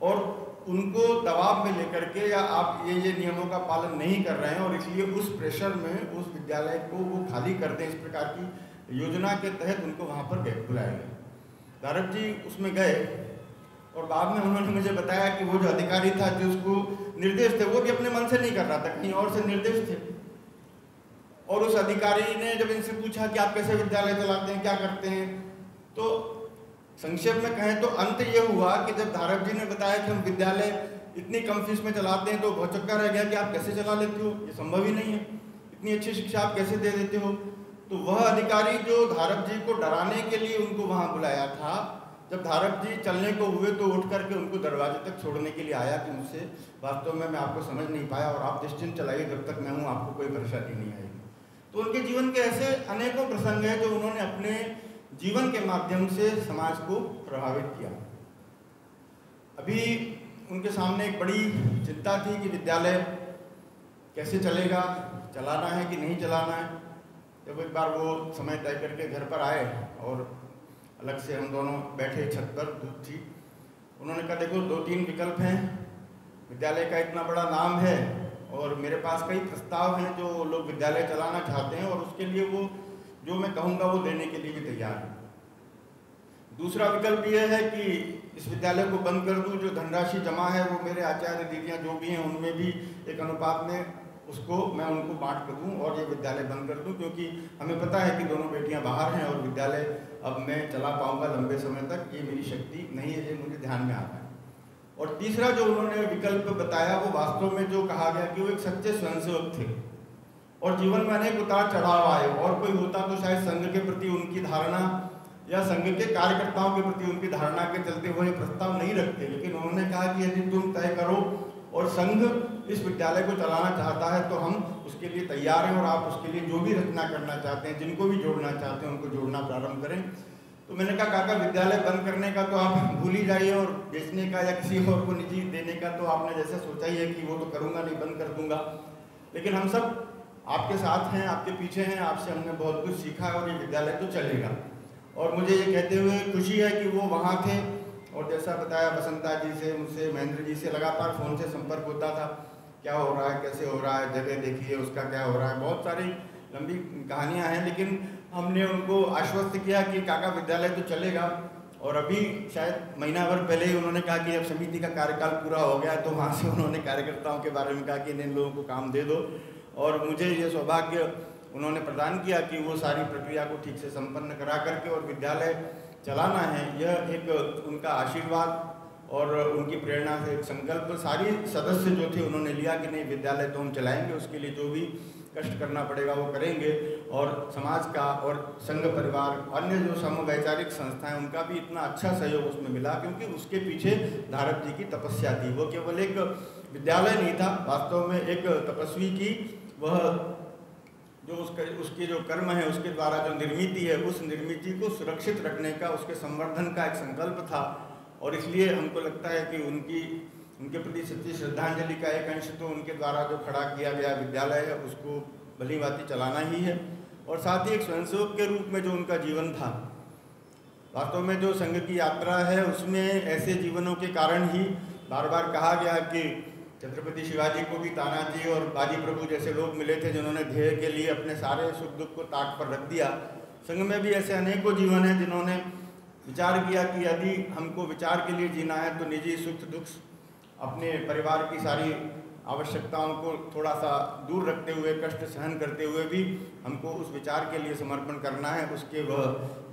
और उनको दबाव में लेकर के, या आप ये नियमों का पालन नहीं कर रहे हैं और इसलिए उस प्रेशर में उस विद्यालय को वो खाली कर दें, इस प्रकार की योजना के तहत उनको वहाँ पर बुलाया गया। धारप जी उसमें गए और बाद में उन्होंने मुझे बताया कि वो जो अधिकारी था जिसको निर्देश थे वो भी अपने मन से नहीं कर रहा था, कहीं और से निर्देश थे। और उस अधिकारी ने जब इनसे पूछा कि आप कैसे विद्यालय चलाते हैं, क्या करते हैं, तो संक्षेप में कहें तो अंत ये हुआ कि जब धारप जी ने बताया कि हम विद्यालय इतनी कम फीस में चलाते हैं तो भौचक्का रह गया कि आप कैसे चला लेते हो, ये संभव ही नहीं है, इतनी अच्छी शिक्षा आप कैसे दे देते हो। तो वह अधिकारी जो धारप जी को डराने के लिए उनको वहाँ बुलाया था, जब धारप जी चलने को हुए तो उठ करके उनको दरवाजे तक छोड़ने के लिए आया कि मुझसे वास्तव में मैं आपको समझ नहीं पाया और आप निश्चिंत चलाइए, जब तक मैं हूँ आपको कोई परेशानी नहीं आएगी। तो उनके जीवन के ऐसे अनेकों प्रसंग हैं जो उन्होंने अपने जीवन के माध्यम से समाज को प्रभावित किया। अभी उनके सामने एक बड़ी चिंता थी कि विद्यालय कैसे चलेगा, चलाना है कि नहीं चलाना है। जब एक बार वो समय तय करके घर पर आए और अलग से हम दोनों बैठे छत पर, धूप थी, उन्होंने कहा देखो 2-3 विकल्प हैं, विद्यालय का इतना बड़ा नाम है और मेरे पास कई प्रस्ताव हैं जो लोग विद्यालय चलाना चाहते हैं और उसके लिए वो जो मैं कहूँगा वो देने के लिए भी तैयार है। दूसरा विकल्प ये है कि इस विद्यालय को बंद कर दूं, जो धनराशि जमा है वो मेरे आचार्य दीदियाँ जो भी हैं उनमें भी एक अनुपात में उसको मैं उनको बांट कर दूँ और ये विद्यालय बंद कर दूँ, क्योंकि हमें पता है कि दोनों बेटियाँ बाहर हैं और विद्यालय अब मैं चला पाऊँगा लंबे समय तक, ये मेरी शक्ति नहीं है, ये मुझे ध्यान में आता है। और तीसरा जो उन्होंने विकल्प बताया वो वास्तव में जो कहा गया कि वो एक सच्चे स्वयंसेवक थे और जीवन में अनेक उतार चढ़ाव आए, और कोई होता तो शायद संघ के प्रति उनकी धारणा या संघ के कार्यकर्ताओं के प्रति उनकी धारणा के चलते वो ये प्रस्ताव नहीं रखते, लेकिन उन्होंने कहा कि यदि तुम तय करो और संघ इस विद्यालय को चलाना चाहता है तो हम उसके लिए तैयार हैं और आप उसके लिए जो भी रचना करना चाहते हैं, जिनको भी जोड़ना चाहते हैं उनको जोड़ना प्रारंभ करें। तो मैंने कहा काका विद्यालय बंद करने का तो आप भूल ही जाइए और बेचने का या किसी और को निजी देने का तो आपने जैसे सोचा ही है कि वो तो करूँगा नहीं, बंद कर दूंगा, लेकिन हम सब आपके साथ हैं, आपके पीछे हैं, आपसे हमने बहुत कुछ सीखा है और ये विद्यालय तो चलेगा। और मुझे ये कहते हुए खुशी है कि वो वहाँ थे और जैसा बताया बसंता जी से, मुझसे, महेंद्र जी से लगातार फ़ोन से संपर्क होता था, क्या हो रहा है, कैसे हो रहा है, जगह देखिए उसका क्या हो रहा है, बहुत सारी लंबी कहानियाँ हैं, लेकिन हमने उनको आश्वस्त किया कि काका विद्यालय तो चलेगा। और अभी शायद महीना भर पहले ही उन्होंने कहा कि अब समिति का कार्यकाल पूरा हो गया, तो वहाँ से उन्होंने कार्यकर्ताओं के बारे में कहा कि इन लोगों को काम दे दो, और मुझे ये सौभाग्य उन्होंने प्रदान किया कि वो सारी प्रक्रिया को ठीक से संपन्न करा करके और विद्यालय चलाना है, यह एक उनका आशीर्वाद और उनकी प्रेरणा से एक संकल्प सारी सदस्य जो थे उन्होंने लिया कि नहीं विद्यालय तो हम चलाएंगे, उसके लिए जो भी कष्ट करना पड़ेगा वो करेंगे। और समाज का और संघ परिवार, अन्य जो समवैचारिक संस्थाएं, उनका भी इतना अच्छा सहयोग उसमें मिला, क्योंकि उसके पीछे धारप जी की तपस्या थी। वो केवल एक विद्यालय नहीं था, वास्तव में एक तपस्वी की वह जो उसके जो कर्म है उसके द्वारा जो निर्मिति है, उस निर्मिति को सुरक्षित रखने का, उसके संवर्धन का एक संकल्प था। और इसलिए हमको लगता है कि उनके प्रति सच्ची श्रद्धांजलि का एक अंश तो उनके द्वारा जो खड़ा किया गया विद्यालय है उसको भली भांति चलाना ही है। और साथ ही एक स्वयंसेवक के रूप में जो उनका जीवन था, वास्तव में जो संघ की यात्रा है उसमें ऐसे जीवनों के कारण ही बार बार कहा गया कि छत्रपति शिवाजी को भी तानाजी और बाजी प्रभु जैसे लोग मिले थे जिन्होंने ध्येय के लिए अपने सारे सुख दुख को ताक पर रख दिया। संघ में भी ऐसे अनेकों जीवन हैं जिन्होंने विचार किया कि यदि हमको विचार के लिए जीना है तो निजी सुख दुख, अपने परिवार की सारी आवश्यकताओं को थोड़ा सा दूर रखते हुए, कष्ट सहन करते हुए भी हमको उस विचार के लिए समर्पण करना है, उसके वह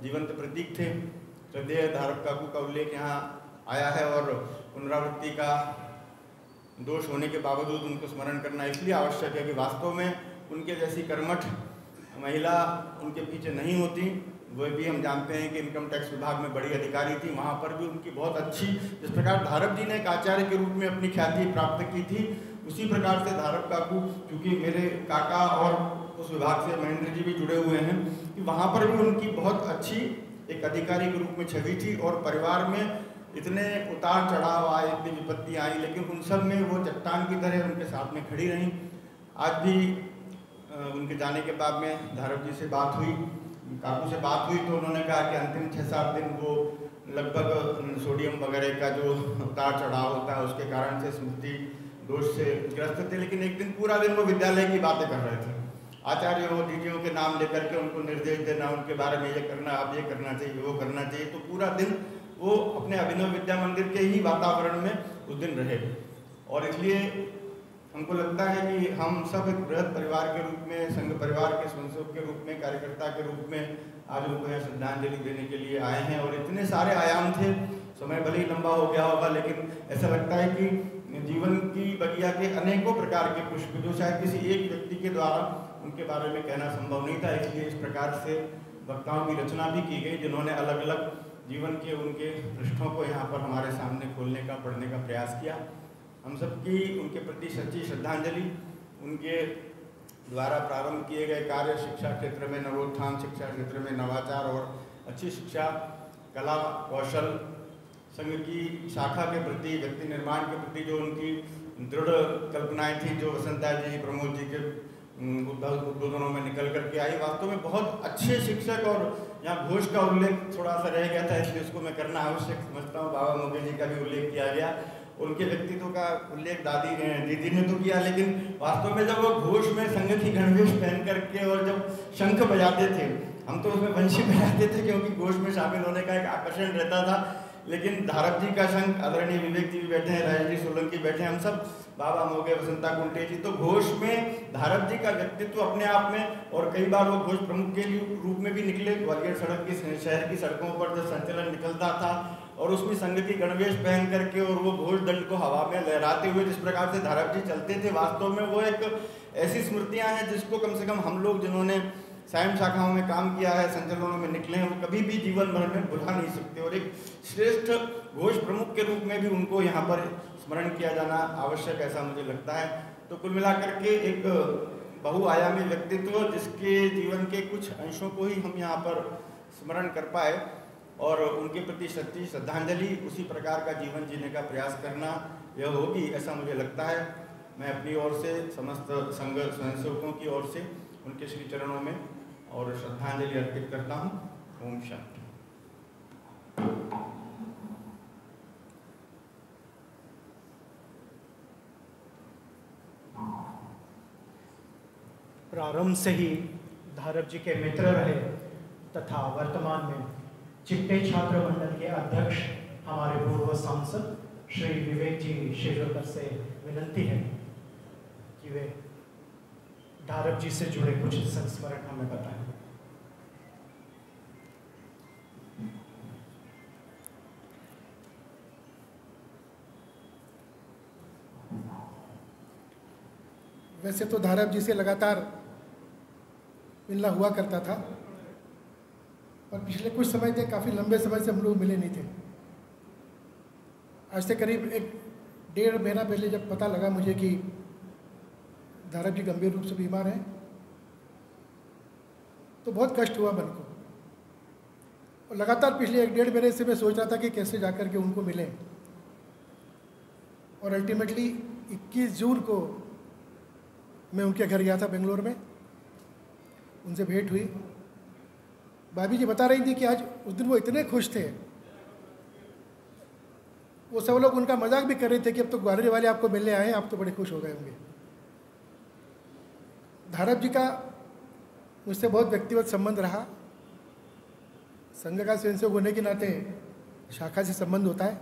जीवंत प्रतीक थे। श्रद्धेय धारप काकू का उल्लेख यहाँ आया है और पुनरावृत्ति का दोष होने के बावजूद उनको स्मरण करना इसलिए आवश्यक है कि वास्तव में उनके जैसी कर्मठ महिला उनके पीछे नहीं होती। वह भी हम जानते हैं कि इनकम टैक्स विभाग में बड़ी अधिकारी थी, वहाँ पर भी उनकी बहुत अच्छी, जिस प्रकार धारप जी ने एक आचार्य के रूप में अपनी ख्याति प्राप्त की थी, उसी प्रकार से धारप काकू, क्योंकि मेरे काका और उस विभाग से महेंद्र जी भी जुड़े हुए हैं, कि वहाँ पर भी उनकी बहुत अच्छी एक अधिकारी के रूप में छवि थी। और परिवार में इतने उतार चढ़ाव आए, इतनी विपत्ति आई, लेकिन उन सब में वो चट्टान की तरह उनके साथ में खड़ी रहीं। आज भी उनके जाने के बाद में धारप जी से बात हुई, काकू से बात हुई, तो उन्होंने कहा कि अंतिम 6-7 दिन वो लगभग सोडियम वगैरह का जो उतार चढ़ाव होता है उसके कारण से स्मृति दोष से ग्रस्त थे, लेकिन एक दिन पूरा दिन वो विद्यालय की बातें कर रहे थे, आचार्यों दीदियों के नाम लेकर के उनको निर्देश देना, उनके बारे में ये करना, आप ये करना चाहिए, वो करना चाहिए। तो पूरा दिन वो अपने अभिनव विद्या मंदिर के ही वातावरण में उस दिन रहे। और इसलिए हमको लगता है कि हम सब एक बृहद परिवार के रूप में, संघ परिवार के स्वयंसेवक के रूप में, कार्यकर्ता के रूप में आज उनको यहाँ श्रद्धांजलि देने के लिए आए हैं। और इतने सारे आयाम थे, समय भले ही लंबा हो गया होगा, लेकिन ऐसा लगता है कि जीवन की बगिया के अनेकों प्रकार के पुष्प जो शायद किसी एक व्यक्ति के द्वारा उनके बारे में कहना संभव नहीं था, इसलिए इस प्रकार से वक्ताओं की रचना भी की गई जिन्होंने अलग अलग जीवन के उनके पृष्ठों को यहाँ पर हमारे सामने खोलने का, पढ़ने का प्रयास किया। हम सबकी उनके प्रति सच्ची श्रद्धांजलि, उनके द्वारा प्रारंभ किए गए कार्य, शिक्षा क्षेत्र में नवोत्थान, शिक्षा क्षेत्र में नवाचार और अच्छी शिक्षा, कला कौशल, संघ की शाखा के प्रति, व्यक्ति निर्माण के प्रति जो उनकी दृढ़ कल्पनाएं थी, जो वसंता जी, प्रमोद जी के उद्बोधनों में निकल करके आई, वास्तव में बहुत अच्छे शिक्षक। और यहाँ घोष का उल्लेख थोड़ा सा रह गया था, इसलिए उसको मैं करना आवश्यक समझता हूँ। बाबा मोगे जी का भी उल्लेख किया गया, उनके व्यक्तित्व का उल्लेख दीदी ने तो किया, लेकिन वास्तव में जब वो घोष में संघ की गणवेश पहन करके और जब शंख बजाते थे, हम तो उसमें वंशी बजाते थे क्योंकि घोष में शामिल होने का एक आकर्षण रहता था, लेकिन धारप जी का शंख, आदरणीय विवेक जी भी बैठे हैं, राजेश जी सोलंकी बैठे हैं, हम सब, बाबा मोगे, वसंता कुंटे जी, तो घोष में धारप जी का व्यक्तित्व अपने आप में, और कई बार वो घोष प्रमुख के रूप में भी निकले। ग्वालियर सड़क की, शहर की सड़कों पर जब संचलन निकलता था और उसमें संघ की गणवेश पहन करके और वो घोष दंड को हवा में लहराते हुए जिस प्रकार से धारप जी चलते थे, वास्तव में वो एक ऐसी स्मृतियाँ हैं जिसको कम से कम हम लोग जिन्होंने सायं शाखाओं में काम किया है, संचलनों में निकले हैं, वो कभी भी जीवन भर में भुला नहीं सकते। और एक श्रेष्ठ घोष प्रमुख के रूप में भी उनको यहाँ पर स्मरण किया जाना आवश्यक, ऐसा मुझे लगता है। तो कुल मिलाकर के एक बहुआयामी व्यक्तित्व जिसके जीवन के कुछ अंशों को ही हम यहाँ पर स्मरण कर पाए और उनके प्रति सच्ची श्रद्धांजलि, उसी प्रकार का जीवन जीने का प्रयास करना यह होगी, ऐसा मुझे लगता है। मैं अपनी ओर से, समस्त संघ स्वयंसेवकों की ओर से उनके श्री चरणों में और श्रद्धांजलि अर्पित करता हूँ। ओम शांति। प्रारंभ से ही धारप जी के मित्र रहे तथा वर्तमान में चिट्टे छात्र मंडल के अध्यक्ष हमारे पूर्व सांसद श्री विवेक जी शेजवलकर से विनंती है कि वे धारप जी से जुड़े कुछ संस्मरण हमें बताएं। वैसे तो धारप जी से लगातार मिलना हुआ करता था, पर पिछले कुछ समय से, काफ़ी लंबे समय से हम लोग मिले नहीं थे। आज से करीब 1-1.5 महीना पहले जब पता लगा मुझे कि धारप जी गंभीर रूप से बीमार हैं, तो बहुत कष्ट हुआ मन को। और लगातार पिछले 1-1.5 महीने से मैं सोच रहा था कि कैसे जाकर के उनको मिलें, और अल्टीमेटली 21 जून को मैं उनके घर गया था बेंगलोर में, उनसे भेंट हुई। भाभी जी बता रही थी कि आज उस दिन वो इतने खुश थे, वो सब लोग उनका मजाक भी कर रहे थे कि अब तो ग्वालियर वाले आपको मिलने आए हैं, आप तो बड़े खुश हो गए होंगे। धारप जी का मुझसे बहुत व्यक्तिगत संबंध रहा। संघ का स्वयंसेवक होने के नाते शाखा से संबंध होता है,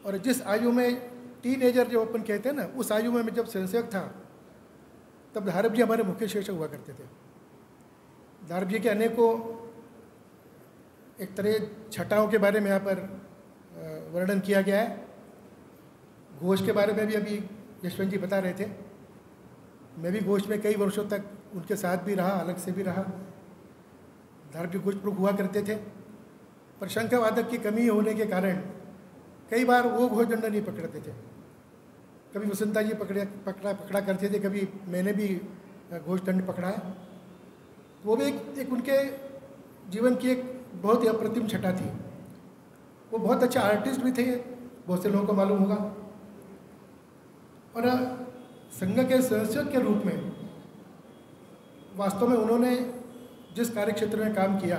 और जिस आयु में टीनेजर जो अपन कहते हैं ना, उस आयु में मैं जब स्वयंसेवक था तब धारप जी हमारे मुख्य शिक्षक हुआ करते थे। धारप जी के अनेकों एक तरह छटाओं के बारे में यहाँ पर वर्णन किया गया है। घोष के बारे में भी अभी यशवंत जी बता रहे थे। मैं भी घोष में कई वर्षों तक उनके साथ भी रहा, अलग से भी रहा। धारप जी घोष प्रमुख हुआ करते थे, पर शंखवादक की कमी होने के कारण कई बार वो घोष दंड नहीं पकड़ते थे। कभी वसंता जी पकड़ा करते थे, कभी मैंने भी घोष दंड पकड़ा है। वो भी एक उनके जीवन की एक बहुत ही अप्रतिम छटा थी। वो बहुत अच्छे आर्टिस्ट भी थे, बहुत से लोगों को मालूम होगा। और संघ के स्वयंसेवक के रूप में वास्तव में उन्होंने जिस कार्य क्षेत्र में काम किया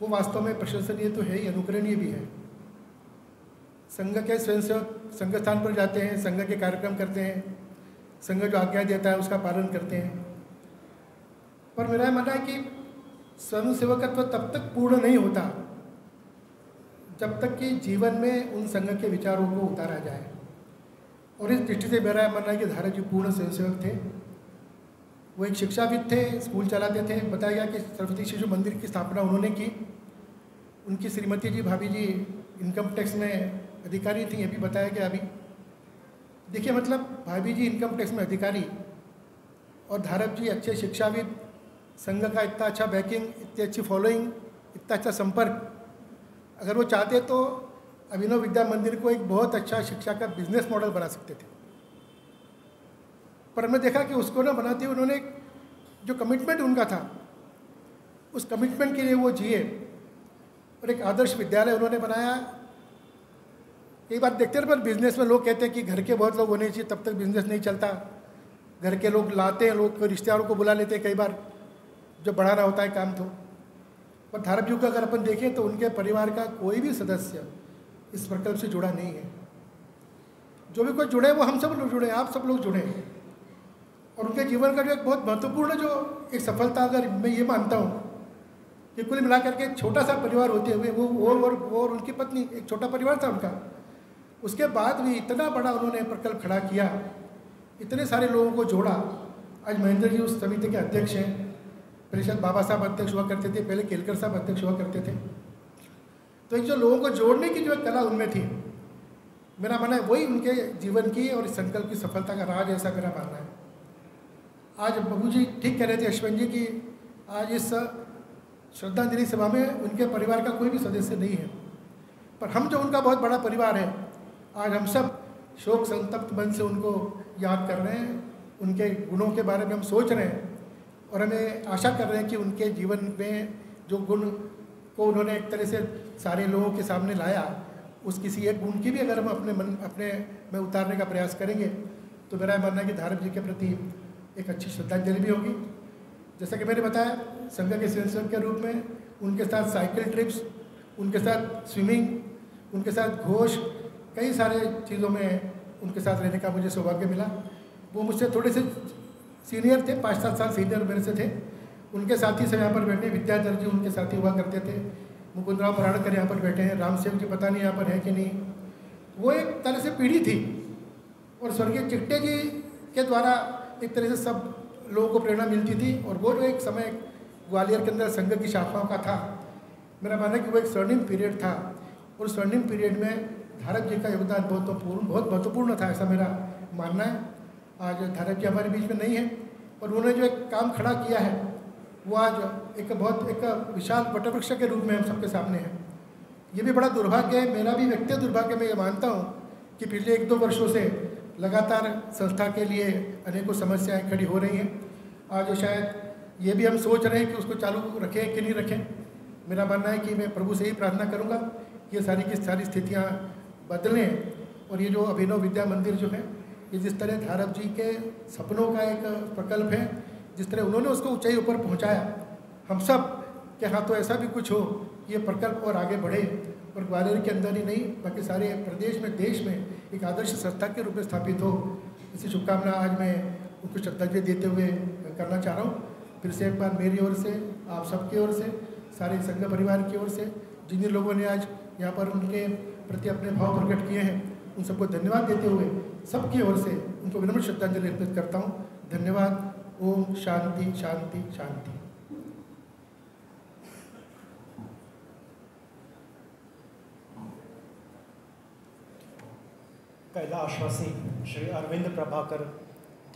वो वास्तव में प्रशंसनीय तो है ही, अनुकरणीय भी है। संघ के स्वयंसेवक संघ स्थान पर जाते हैं, संघ के कार्यक्रम करते हैं, संघ जो आज्ञा देता है उसका पालन करते हैं। पर मेरा मानना है कि स्वयंसेवकत्व तब तक पूर्ण नहीं होता जब तक कि जीवन में उन संघ के विचारों को उतारा जाए। और इस दृष्टि से मेरा मानना है कि धारप जी पूर्ण स्वयंसेवक थे। वो एक शिक्षाविद थे, स्कूल चलाते थे। बताया गया कि सरस्वती शिशु मंदिर की स्थापना उन्होंने की। उनकी श्रीमती जी, भाभी जी इनकम टैक्स में अधिकारी थी, ये भी बताया गया अभी। देखिए मतलब भाभी जी इनकम टैक्स में अधिकारी और धारप जी अच्छे शिक्षाविद, संघ का इतना अच्छा बैकिंग, इतनी अच्छी फॉलोइंग, इतना अच्छा संपर्क, अगर वो चाहते तो अभिनव विद्या मंदिर को एक बहुत अच्छा शिक्षा का बिजनेस मॉडल बना सकते थे। पर हमने देखा कि उसको ना बनाते हुए उन्होंने जो कमिटमेंट उनका था, उस कमिटमेंट के लिए वो जिए और एक आदर्श विद्यालय उन्होंने बनाया। कई बार देखते हैं पर बिजनेस में लोग कहते हैं कि घर के बहुत लोग होने चाहिए, तब तक बिजनेस नहीं चलता। घर के लोग लाते हैं, लोग रिश्तेदारों को बुला लेते हैं कई बार, जो बढ़ाना होता है काम तो। पर धारप जी को अगर अपन देखें तो उनके परिवार का कोई भी सदस्य इस प्रकल्प से जुड़ा नहीं है। जो भी कोई जुड़े वो हम सब लोग जुड़े, आप सब लोग जुड़े हैं। और उनके जीवन का जो एक बहुत महत्वपूर्ण जो एक सफलता, अगर मैं ये मानता हूँ कि कुल मिलाकर के छोटा सा परिवार होते हुए वो और उनकी पत्नी, एक छोटा परिवार था उनका, उसके बाद भी इतना बड़ा उन्होंने प्रकल्प खड़ा किया, इतने सारे लोगों को जोड़ा। आज महेंद्र जी उस समिति के अध्यक्ष हैं, पहले शायद बाबा साहब अध्यक्ष हुआ करते थे, पहले केलकर साहब अध्यक्ष हुआ करते थे। तो एक जो लोगों को जोड़ने की जो एक कला उनमें थी, मेरा मानना है वही उनके जीवन की और इस संकल्प की सफलता का राज, ऐसा मेरा मानना है। आज बाबू जी ठीक कह रहे थे अश्विन जी की आज इस श्रद्धांजलि सभा में उनके परिवार का कोई भी सदस्य नहीं है, पर हम जो उनका बहुत बड़ा परिवार है, आज हम सब शोक संतप्त मन से उनको याद कर रहे हैं, उनके गुणों के बारे में हम सोच रहे हैं और हमें आशा कर रहे हैं कि उनके जीवन में जो गुण को उन्होंने एक तरह से सारे लोगों के सामने लाया, उस किसी एक गुण की भी अगर हम अपने में उतारने का प्रयास करेंगे तो मेरा मानना है कि धारप जी के प्रति एक अच्छी श्रद्धांजलि भी होगी। जैसा कि मैंने बताया, संघ के स्वयंसेवक के रूप में उनके साथ साइकिल ट्रिप्स, उनके साथ स्विमिंग, उनके साथ घोष, कई सारे चीज़ों में उनके साथ रहने का मुझे सौभाग्य मिला। वो मुझसे थोड़े से सीनियर थे, 5-7 साल सीनियर मेरे से थे। उनके साथी से यहाँ पर बैठे, विद्याधर जी उनके साथी हुआ करते थे, मुकुंदराव पराड़कर यहाँ पर बैठे हैं, रामसेव जी पता नहीं यहाँ पर है कि नहीं। वो एक तरह से पीढ़ी थी और स्वर्गीय चिट्टे जी के द्वारा एक तरह से सब लोगों को प्रेरणा मिलती थी। और वो जो एक समय ग्वालियर के अंदर संघ की शाखाओं का था, मेरा मानना है कि वो एक स्वर्णिम पीरियड था और स्वर्णिम पीरियड में धारप जी का योगदान बहुत महत्वपूर्ण था, ऐसा मेरा मानना है। आज धारप जी हमारे बीच में नहीं है, पर उन्होंने जो एक काम खड़ा किया है वो आज एक विशाल वटवृक्ष के रूप में हम सबके सामने है। ये भी बड़ा दुर्भाग्य है, मेरा भी व्यक्तिगत दुर्भाग्य, मैं ये मानता हूँ कि पिछले 1-2 वर्षों से लगातार संस्था के लिए अनेकों समस्याएं खड़ी हो रही हैं। आज शायद ये भी हम सोच रहे हैं कि उसको चालू रखें कि नहीं रखें। मेरा मानना है कि मैं प्रभु से ही प्रार्थना करूँगा कि ये सारी की सारी स्थितियाँ बदलें और ये जो अभिनव विद्या मंदिर जो है, ये जिस तरह धारप जी के सपनों का एक प्रकल्प है, जिस तरह उन्होंने उसको ऊंचाई ऊपर पहुंचाया, हम सब के हाथों ऐसा भी कुछ हो कि ये प्रकल्प और आगे बढ़े और ग्वालियर के अंदर ही नहीं बाकी सारे प्रदेश में, देश में एक आदर्श संस्था के रूप में स्थापित हो। इसी शुभकामना आज मैं उनको श्रद्धांजलि देते हुए करना चाह रहा हूँ। फिर से एक बार मेरी ओर से, आप सबकी ओर से, सारे संघ परिवार की ओर से, जिन जिन लोगों ने आज यहाँ पर उनके प्रति अपने भाव प्रकट किए हैं, उन सबको धन्यवाद देते हुए सबकी ओर से उनको विनम्र श्रद्धांजलि अर्पित करता हूँ। धन्यवाद। ओम शांति शांति शांति। कैलाशवासी श्री अरविंद प्रभाकर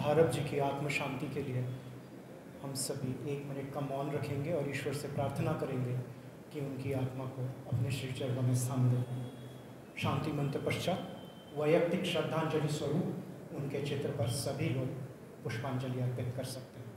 धारप जी की आत्म शांति के लिए हम सभी 1 मिनट का मौन रखेंगे और ईश्वर से प्रार्थना करेंगे कि उनकी आत्मा को अपने श्री चरणों में स्थान दें। शांति मंत्र पश्चात वैयक्तिक श्रद्धांजलि स्वरूप उनके चित्र पर सभी लोग पुष्पांजलि अर्पित कर सकते हैं।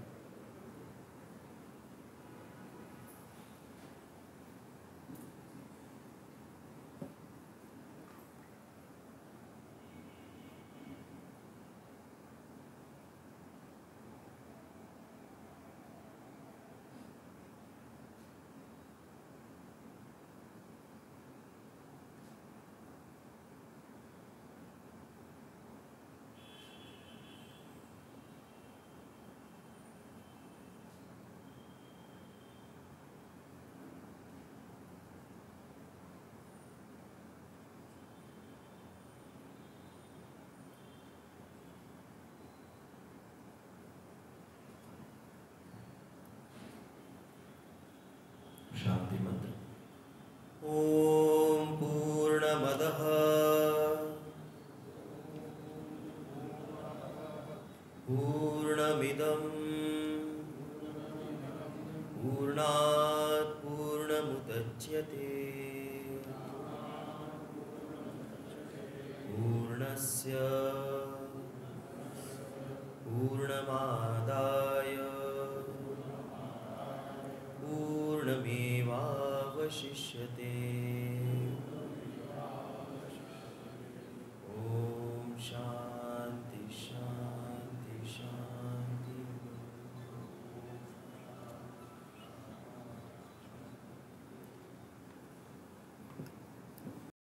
शांति मंत्र। ओम पूर्णमदः पूर्णमिदं पूर्णात् पूर्णमुदच्यते पूर्णस्य पूर्णमादाय पूर्णमेवावशिष्यते।